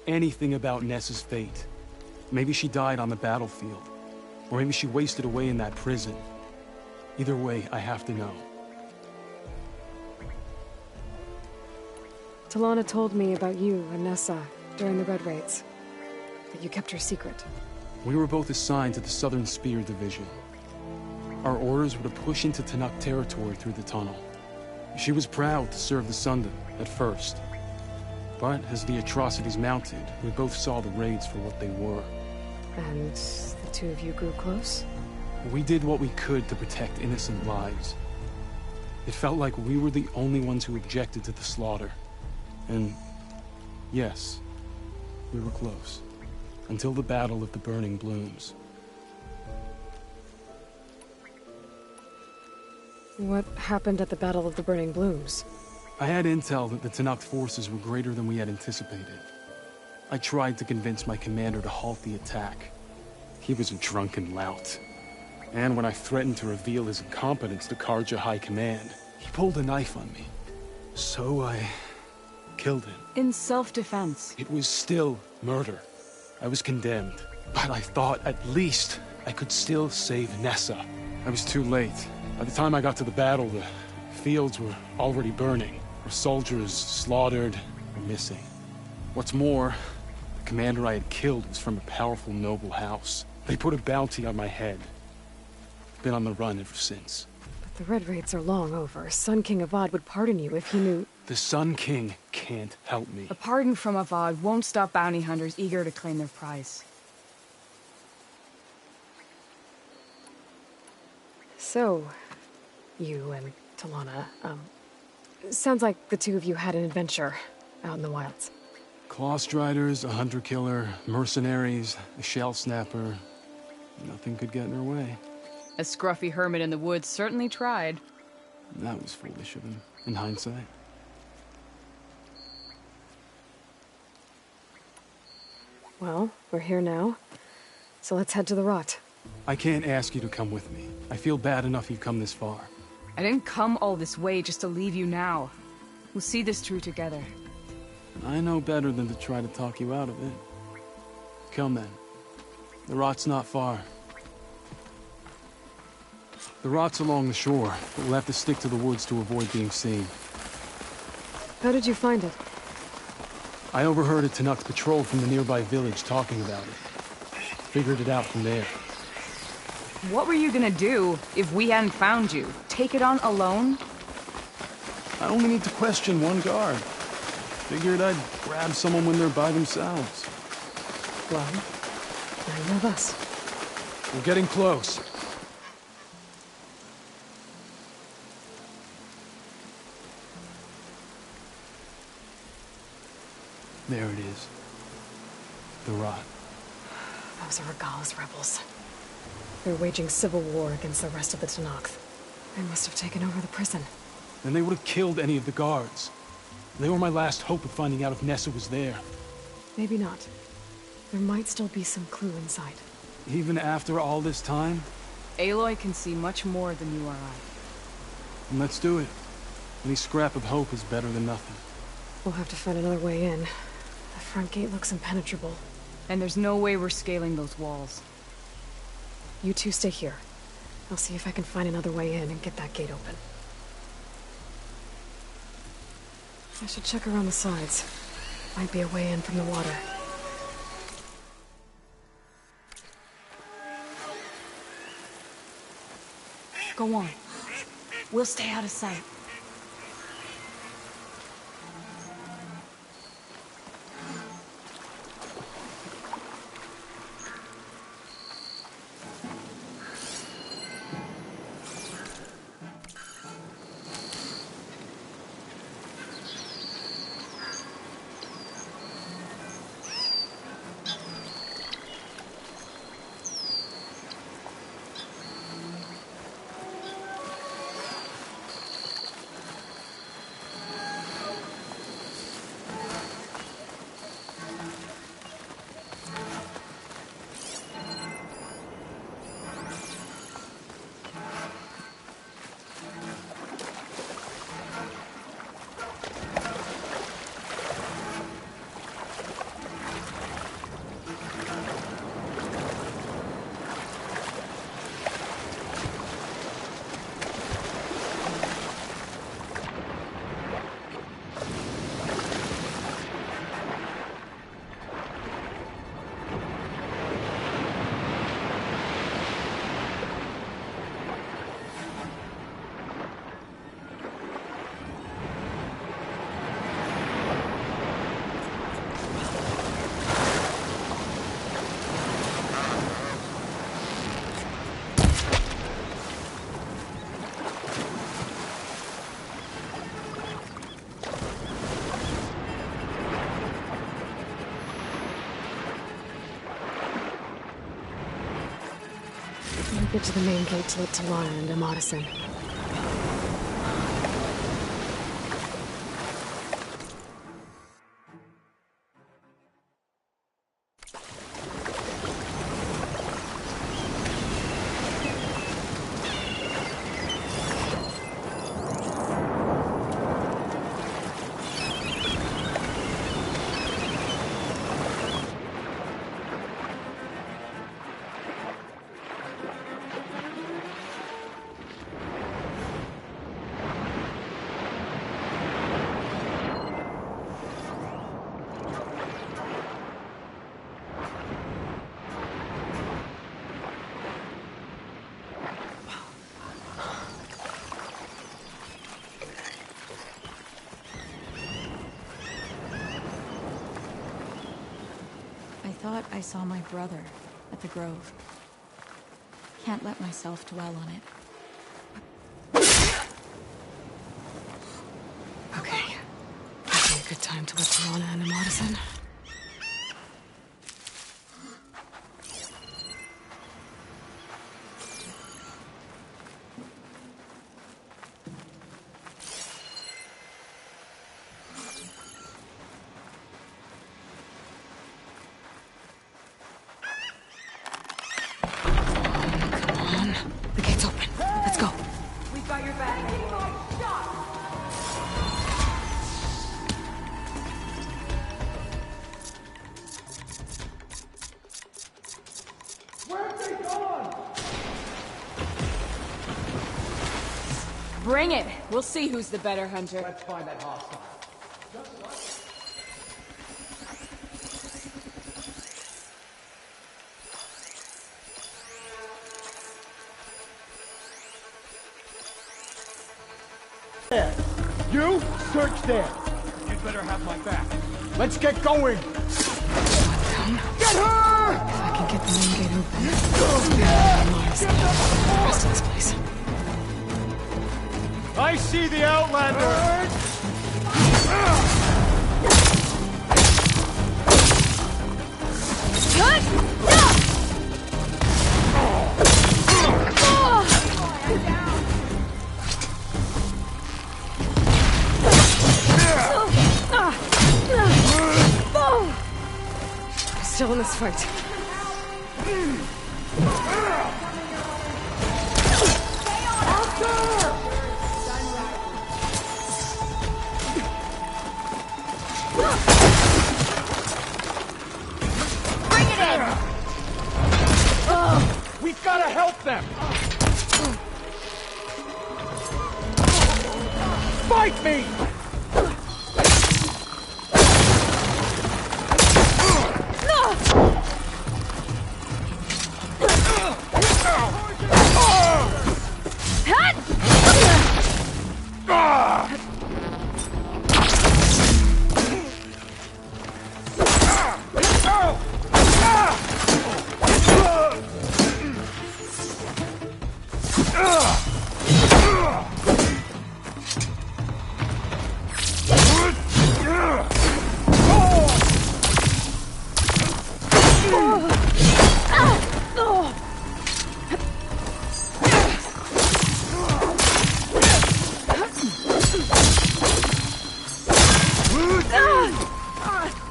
Anything about Nessa's fate. Maybe she died on the battlefield. Or maybe she wasted away in that prison. Either way, I have to know. Talana told me about you and Nessa during the Red Raids. That you kept her secret. We were both assigned to the Southern Spear Division. Our orders were to push into Tanakh territory through the tunnel. She was proud to serve the Sundom at first. But as the atrocities mounted, we both saw the raids for what they were. And the two of you grew close? We did what we could to protect innocent lives. It felt like we were the only ones who objected to the slaughter. And yes, we were close. Until the Battle of the Burning Blooms. What happened at the Battle of the Burning Blooms? I had intel that the Tanakh forces were greater than we had anticipated. I tried to convince my commander to halt the attack. He was a drunken lout. And when I threatened to reveal his incompetence to Karja High Command, he pulled a knife on me. So I killed him. In self-defense. It was still murder. I was condemned. But I thought at least I could still save Nessa. I was too late. By the time I got to the battle, the fields were already burning. Our soldiers slaughtered or missing. What's more, the commander I had killed was from a powerful noble house. They put a bounty on my head. Been on the run ever since. But the Red Raids are long over. Sun King Avad would pardon you if he knew... The Sun King can't help me. A pardon from Avad won't stop bounty hunters eager to claim their prize. So, you and Talana, sounds like the two of you had an adventure out in the wilds. Clawstriders, a hunter-killer, mercenaries, a shell snapper. Nothing could get in her way. A scruffy hermit in the woods certainly tried. That was foolish of him, in hindsight. Well, we're here now, so let's head to the rot. I can't ask you to come with me. I feel bad enough you've come this far. I didn't come all this way just to leave you now. We'll see this through together. I know better than to try to talk you out of it. Come then. The rot's not far. The rot's along the shore, but we'll have to stick to the woods to avoid being seen. How did you find it? I overheard a Tanakh patrol from the nearby village talking about it. Figured it out from there. What were you gonna do if we hadn't found you? Take it on alone? I only need to question one guard. Figured I'd grab someone when they're by themselves. Well, now you have us. We're getting close. There it is. The rot. Those are Regala's rebels. They're waging civil war against the rest of the Tanakh. They must have taken over the prison. Then they would have killed any of the guards. They were my last hope of finding out if Nessa was there. Maybe not. There might still be some clue inside. Even after all this time? Aloy can see much more than you or I. Then let's do it. Any scrap of hope is better than nothing. We'll have to find another way in. The front gate looks impenetrable. And there's no way we're scaling those walls. You two stay here. I'll see if I can find another way in and get that gate open. I should check around the sides. Might be a way in from the water. Go on. We'll stay out of sight. Get to the main gate to let Talana and Amadison. I thought I saw my brother at the Grove. Can't let myself dwell on it. Okay. Might be a good time to let Talana and Amadison. Bring it! We'll see who's the better hunter. Let's find that hostile. There. You search there. You'd better have my back. Let's get going. Get her! If I can get the main gate open, the rest of this place. I see the Outlander! I'm still in this fight. Bring it in! We've got to help them! Fight me!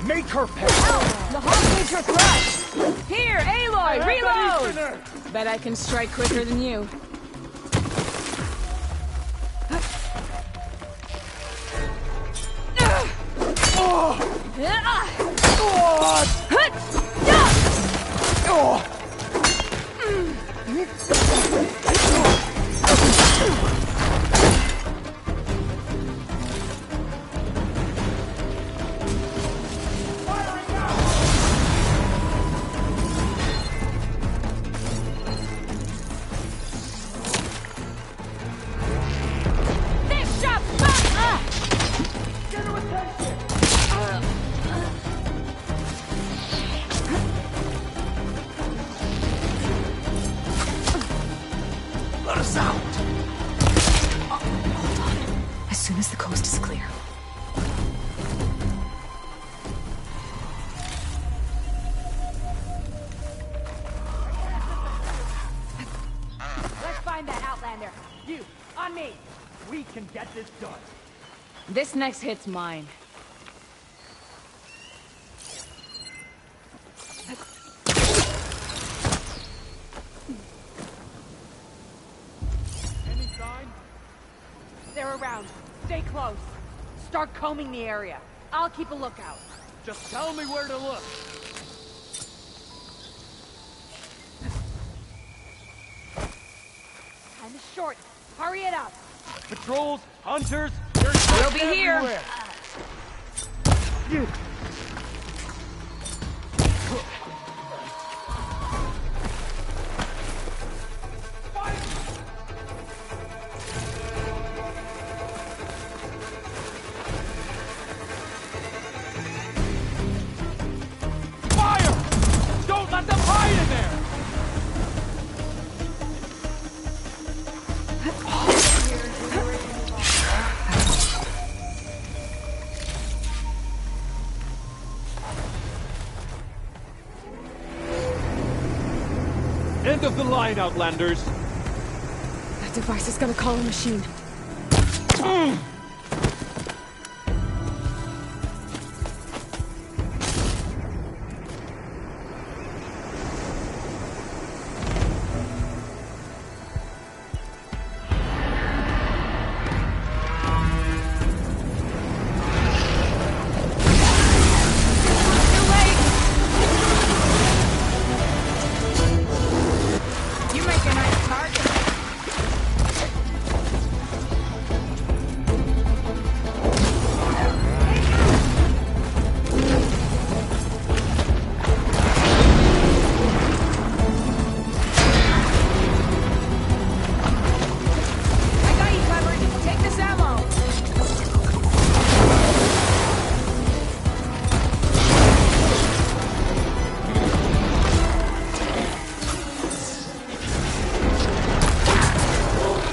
Make her pay! The hostage are crushed! Here, Aloy, reload! Bet I can strike quicker than you. we can get this done. This next hit's mine. Any sign? They're around. Stay close. Start combing the area. I'll keep a lookout. Just tell me where to look. Time is short. Hurry it up. Patrols, hunters, there's We'll be here. everywhere. Fire! Don't let them hide in there! End of the line, Outlanders. That device is gonna call a machine. You make a nice target. I got you covered. Take this ammo.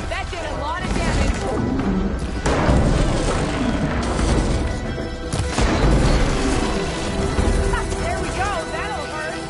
That did a lot of damage. There we go. That'll hurt.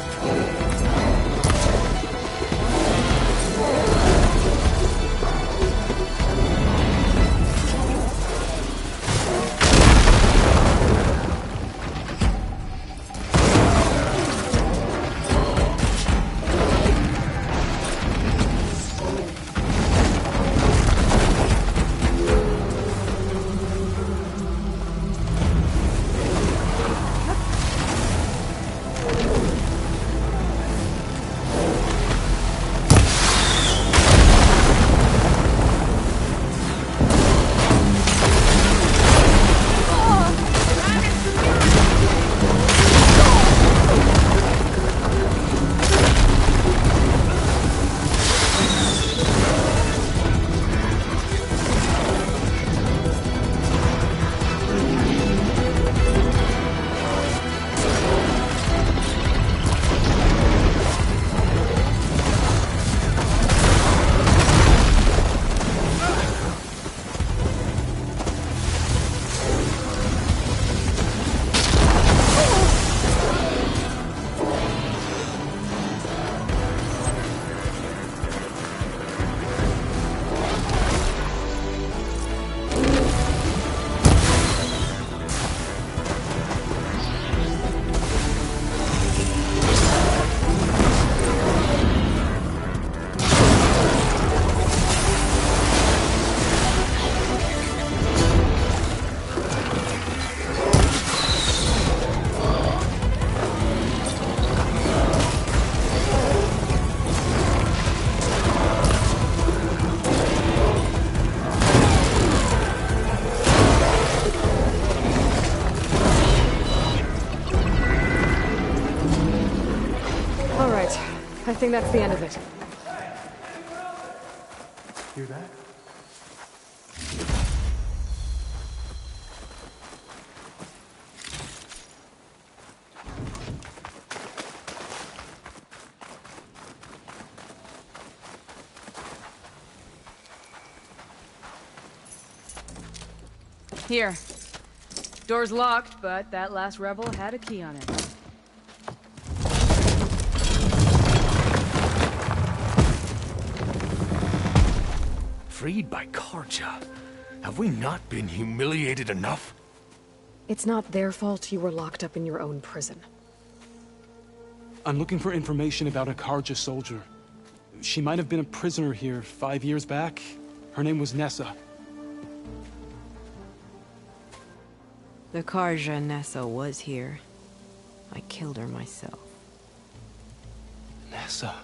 All right. I think that's the end of it. Hear that? Here. Door's locked, but that last rebel had a key on it. Freed by Karja. Have we not been humiliated enough? It's not their fault you were locked up in your own prison. I'm looking for information about a Karja soldier. She might have been a prisoner here 5 years back. Her name was Nessa. The Karja Nessa was here. I killed her myself. Nessa.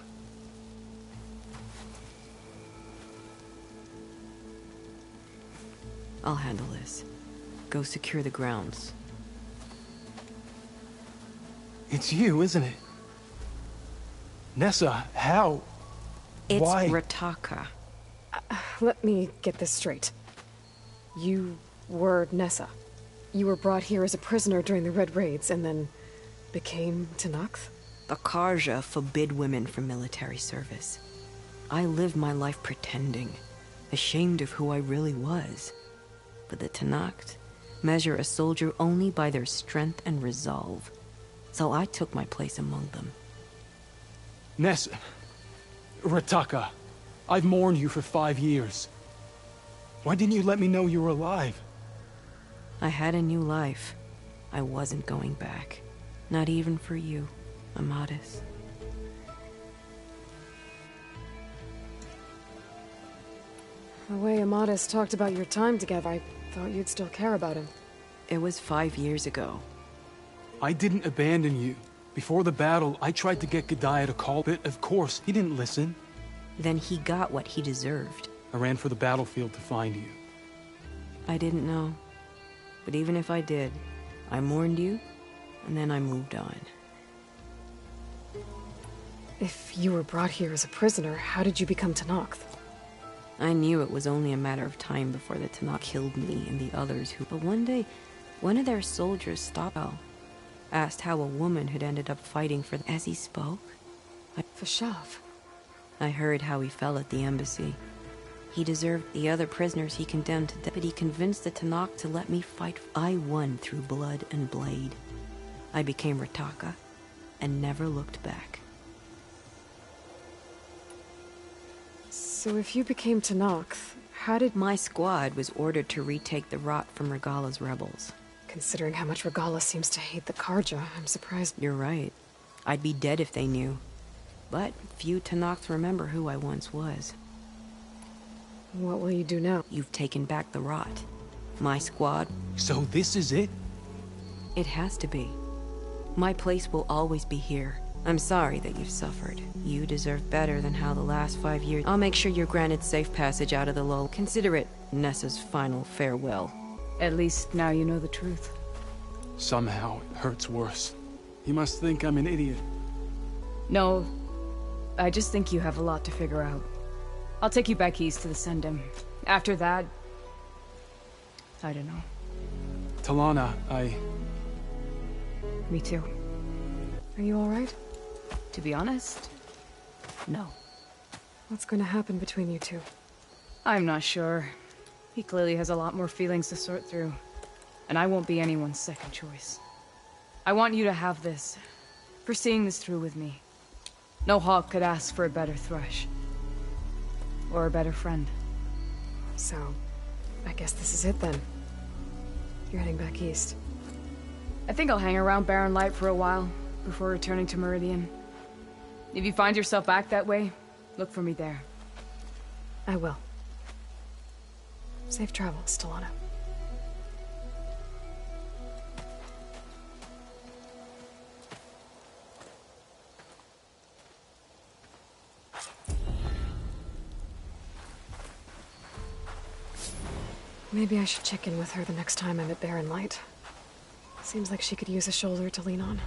I'll handle this. Go secure the grounds. It's you, isn't it? Nessa, how? It's Why? Rataka. Let me get this straight. You were Nessa. You were brought here as a prisoner during the Red Raids, and then became Tenakth? The Karja forbid women from military service. I lived my life pretending, ashamed of who I really was. But the Tenakth measure a soldier only by their strength and resolve. So I took my place among them. Nessa. Rataka. I've mourned you for 5 years. Why didn't you let me know you were alive? I had a new life. I wasn't going back. Not even for you, Amadis. The way Amadis talked about your time together, I thought you'd still care about him. It was 5 years ago. I didn't abandon you. Before the battle, I tried to get G'daiah to call, but of course, he didn't listen. Then he got what he deserved. I ran for the battlefield to find you. I didn't know. But even if I did, I mourned you, and then I moved on. If you were brought here as a prisoner, how did you become Tenakth? I knew it was only a matter of time before the Tenakth killed me and the others who... But one day, one of their soldiers stopped, asked how a woman had ended up fighting for them. As he spoke, Fashav. I heard how he fell at the embassy. He deserved the other prisoners he condemned to death, but he convinced the Tenakth to let me fight. I won through blood and blade. I became Rataka, and never looked back. So if you became Tenakth, how did... My squad was ordered to retake the Rot from Regala's rebels. Considering how much Regala seems to hate the Karja, I'm surprised... You're right. I'd be dead if they knew. But few Tenakth remember who I once was. What will you do now? You've taken back the Rot. My squad... So this is it? It has to be. My place will always be here. I'm sorry that you've suffered. You deserve better than how the last 5 years... I'll make sure you're granted safe passage out of the lull. Consider it Nessa's final farewell. At least now you know the truth. Somehow it hurts worse. You must think I'm an idiot. No, I just think you have a lot to figure out. I'll take you back east to the Sendem. After that... I don't know. Talana, Me too. Are you alright? To be honest, no. What's going to happen between you two? I'm not sure. He clearly has a lot more feelings to sort through. And I won't be anyone's second choice. I want you to have this. For seeing this through with me. No hawk could ask for a better thrush. Or a better friend. So, I guess this is it then. You're heading back east. I think I'll hang around Barren Light for a while, before returning to Meridian. If you find yourself back that way, look for me there. I will. Safe travels, Talana. Maybe I should check in with her the next time I'm at Barren Light. Seems like she could use a shoulder to lean on.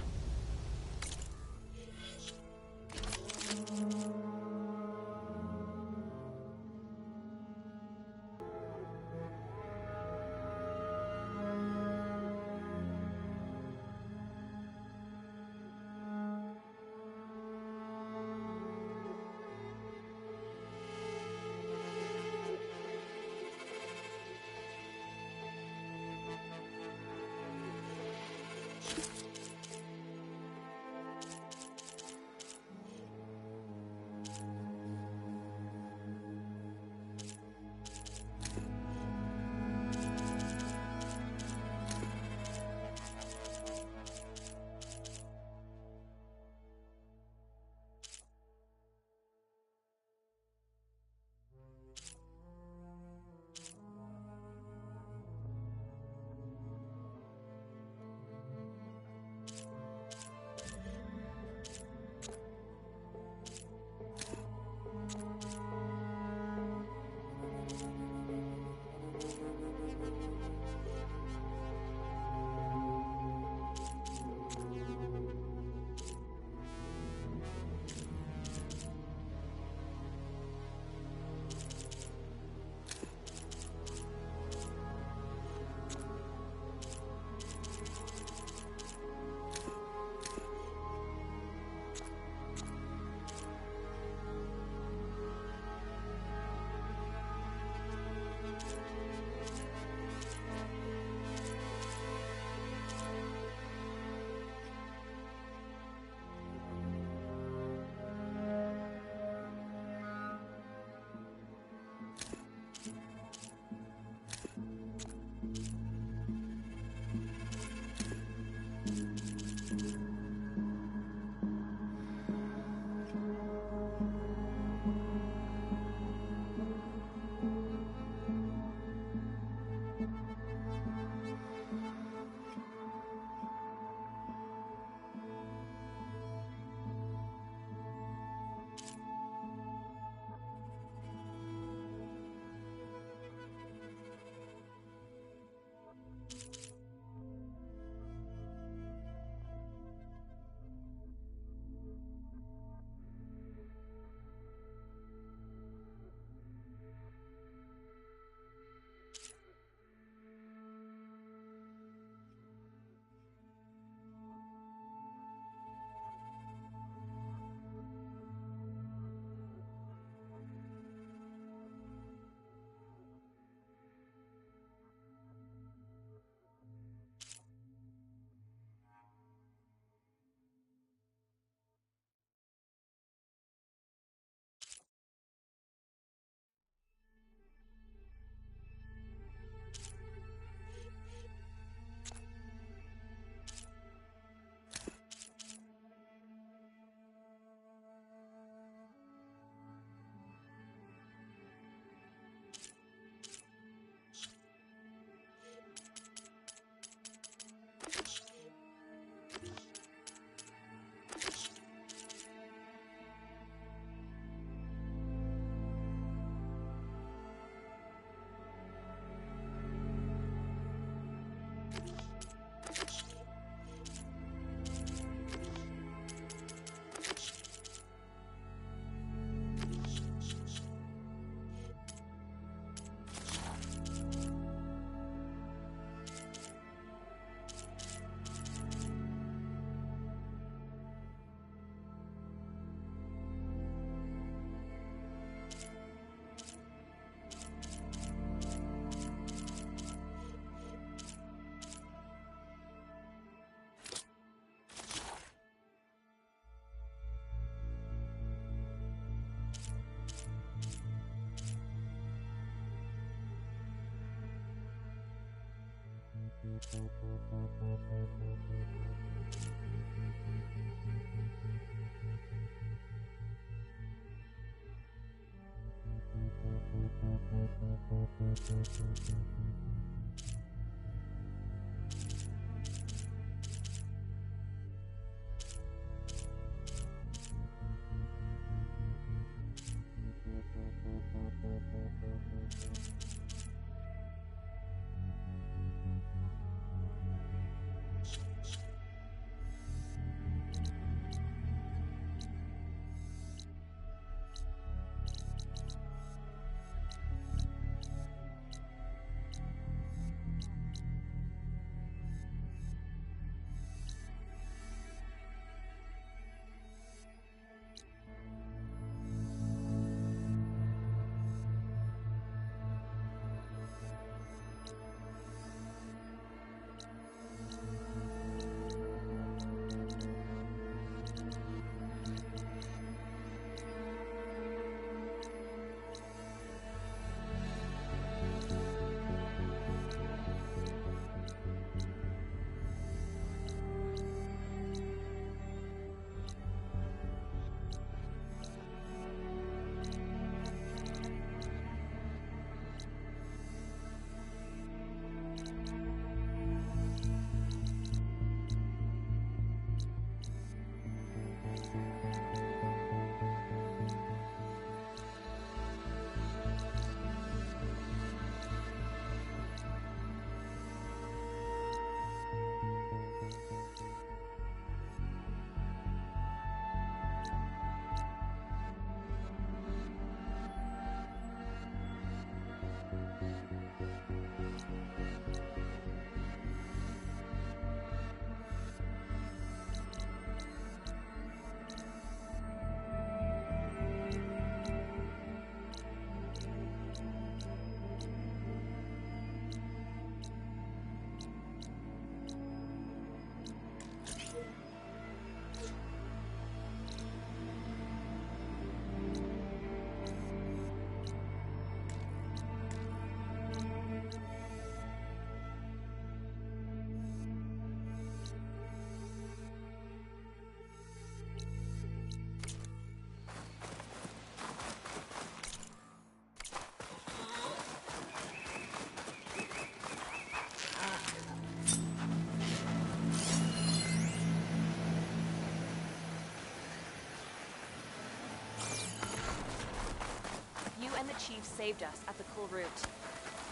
And the chief saved us at the cool route.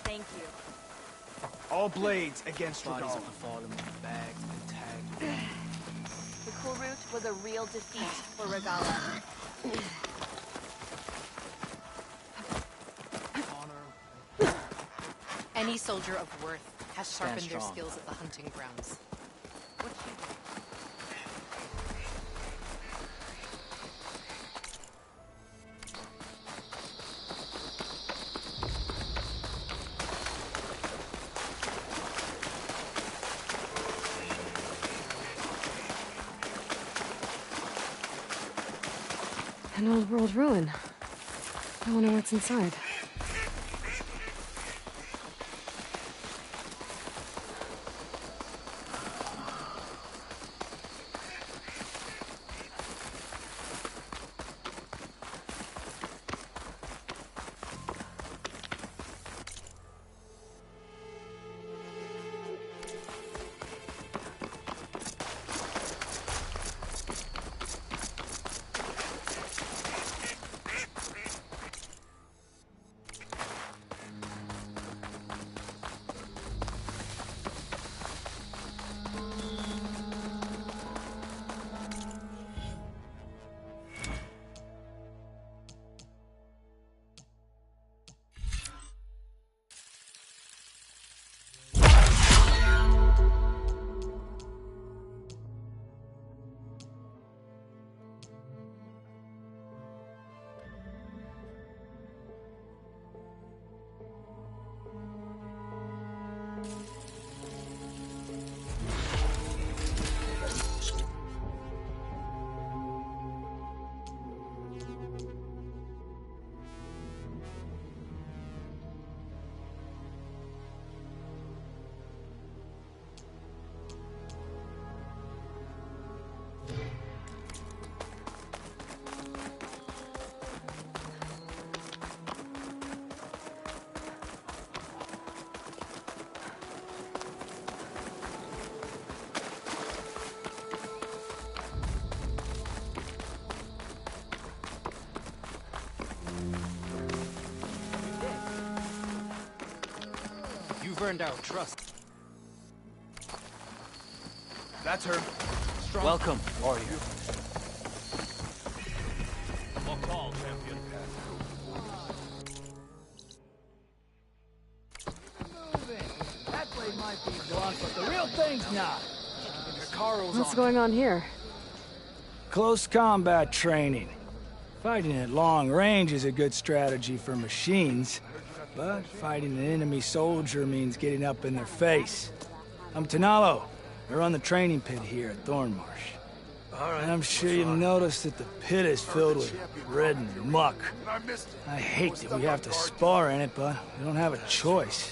Thank you. All blades against Bodies Regal. of the fallen bagged and tagged. The cool route was a real defeat for Regala. Any soldier of worth has sharpened their strong. skills at the hunting grounds. An old world ruin. I wonder what's inside. burned our trust. That's her. Strong. Welcome, warrior. Well called, champion. That blade might be blunt, but the real thing's not. What's going on here? Close combat training. Fighting at long range is a good strategy for machines, but fighting an enemy soldier means getting up in their face. I'm Tanalo. I run the training pit here at Thornmarsh. And I'm sure you've noticed that the pit is filled with red and muck. I hate that we have to spar in it, but we don't have a choice.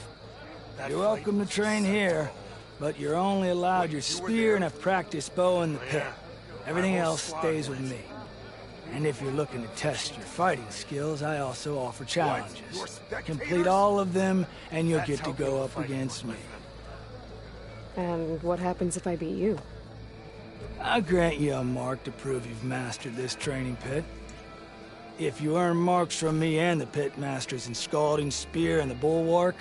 You're welcome to train here, but you're only allowed your spear and a practice bow in the pit. Everything else stays with me. And if you're looking to test your fighting skills, I also offer challenges. Complete all of them, and you'll get to go up against me. And what happens if I beat you? I'll grant you a mark to prove you've mastered this training pit. If you earn marks from me and the pit masters in scalding spear and the bulwark,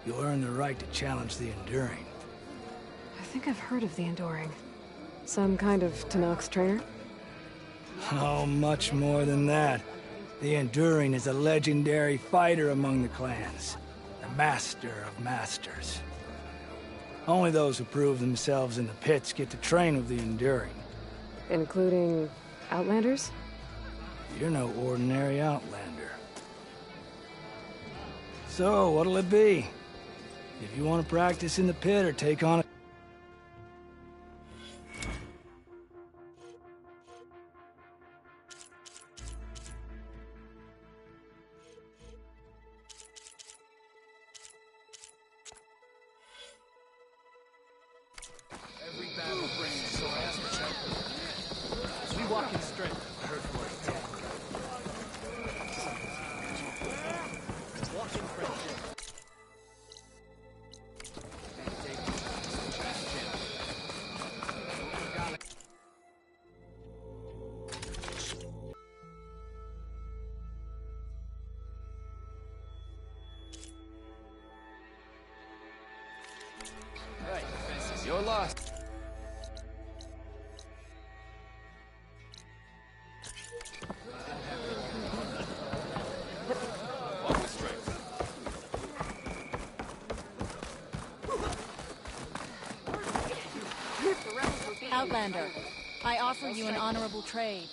you'll earn the right to challenge the Enduring. I think I've heard of the Enduring. Some kind of Tanox trainer? Oh, much more than that. The Enduring is a legendary fighter among the clans. The master of masters. Only those who prove themselves in the pits get to train with the Enduring. Including Outlanders? You're no ordinary Outlander. So, what'll it be? If you want to practice in the pit or take on a... Every battle brings swords. We walk in strength. Walk in friendship. Right, you're lost. Outlander, I offer you an honorable trade.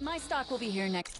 My stock will be here next.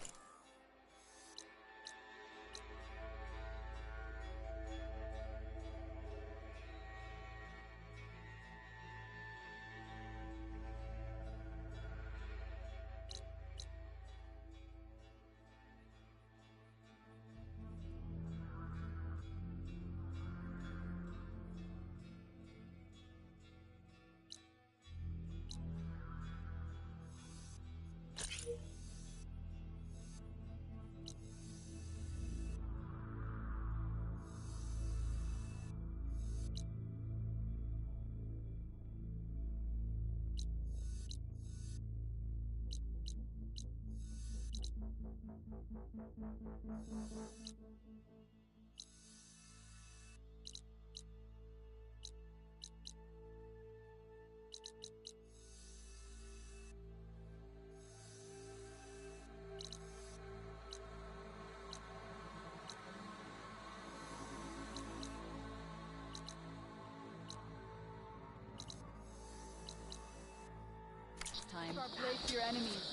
Time. Sharp blade to your enemies.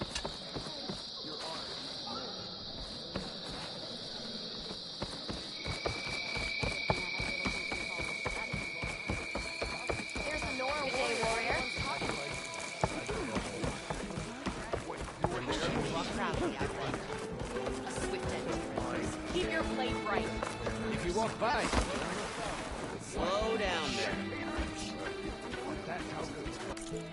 Your arm. Here's the Nora warrior. Walk proudly, Outlander. A swift end. Keep your blade bright. If you walk by. Slow down there. That's how good.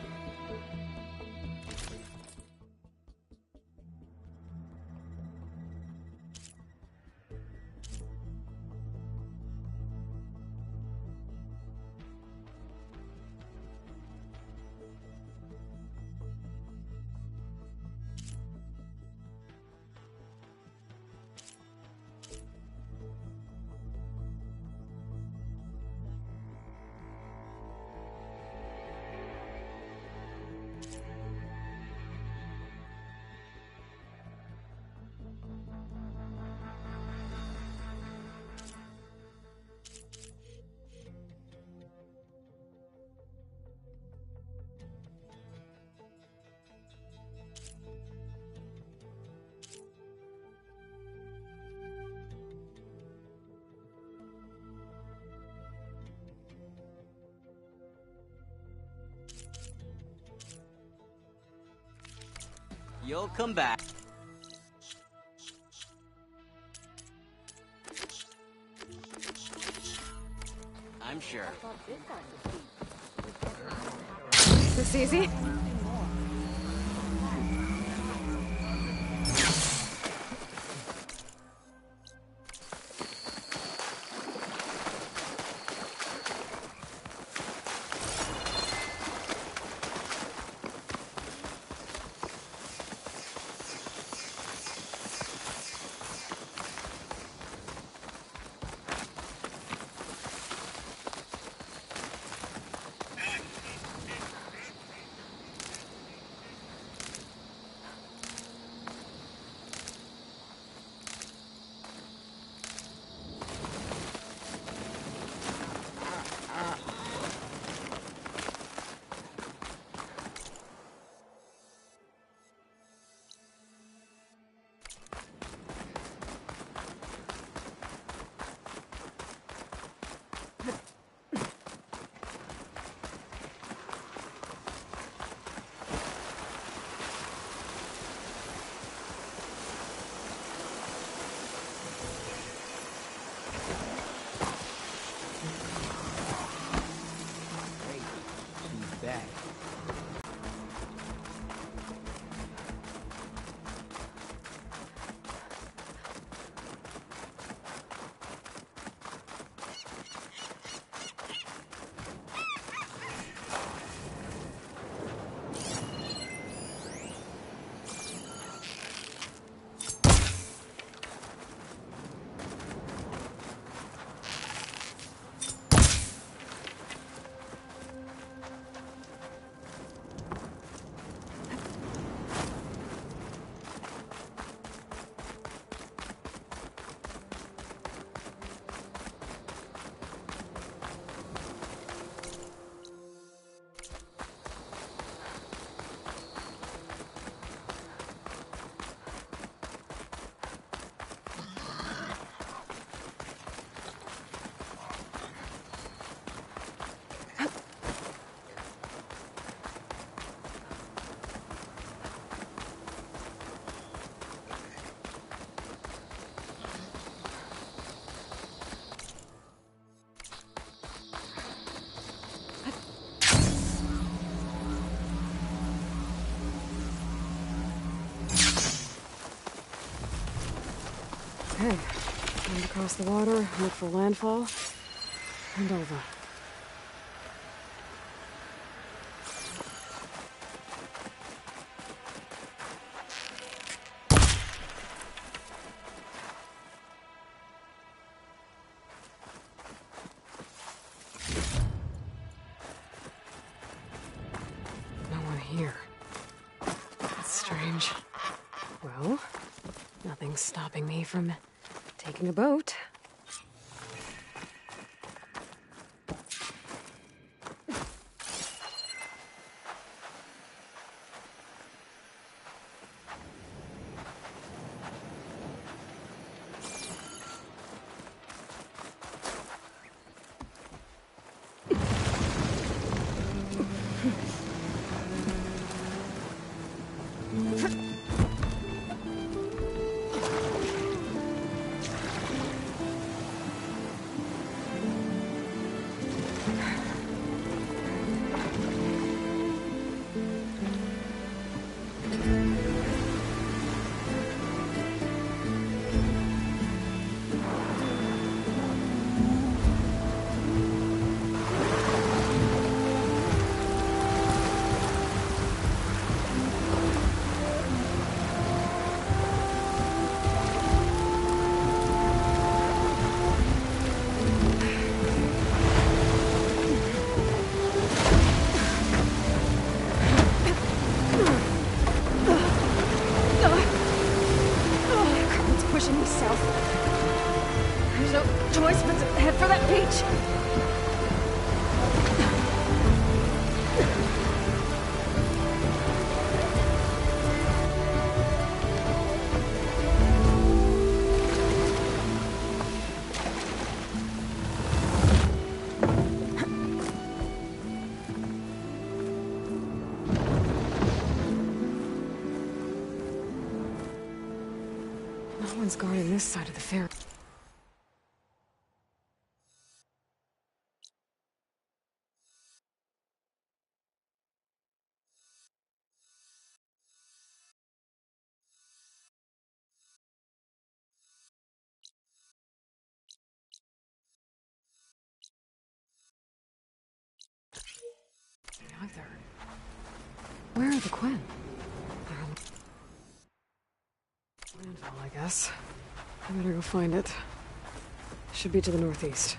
You'll come back. I'm sure. This easy? Okay, time to cross the water, look for landfall, and over. No one here. That's strange. Well, nothing's stopping me from taking a boat. Choice but to head for that beach. one's guarding this side of the ferry. Either. Where are the Quinn? Landfall, I guess. I better go find it. Should be to the northeast.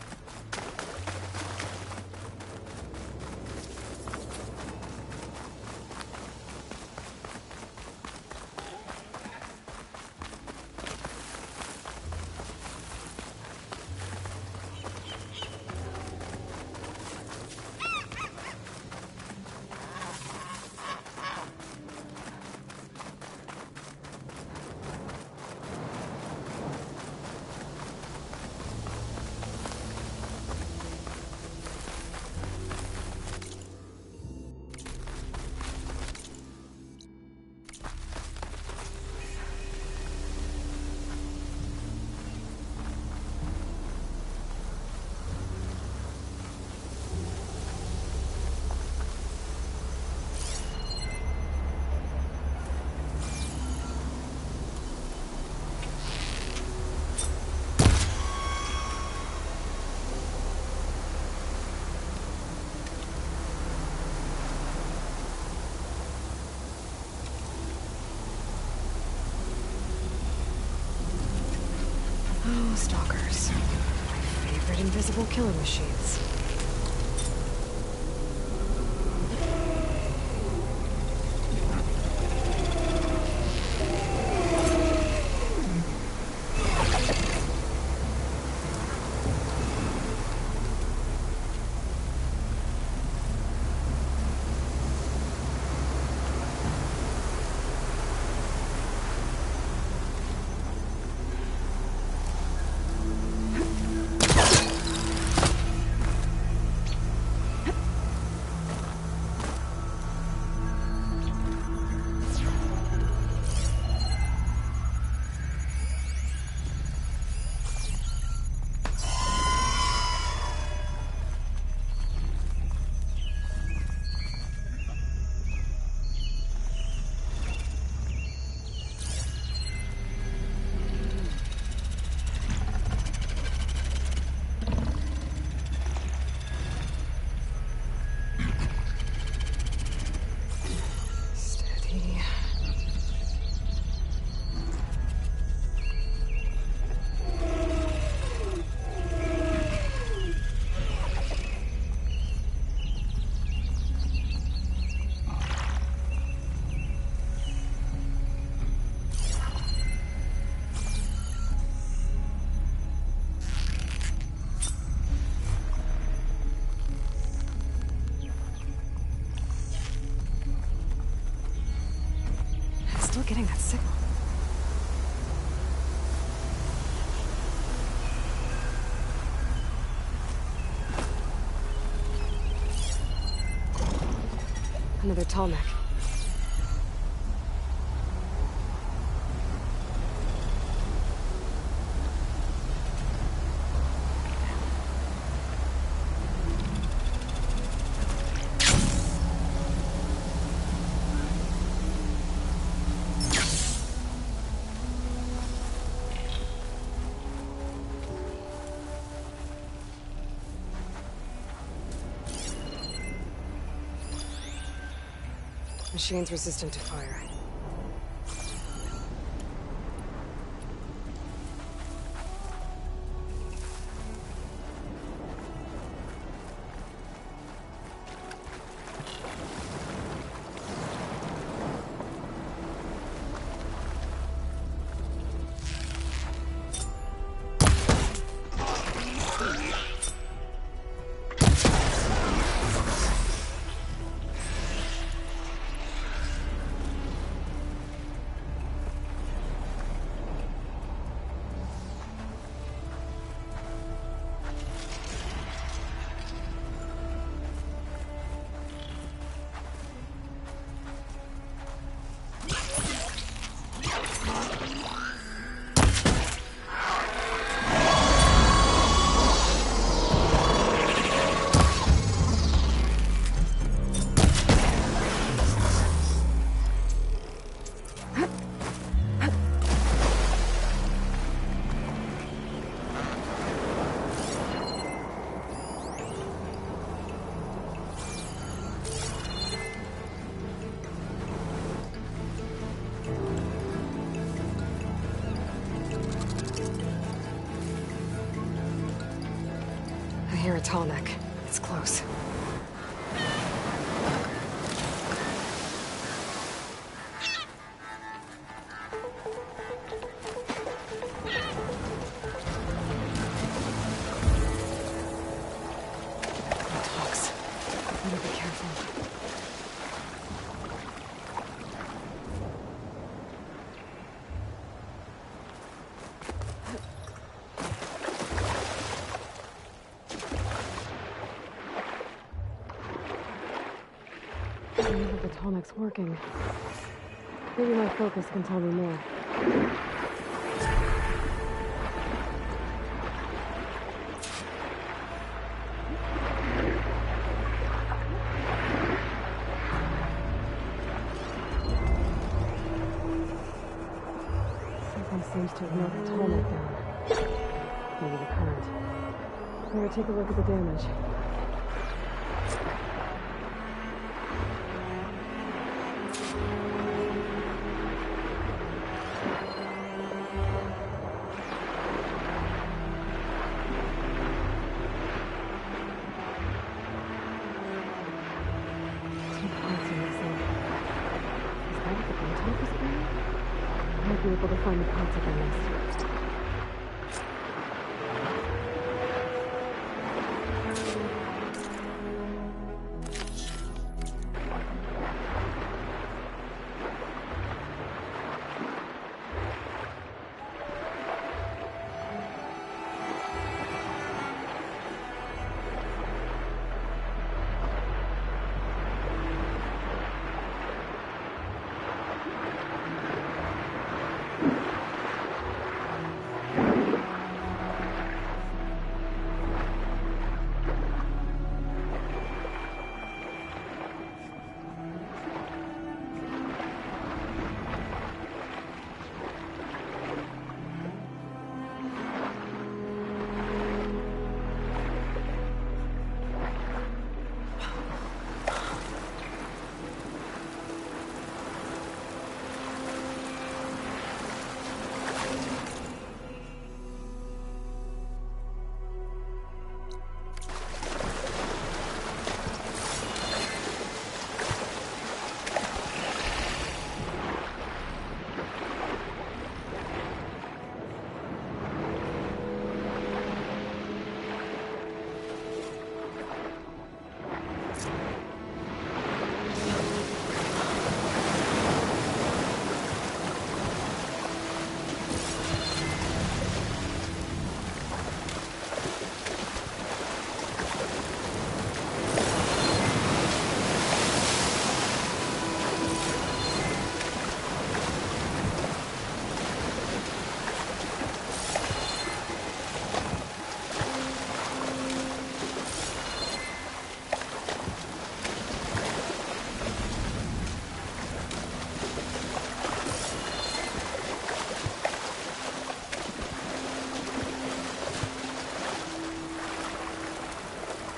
Oh, stalkers. My favorite invisible killing machines. Still getting that signal. Another tall neck. Machine's resistant to fire. I hear a tall neck. It's close. Talks. Better be careful. I wonder if the tonic working. Maybe my focus can tell me more. Something seems to have knocked the tonic down. Maybe the current. Better take a look at the damage. Be able to find the parts of the nest.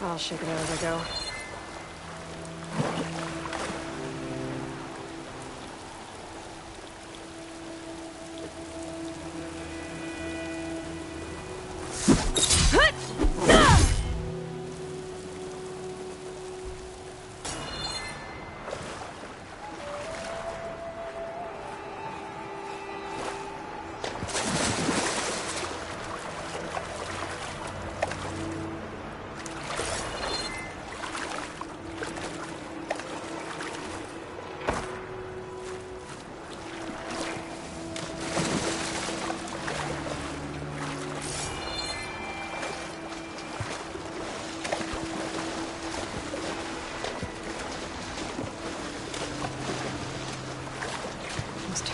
I'll shake it out as I go.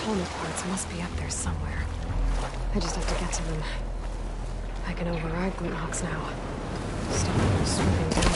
Tonic parts must be up there somewhere. I just have to get to them. I can override Glutnox now. Stop them swooping down.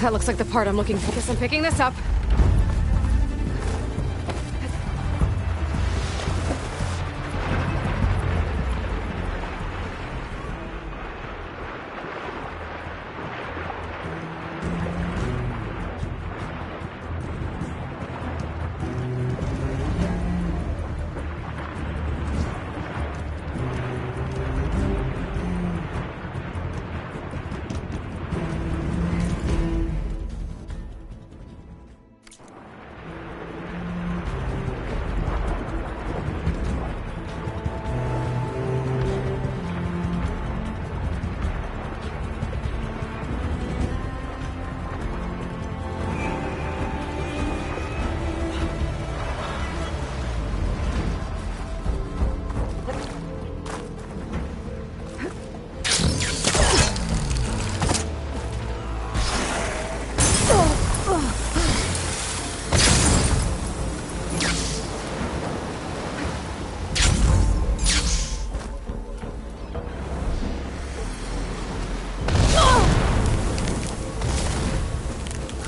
That looks like the part I'm looking for. Guess I'm picking this up.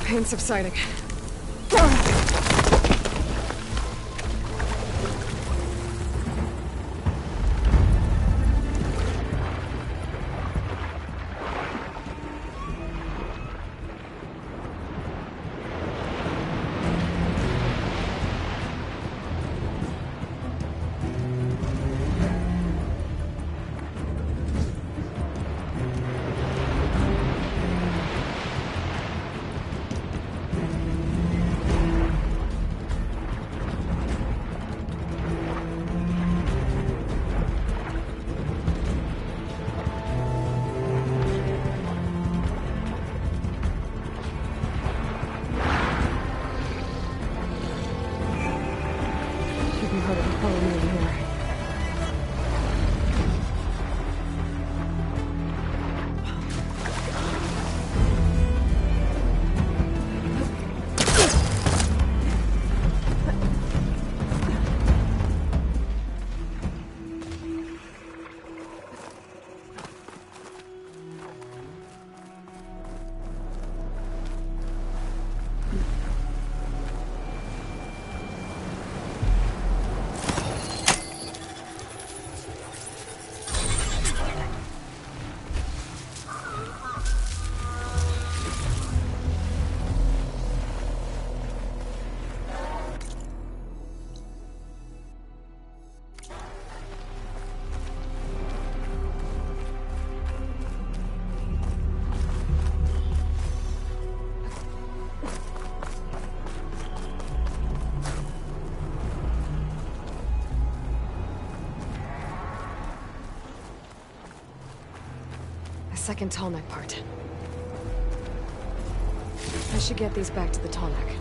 Pain subsiding. Second tallneck part. I should get these back to the tallneck.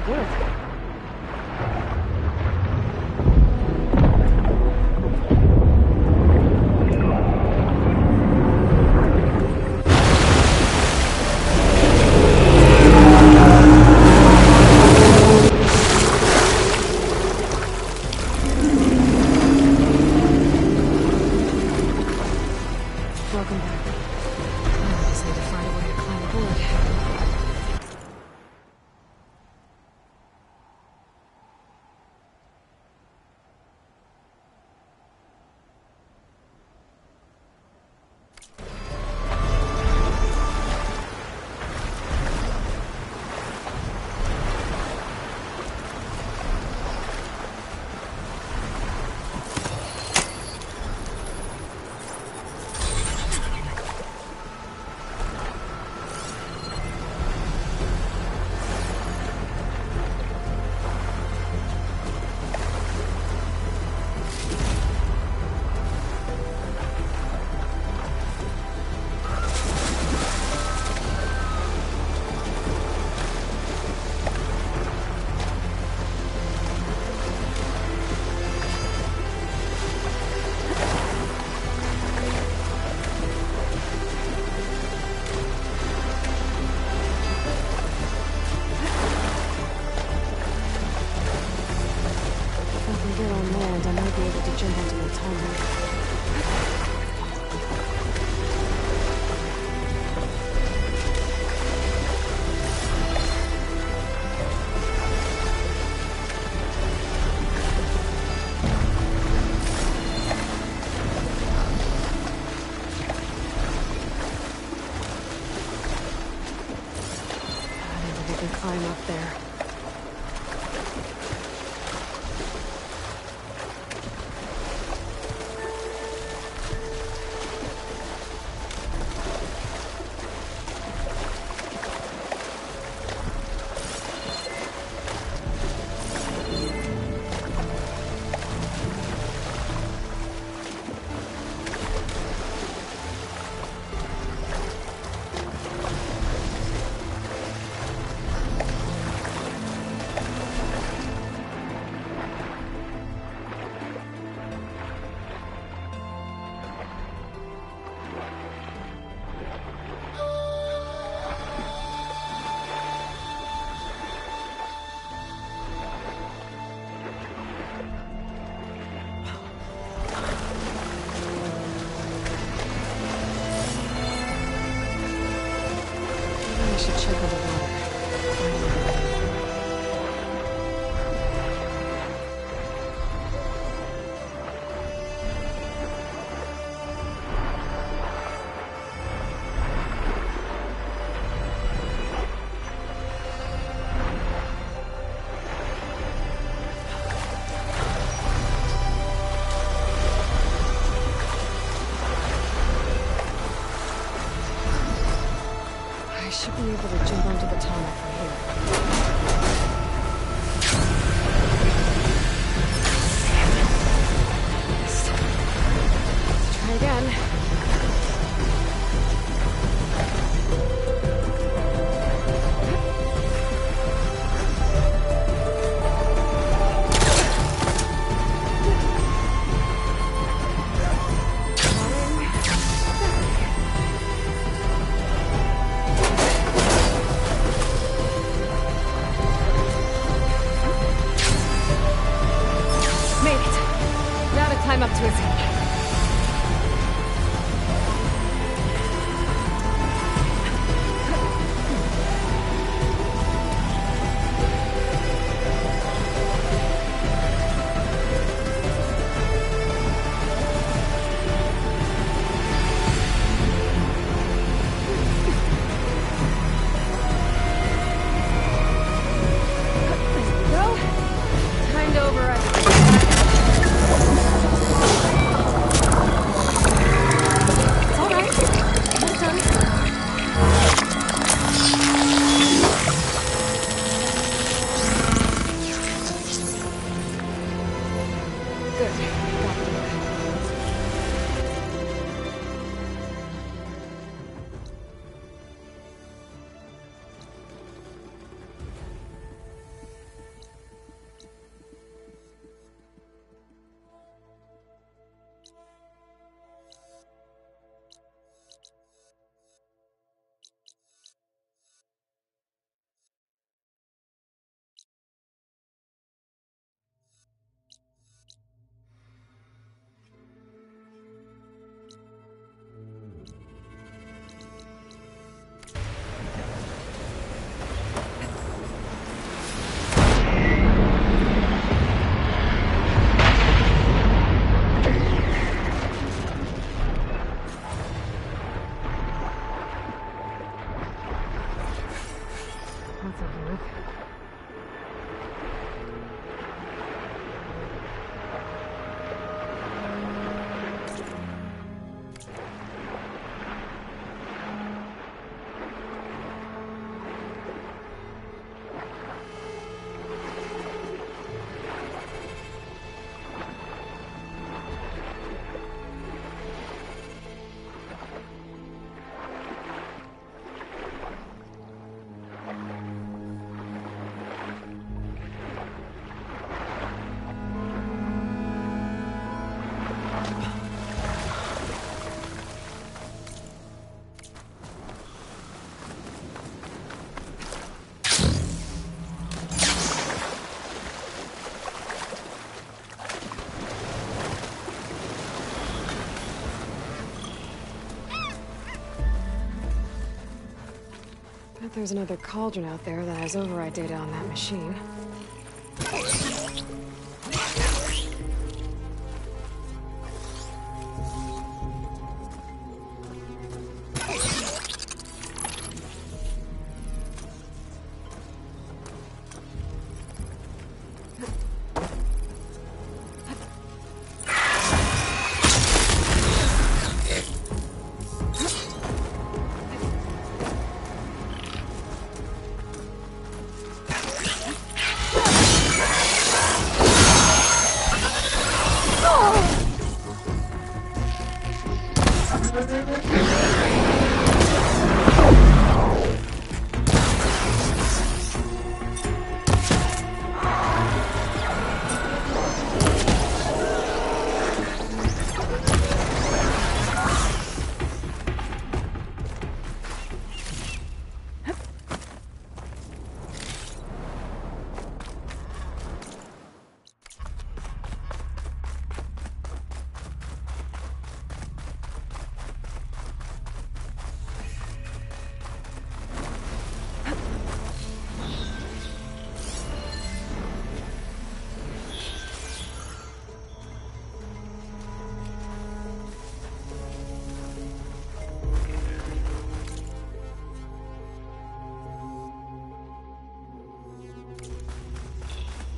wood. Welcome back. I just need to find a way to climb aboard. If I can get on land, I might be able to jump onto the tunnel. I don't think I can climb up there. Maybe I should check on the water. I should be able to jump onto the tunnel from here. Let's try again. Made it. Now to climb up to his head. Bet there's another cauldron out there that has override data on that machine.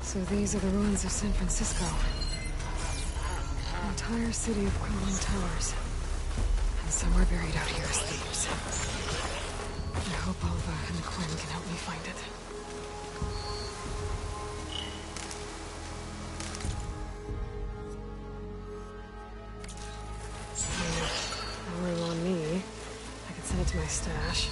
So these are the ruins of San Francisco. An entire city of crumbling towers. And somewhere buried out here is Thebes. I hope Alva and Quinn can help me find it. No room on me. I could send it to my stash.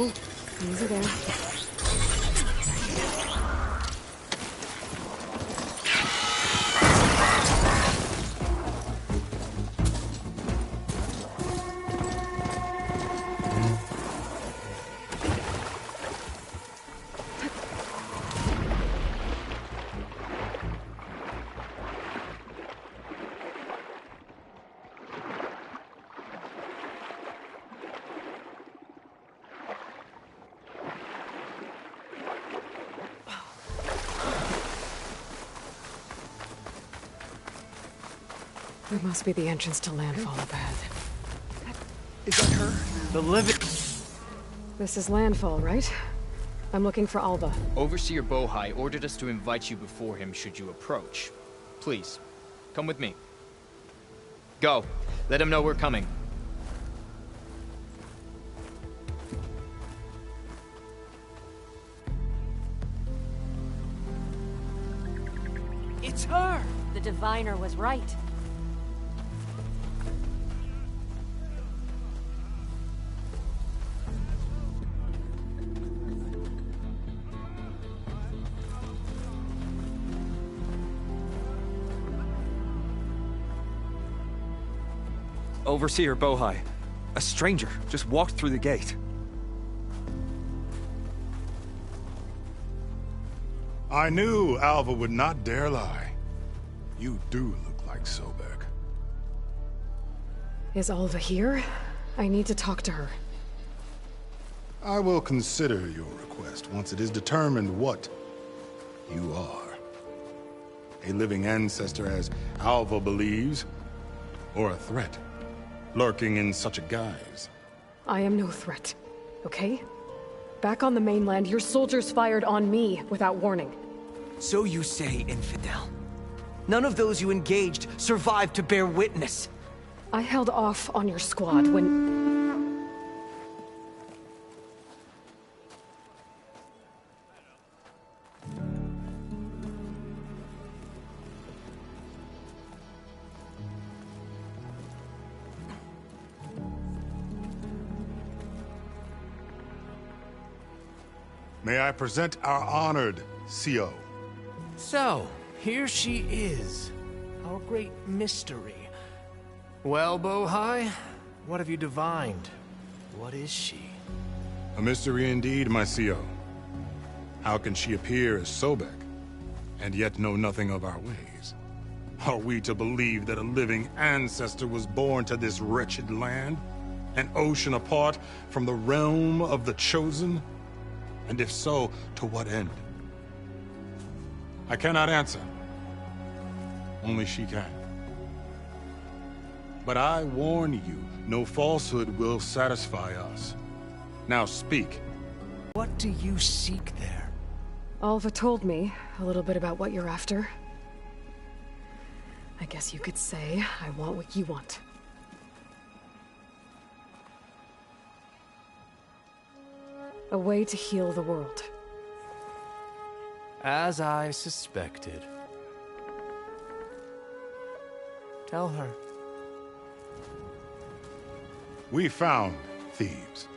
Ooh, easy there. That must be the entrance to landfall up ahead. Is that her? The living... This is landfall, right? I'm looking for Alva. Overseer Bohai ordered us to invite you before him should you approach. Please, come with me. Go. Let him know we're coming. the diviner was right. Overseer Bohai. A stranger just walked through the gate. I knew Alva would not dare lie. You do look like Sobek. Is Alva here? I need to talk to her. I will consider your request once it is determined what you are. A living ancestor, as Alva believes, or a threat, lurking in such a guise. I am no threat, okay? Back on the mainland, your soldiers fired on me without warning. So you say, infidel. None of those you engaged survived to bear witness. I held off on your squad when... May I present our honored CO. So, here she is. Our great mystery. Well, Bohai, what have you divined? What is she? A mystery indeed, my CO. How can she appear as Sobek, and yet know nothing of our ways? Are we to believe that a living ancestor was born to this wretched land? An ocean apart from the realm of the Chosen? And if so, to what end? I cannot answer. Only she can. But I warn you, no falsehood will satisfy us. Now speak. What do you seek there? Alva told me a little bit about what you're after. I guess you could say I want what you want. A way to heal the world. As I suspected. Tell her. We found Thebes,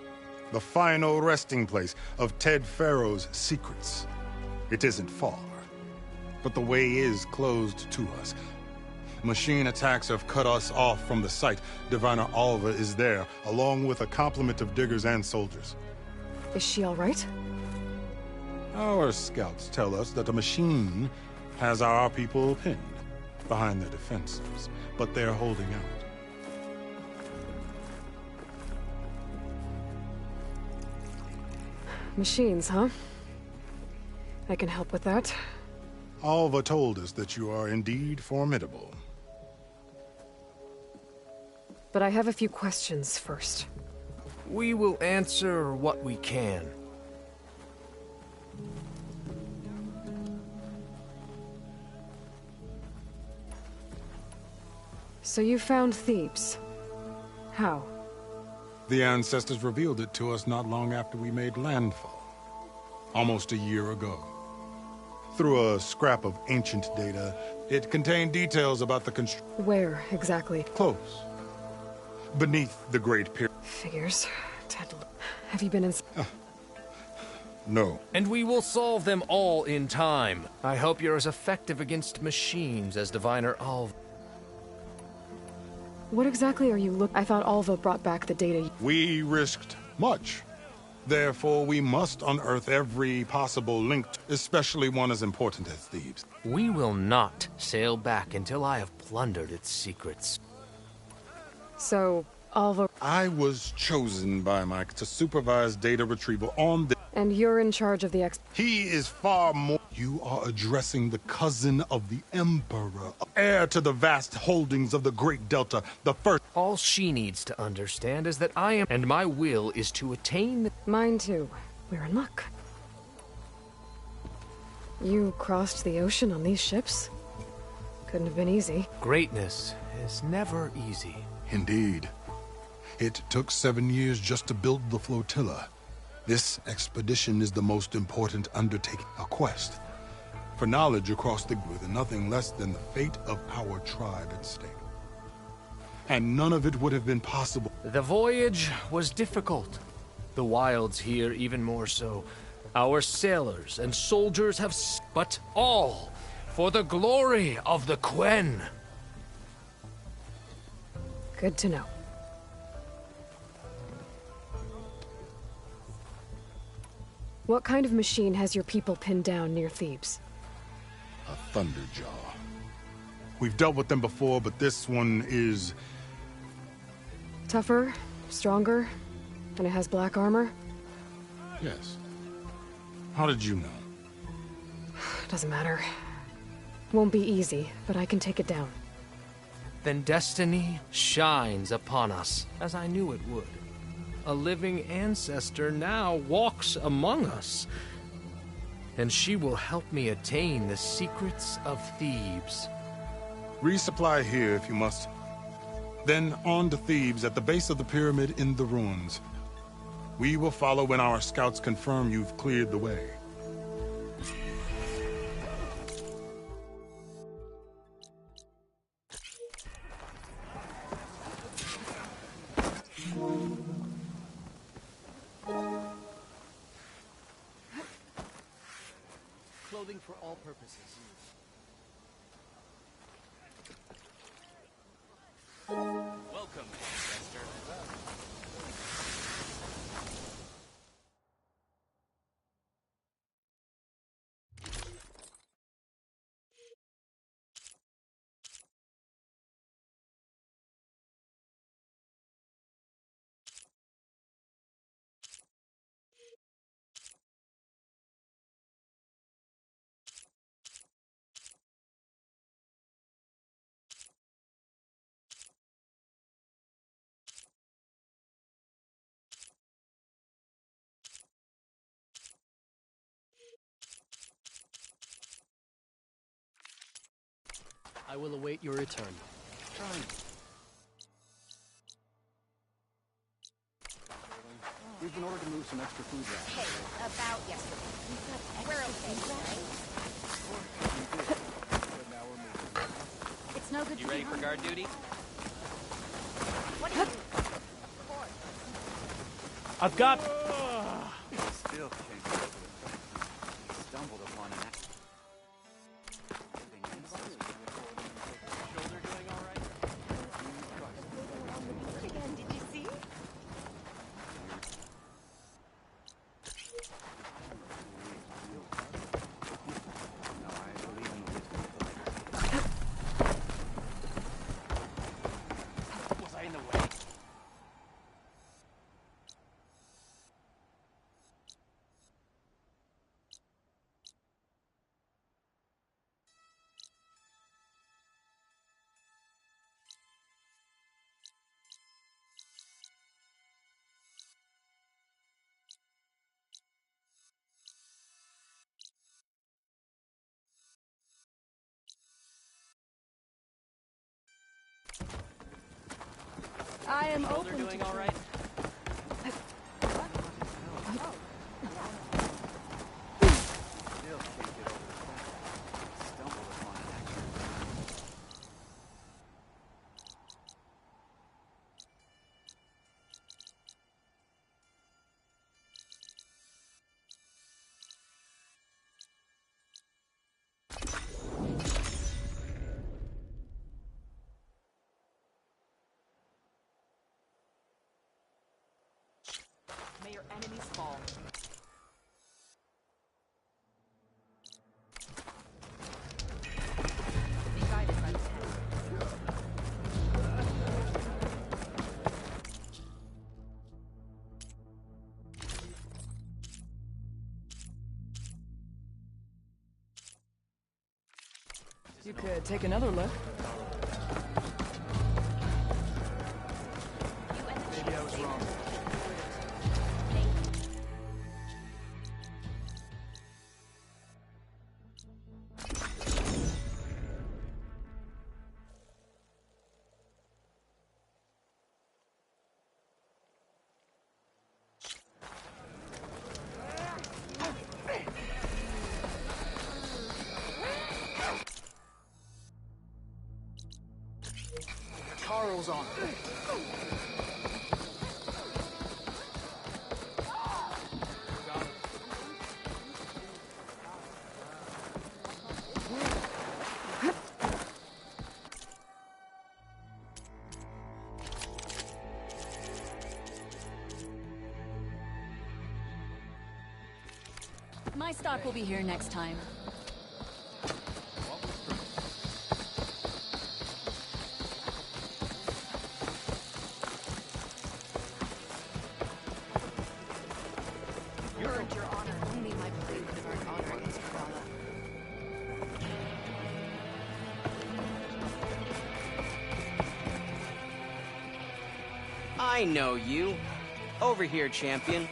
the final resting place of Ted Pharaoh's secrets. It isn't far, but the way is closed to us. Machine attacks have cut us off from the site. Diviner Alva is there, along with a complement of diggers and soldiers. Is she all right? Our scouts tell us that a machine has our people pinned behind their defenses, but they're holding out. Machines, huh? I can help with that. Alva told us that you are indeed formidable. But I have a few questions first. We will answer what we can. So you found Thebes. How? The ancestors revealed it to us not long after we made landfall. Almost a year ago. Through a scrap of ancient data, it contained details about the Where, exactly? Close. Beneath the Great Pyramid. Figures. Ted, have you been in... No. And we will solve them all in time. I hope you're as effective against machines as Diviner Alva. What exactly are you I thought Alva brought back the data. We risked much. Therefore, we must unearth every possible link, especially one as important as Thebes. We will not sail back until I have plundered its secrets. So, Alva... I was chosen by Mike to supervise data retrieval on the... And you're in charge of the He is far more... You are addressing the cousin of the Emperor, heir to the vast holdings of the Great Delta, the first... All she needs to understand is that I am... And my will is to attain... Mine too. We're in luck. You crossed the ocean on these ships? Couldn't have been easy. Greatness is never easy. Indeed. It took 7 years just to build the flotilla. This expedition is the most important undertaking, a quest For knowledge across the with nothing less than the fate of our tribe at stake. And none of it would have been possible. The voyage was difficult. The wilds here even more so. Our sailors and soldiers have but all for the glory of the Quen. Good to know. What kind of machine has your people pinned down near Thebes? A Thunderjaw. We've dealt with them before, but this one is... Tougher, stronger, and it has black armor? Yes. How did you know? Doesn't matter. Won't be easy, but I can take it down. Then destiny shines upon us, as I knew it would. A living ancestor now walks among us, and she will help me attain the secrets of Thebes. Resupply here if you must. Then on to Thebes at the base of the pyramid in the ruins. We will follow when our scouts confirm you've cleared the way. Clothing for all purposes. Welcome, ancestor. I will await your return. We've been ordered to move some extra food rations. Hey, about yesterday. We're okay, right? It's no good You to ready be for guard duty? What do you do? I've got... Still can't get over the fact he stumbled upon an Shoulder doing all right? Again, did you see? Was I in the way? I am Shoulder open doing to all right? Still can't get over the fact he stumbled upon an May your enemies fall. Be guided by the You could take another look. Maybe I was wrong. Rifles on. My stock will be here next time. You earned your honor. Only my blade could have earned honor against Valhalla. I know you. Over here, champion.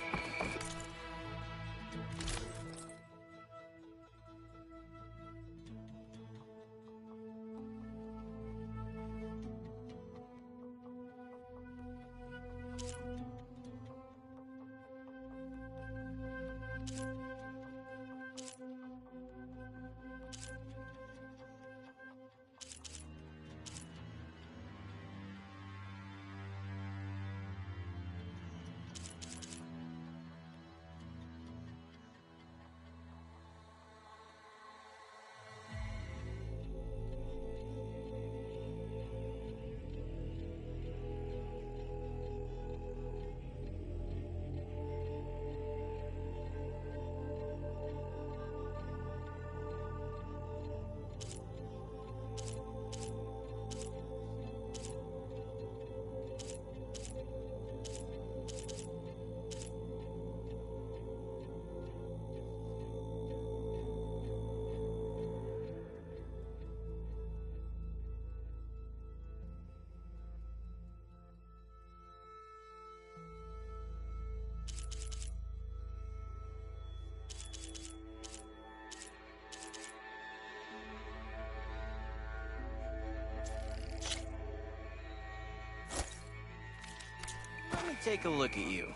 Let me take a look at you.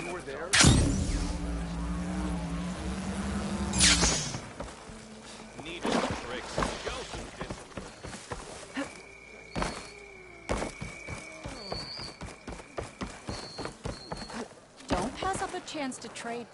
You were there? Need some tricks. Show some discipline. Don't pass up a chance to trade.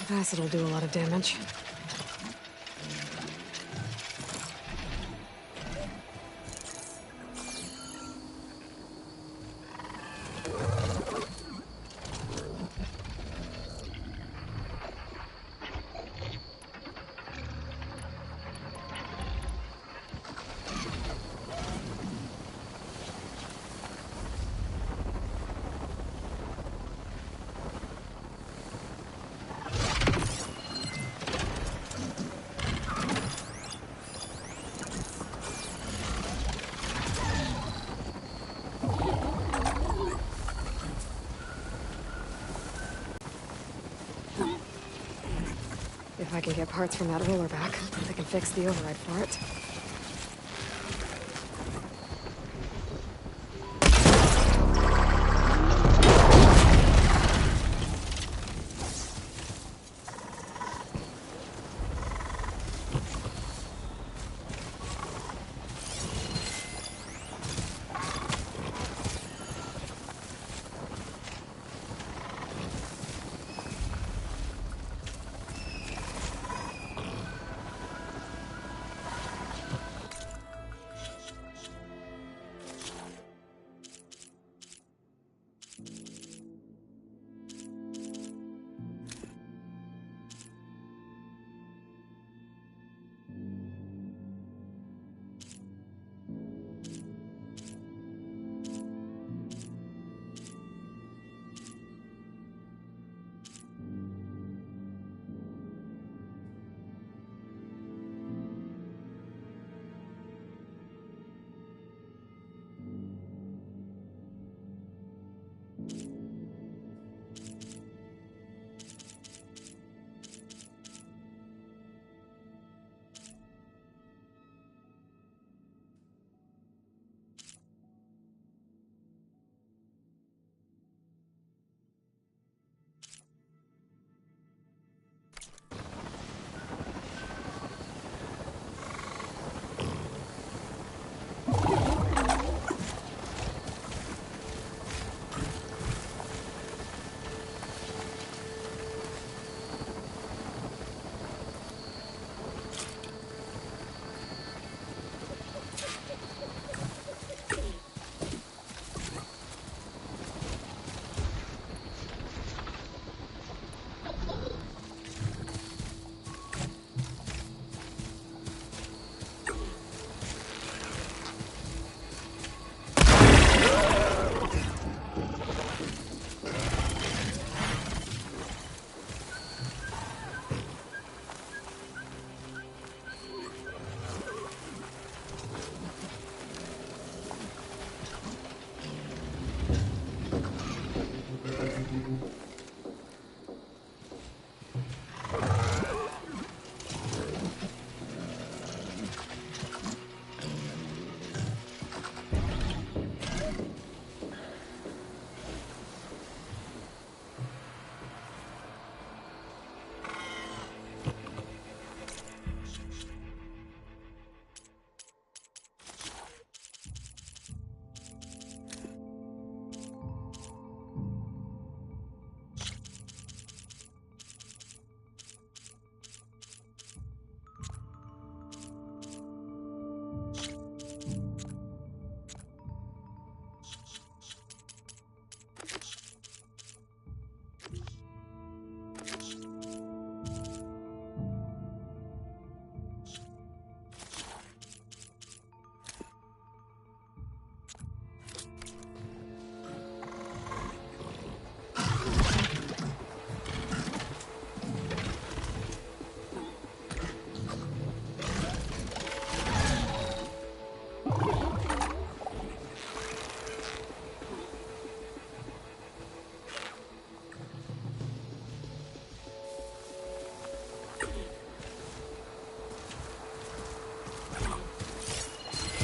Acid will do a lot of damage. If I can get parts from that roller back, I can fix the override for it.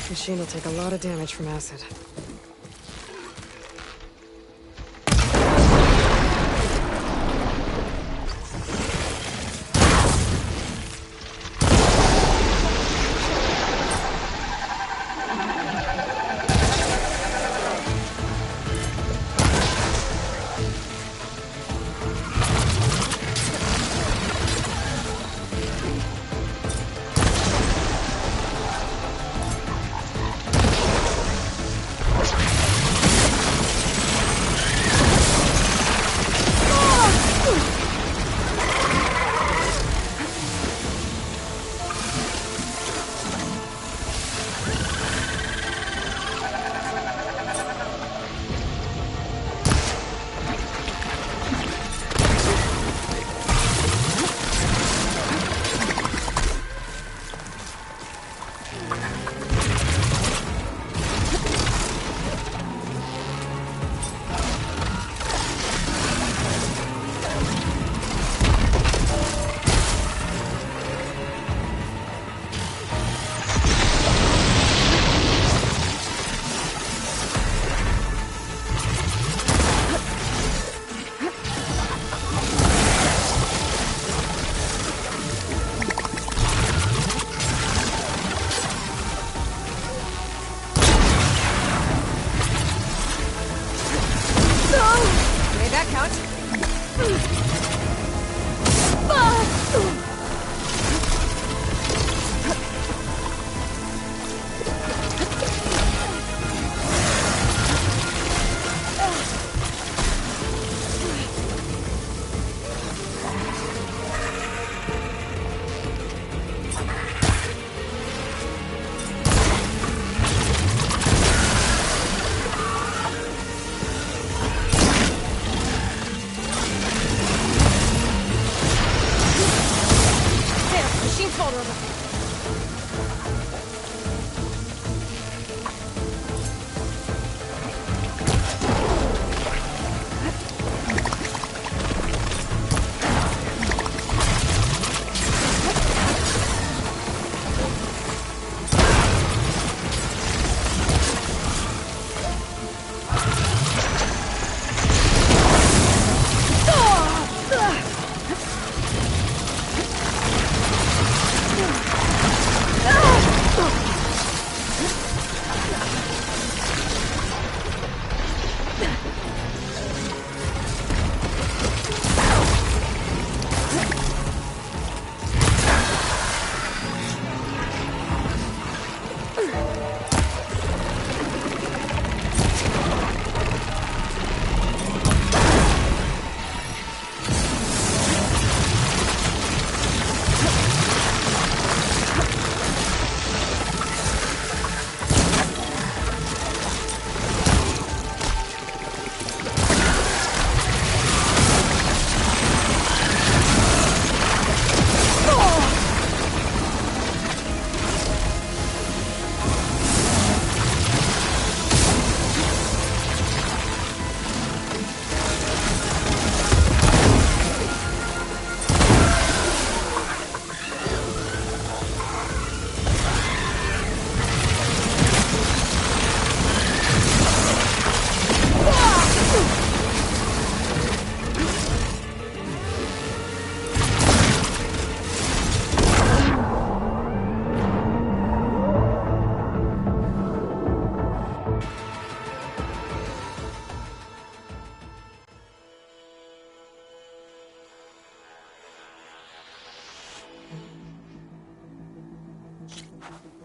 Machine will take a lot of damage from acid.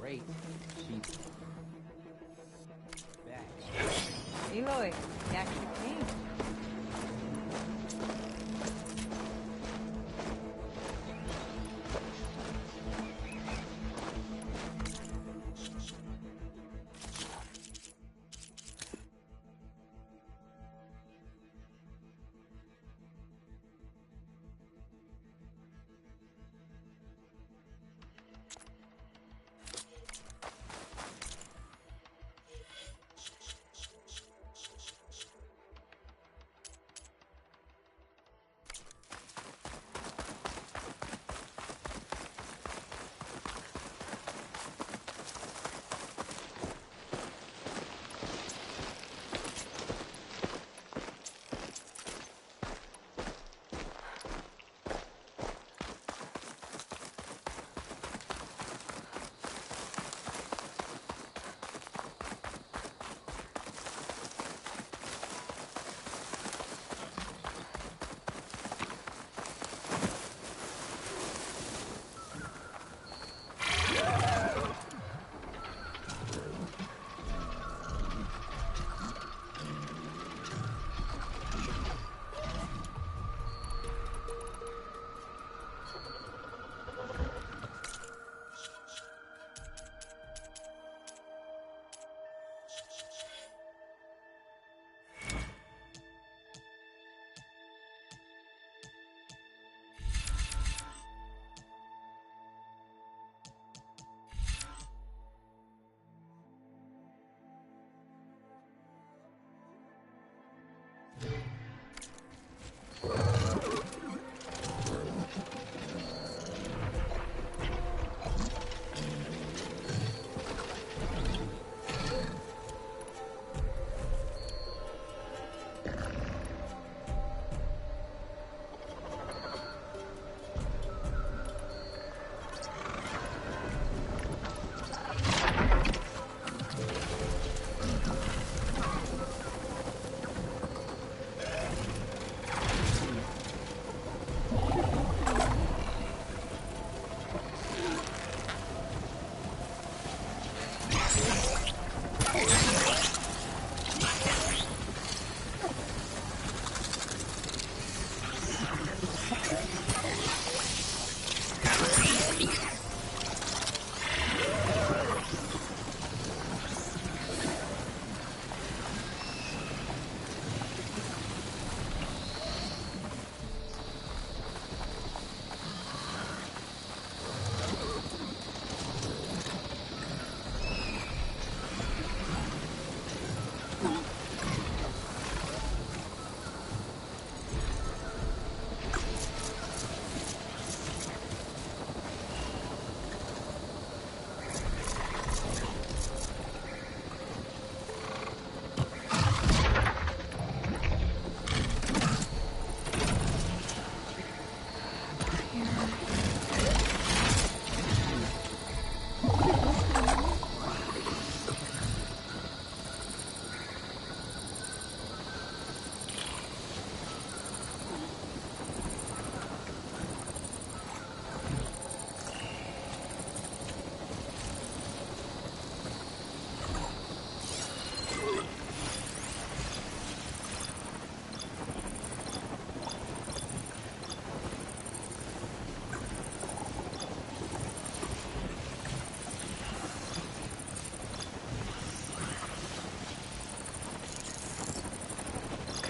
Great. She's back. Aloy, you actually came.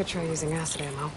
could try using acid ammo.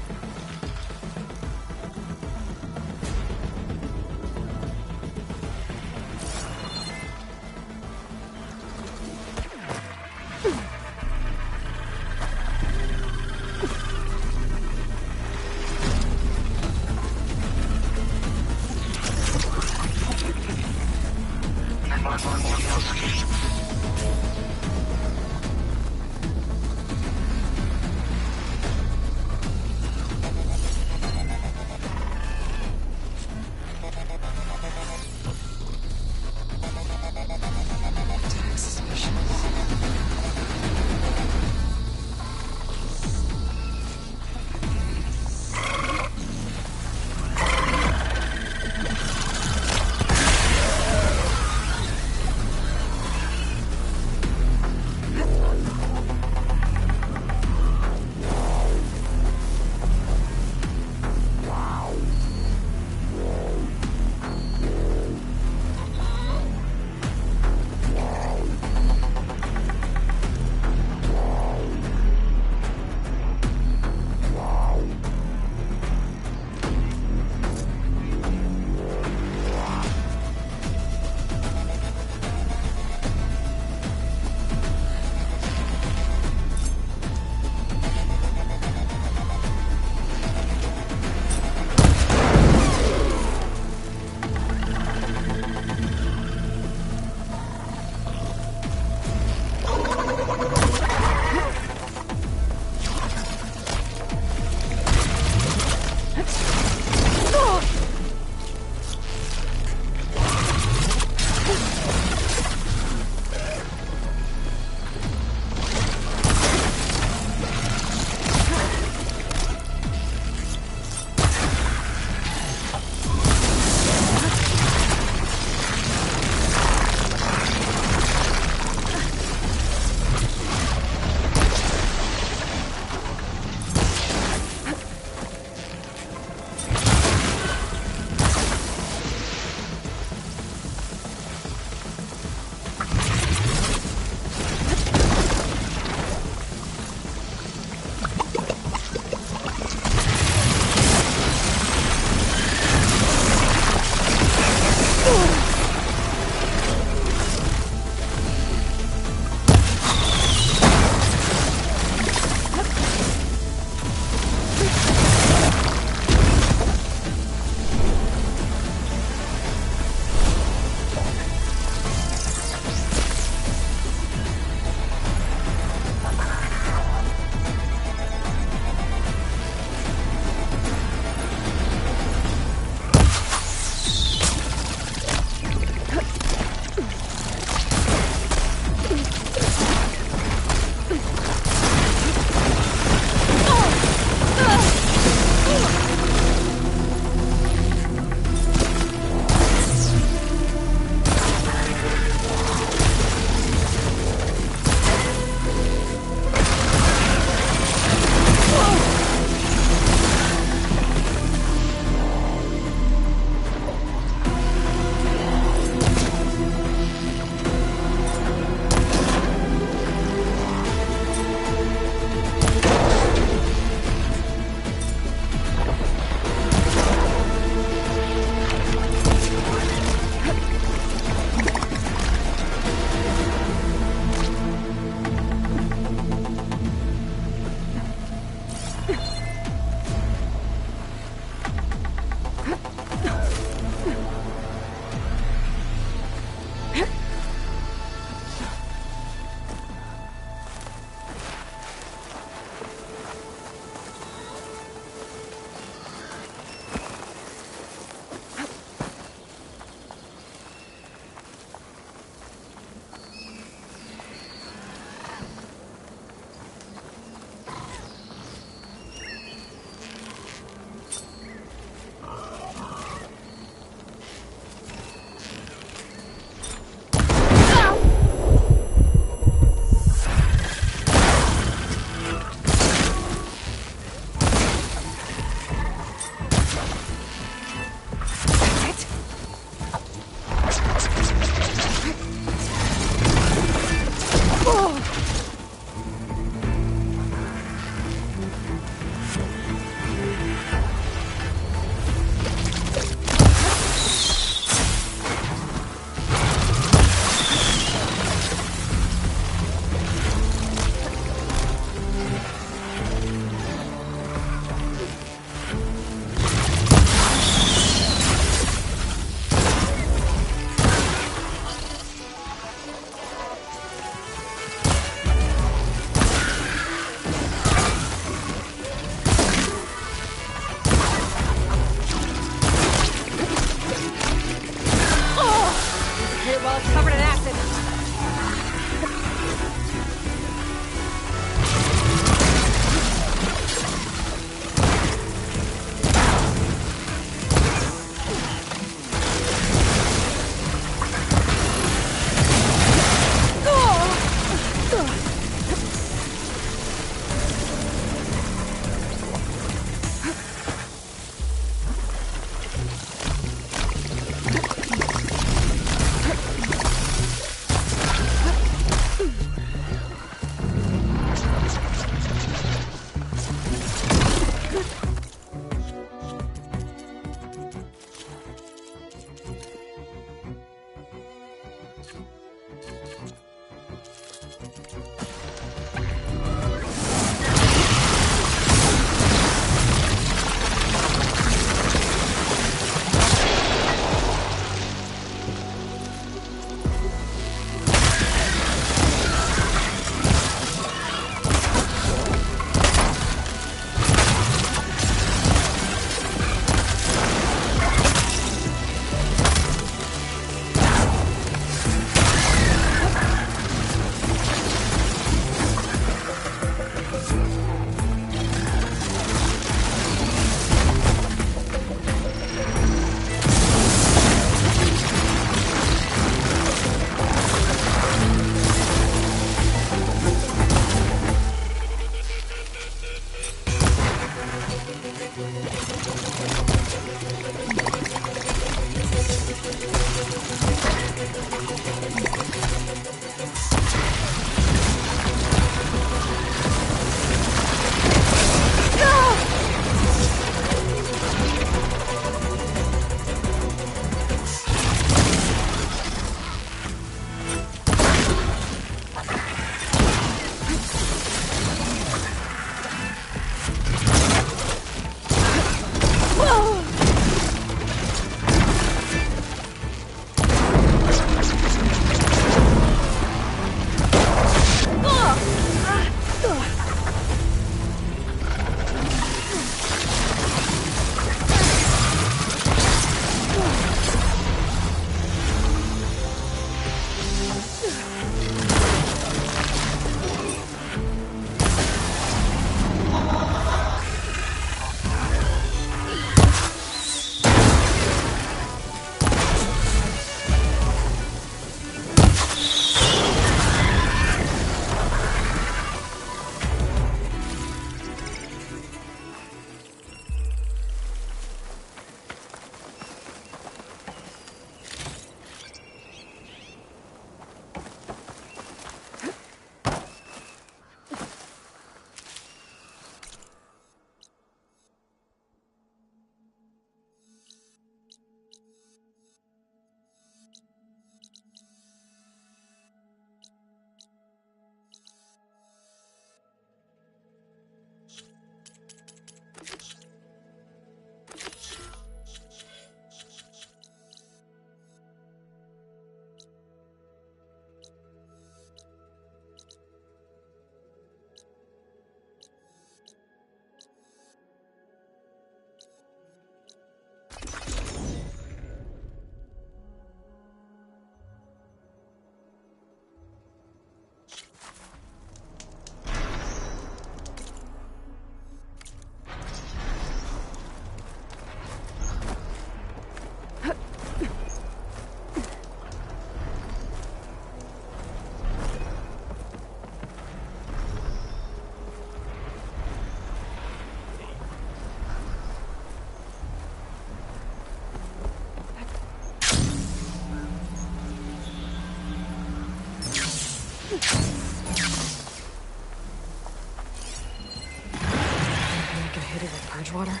Bridgewater?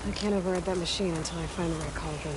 I can't override that machine until I find the right cauldron.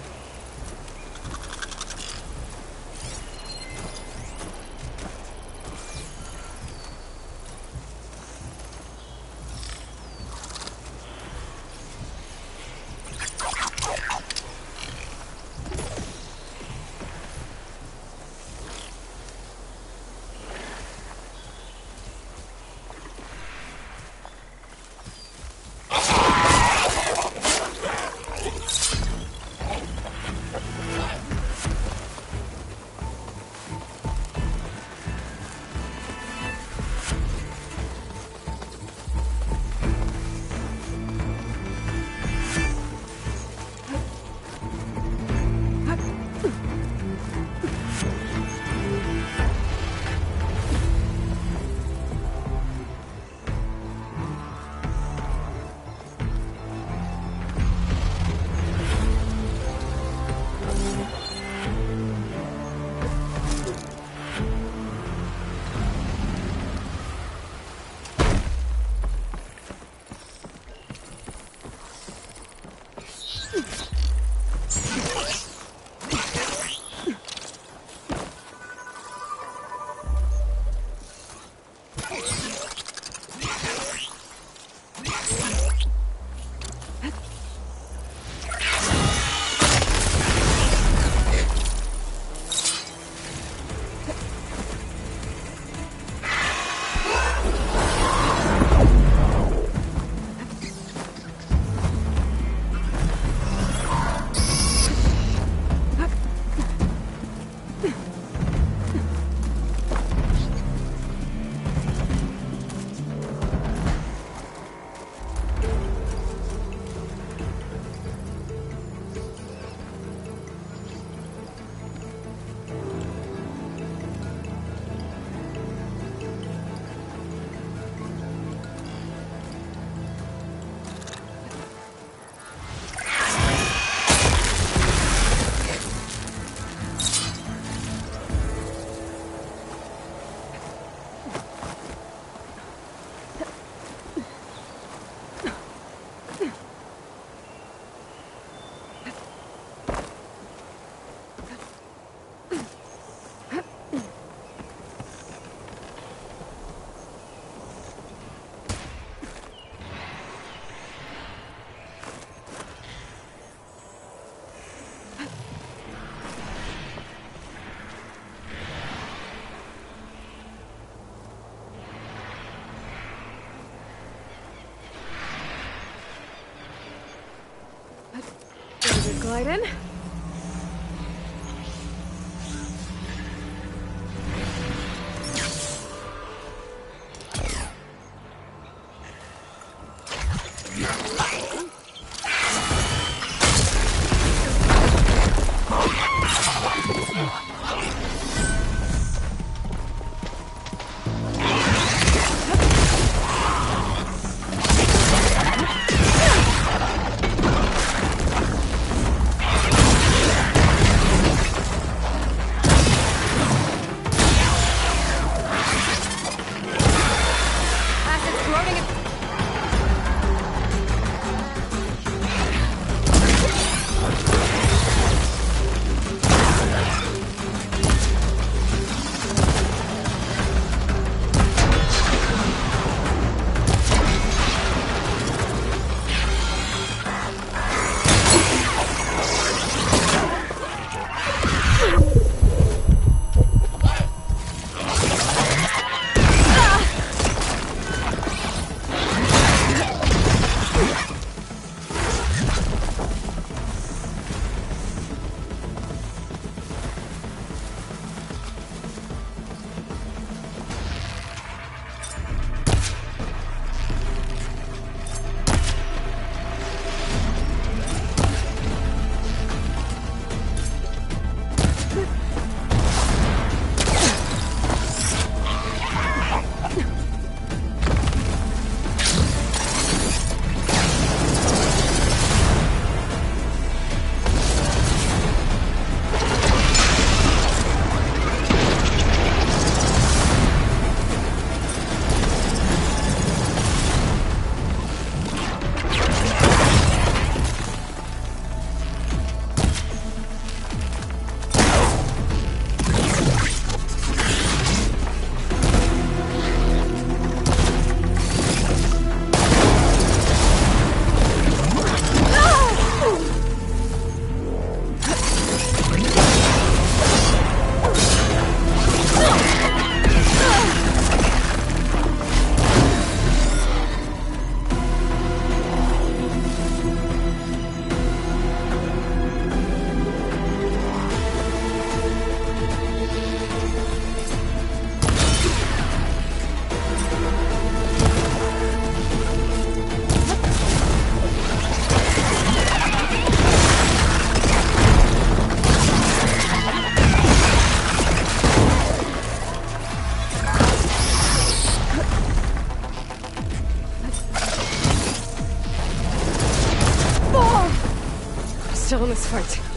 Light in. Still in this fight.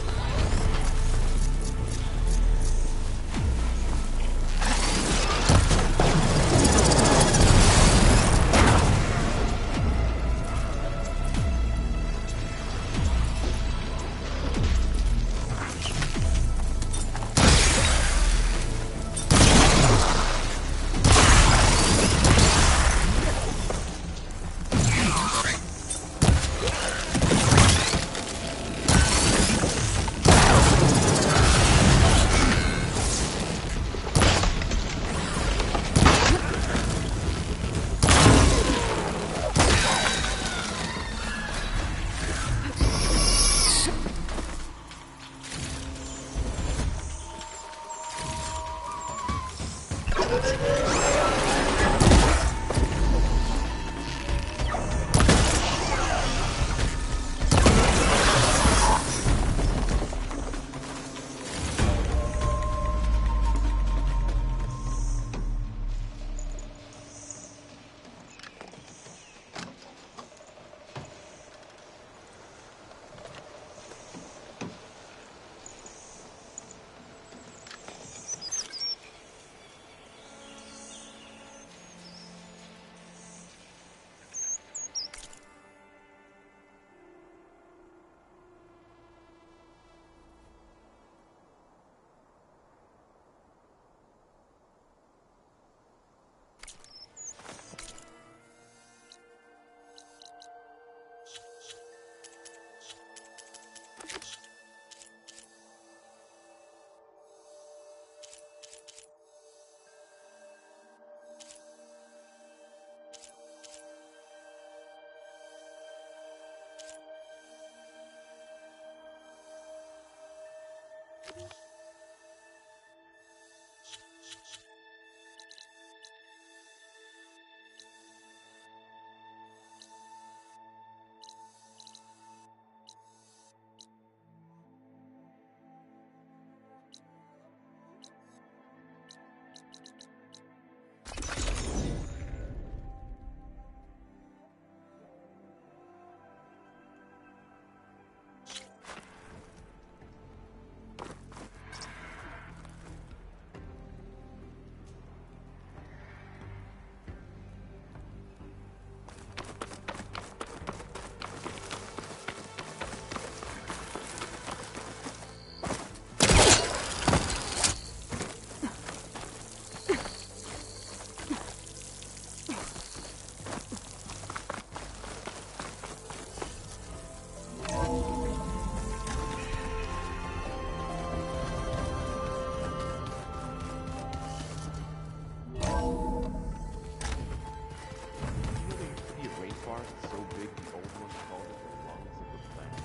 big the old ones called it the lungs of the planet.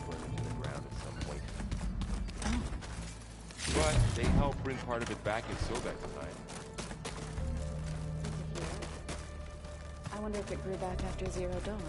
Burn it to the ground at some point. But they helped bring part of it back in Sobek tonight. I wonder if it grew back after Zero Dawn.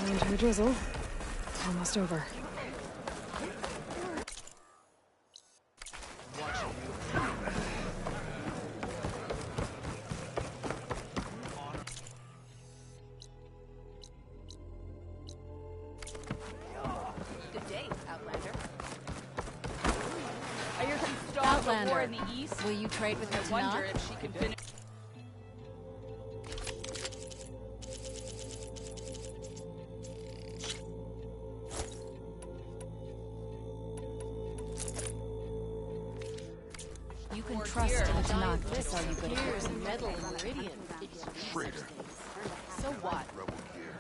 Into a drizzle. Almost over. Good day, Outlander. I hear some stalled the war in the east. Will you trade with me I tonight? wonder if she can finish. You can trust in Tanakh to sell you good Here's equipment. metal and meridian. Traitor. So what? Rebel gear.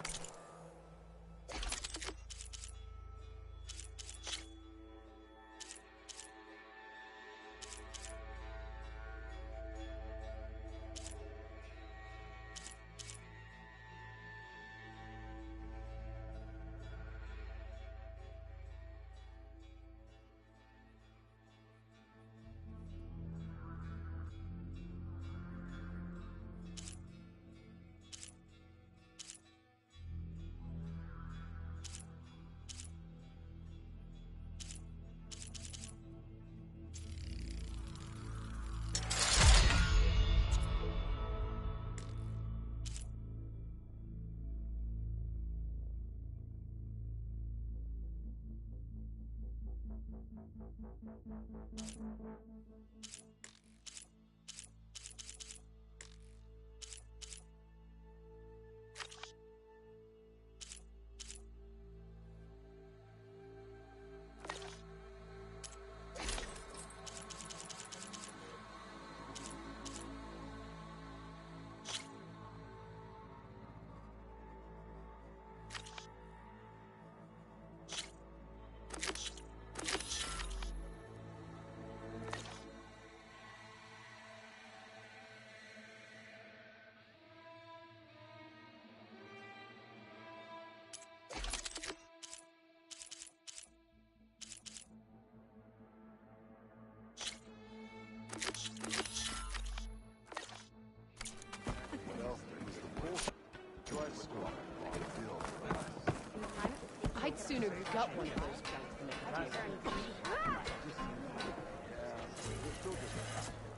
got one of those giant deer.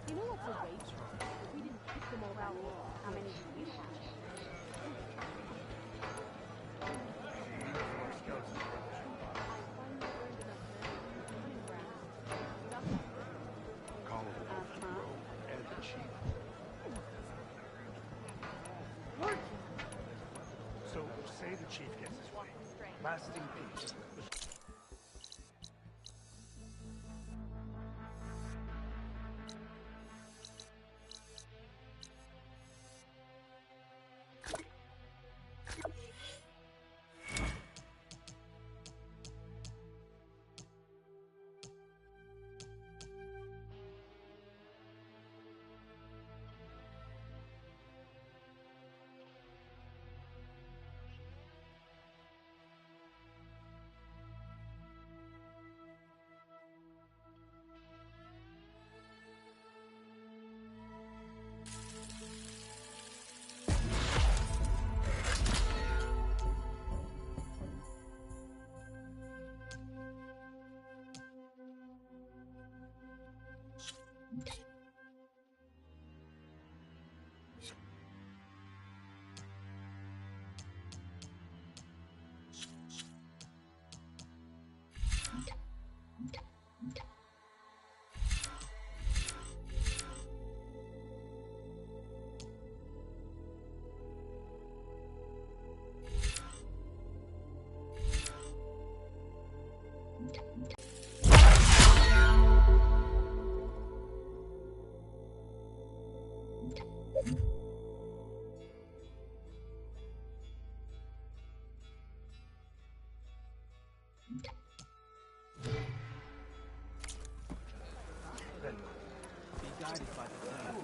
You know what's a wage? If we didn't keep them all out, how many do you have? Call over to the road and the chief. What? So, say the chief gets his way. Lasting peace. Guided by the plan.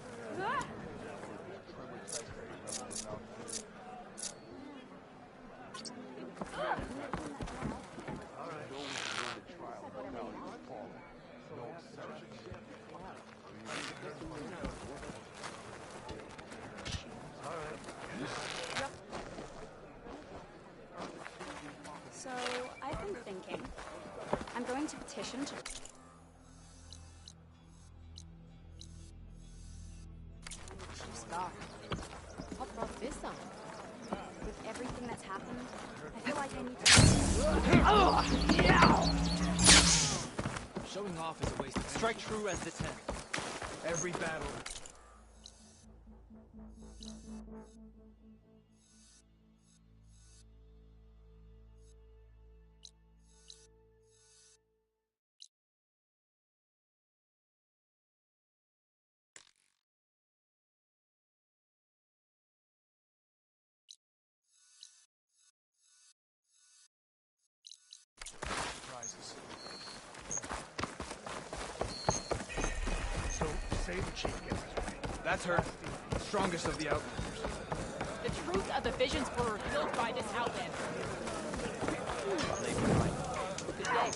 So, I've been thinking. I'm going to petition to... Scar. What brought this on? With everything that's happened, I feel like I need to... Showing off is a waste of energy. Strike true as the 10. Every battle. Prizes. So, say the chief gets his way. That's her. Strongest of the Outlanders. The truth of the visions were revealed by this Outlander. Good day.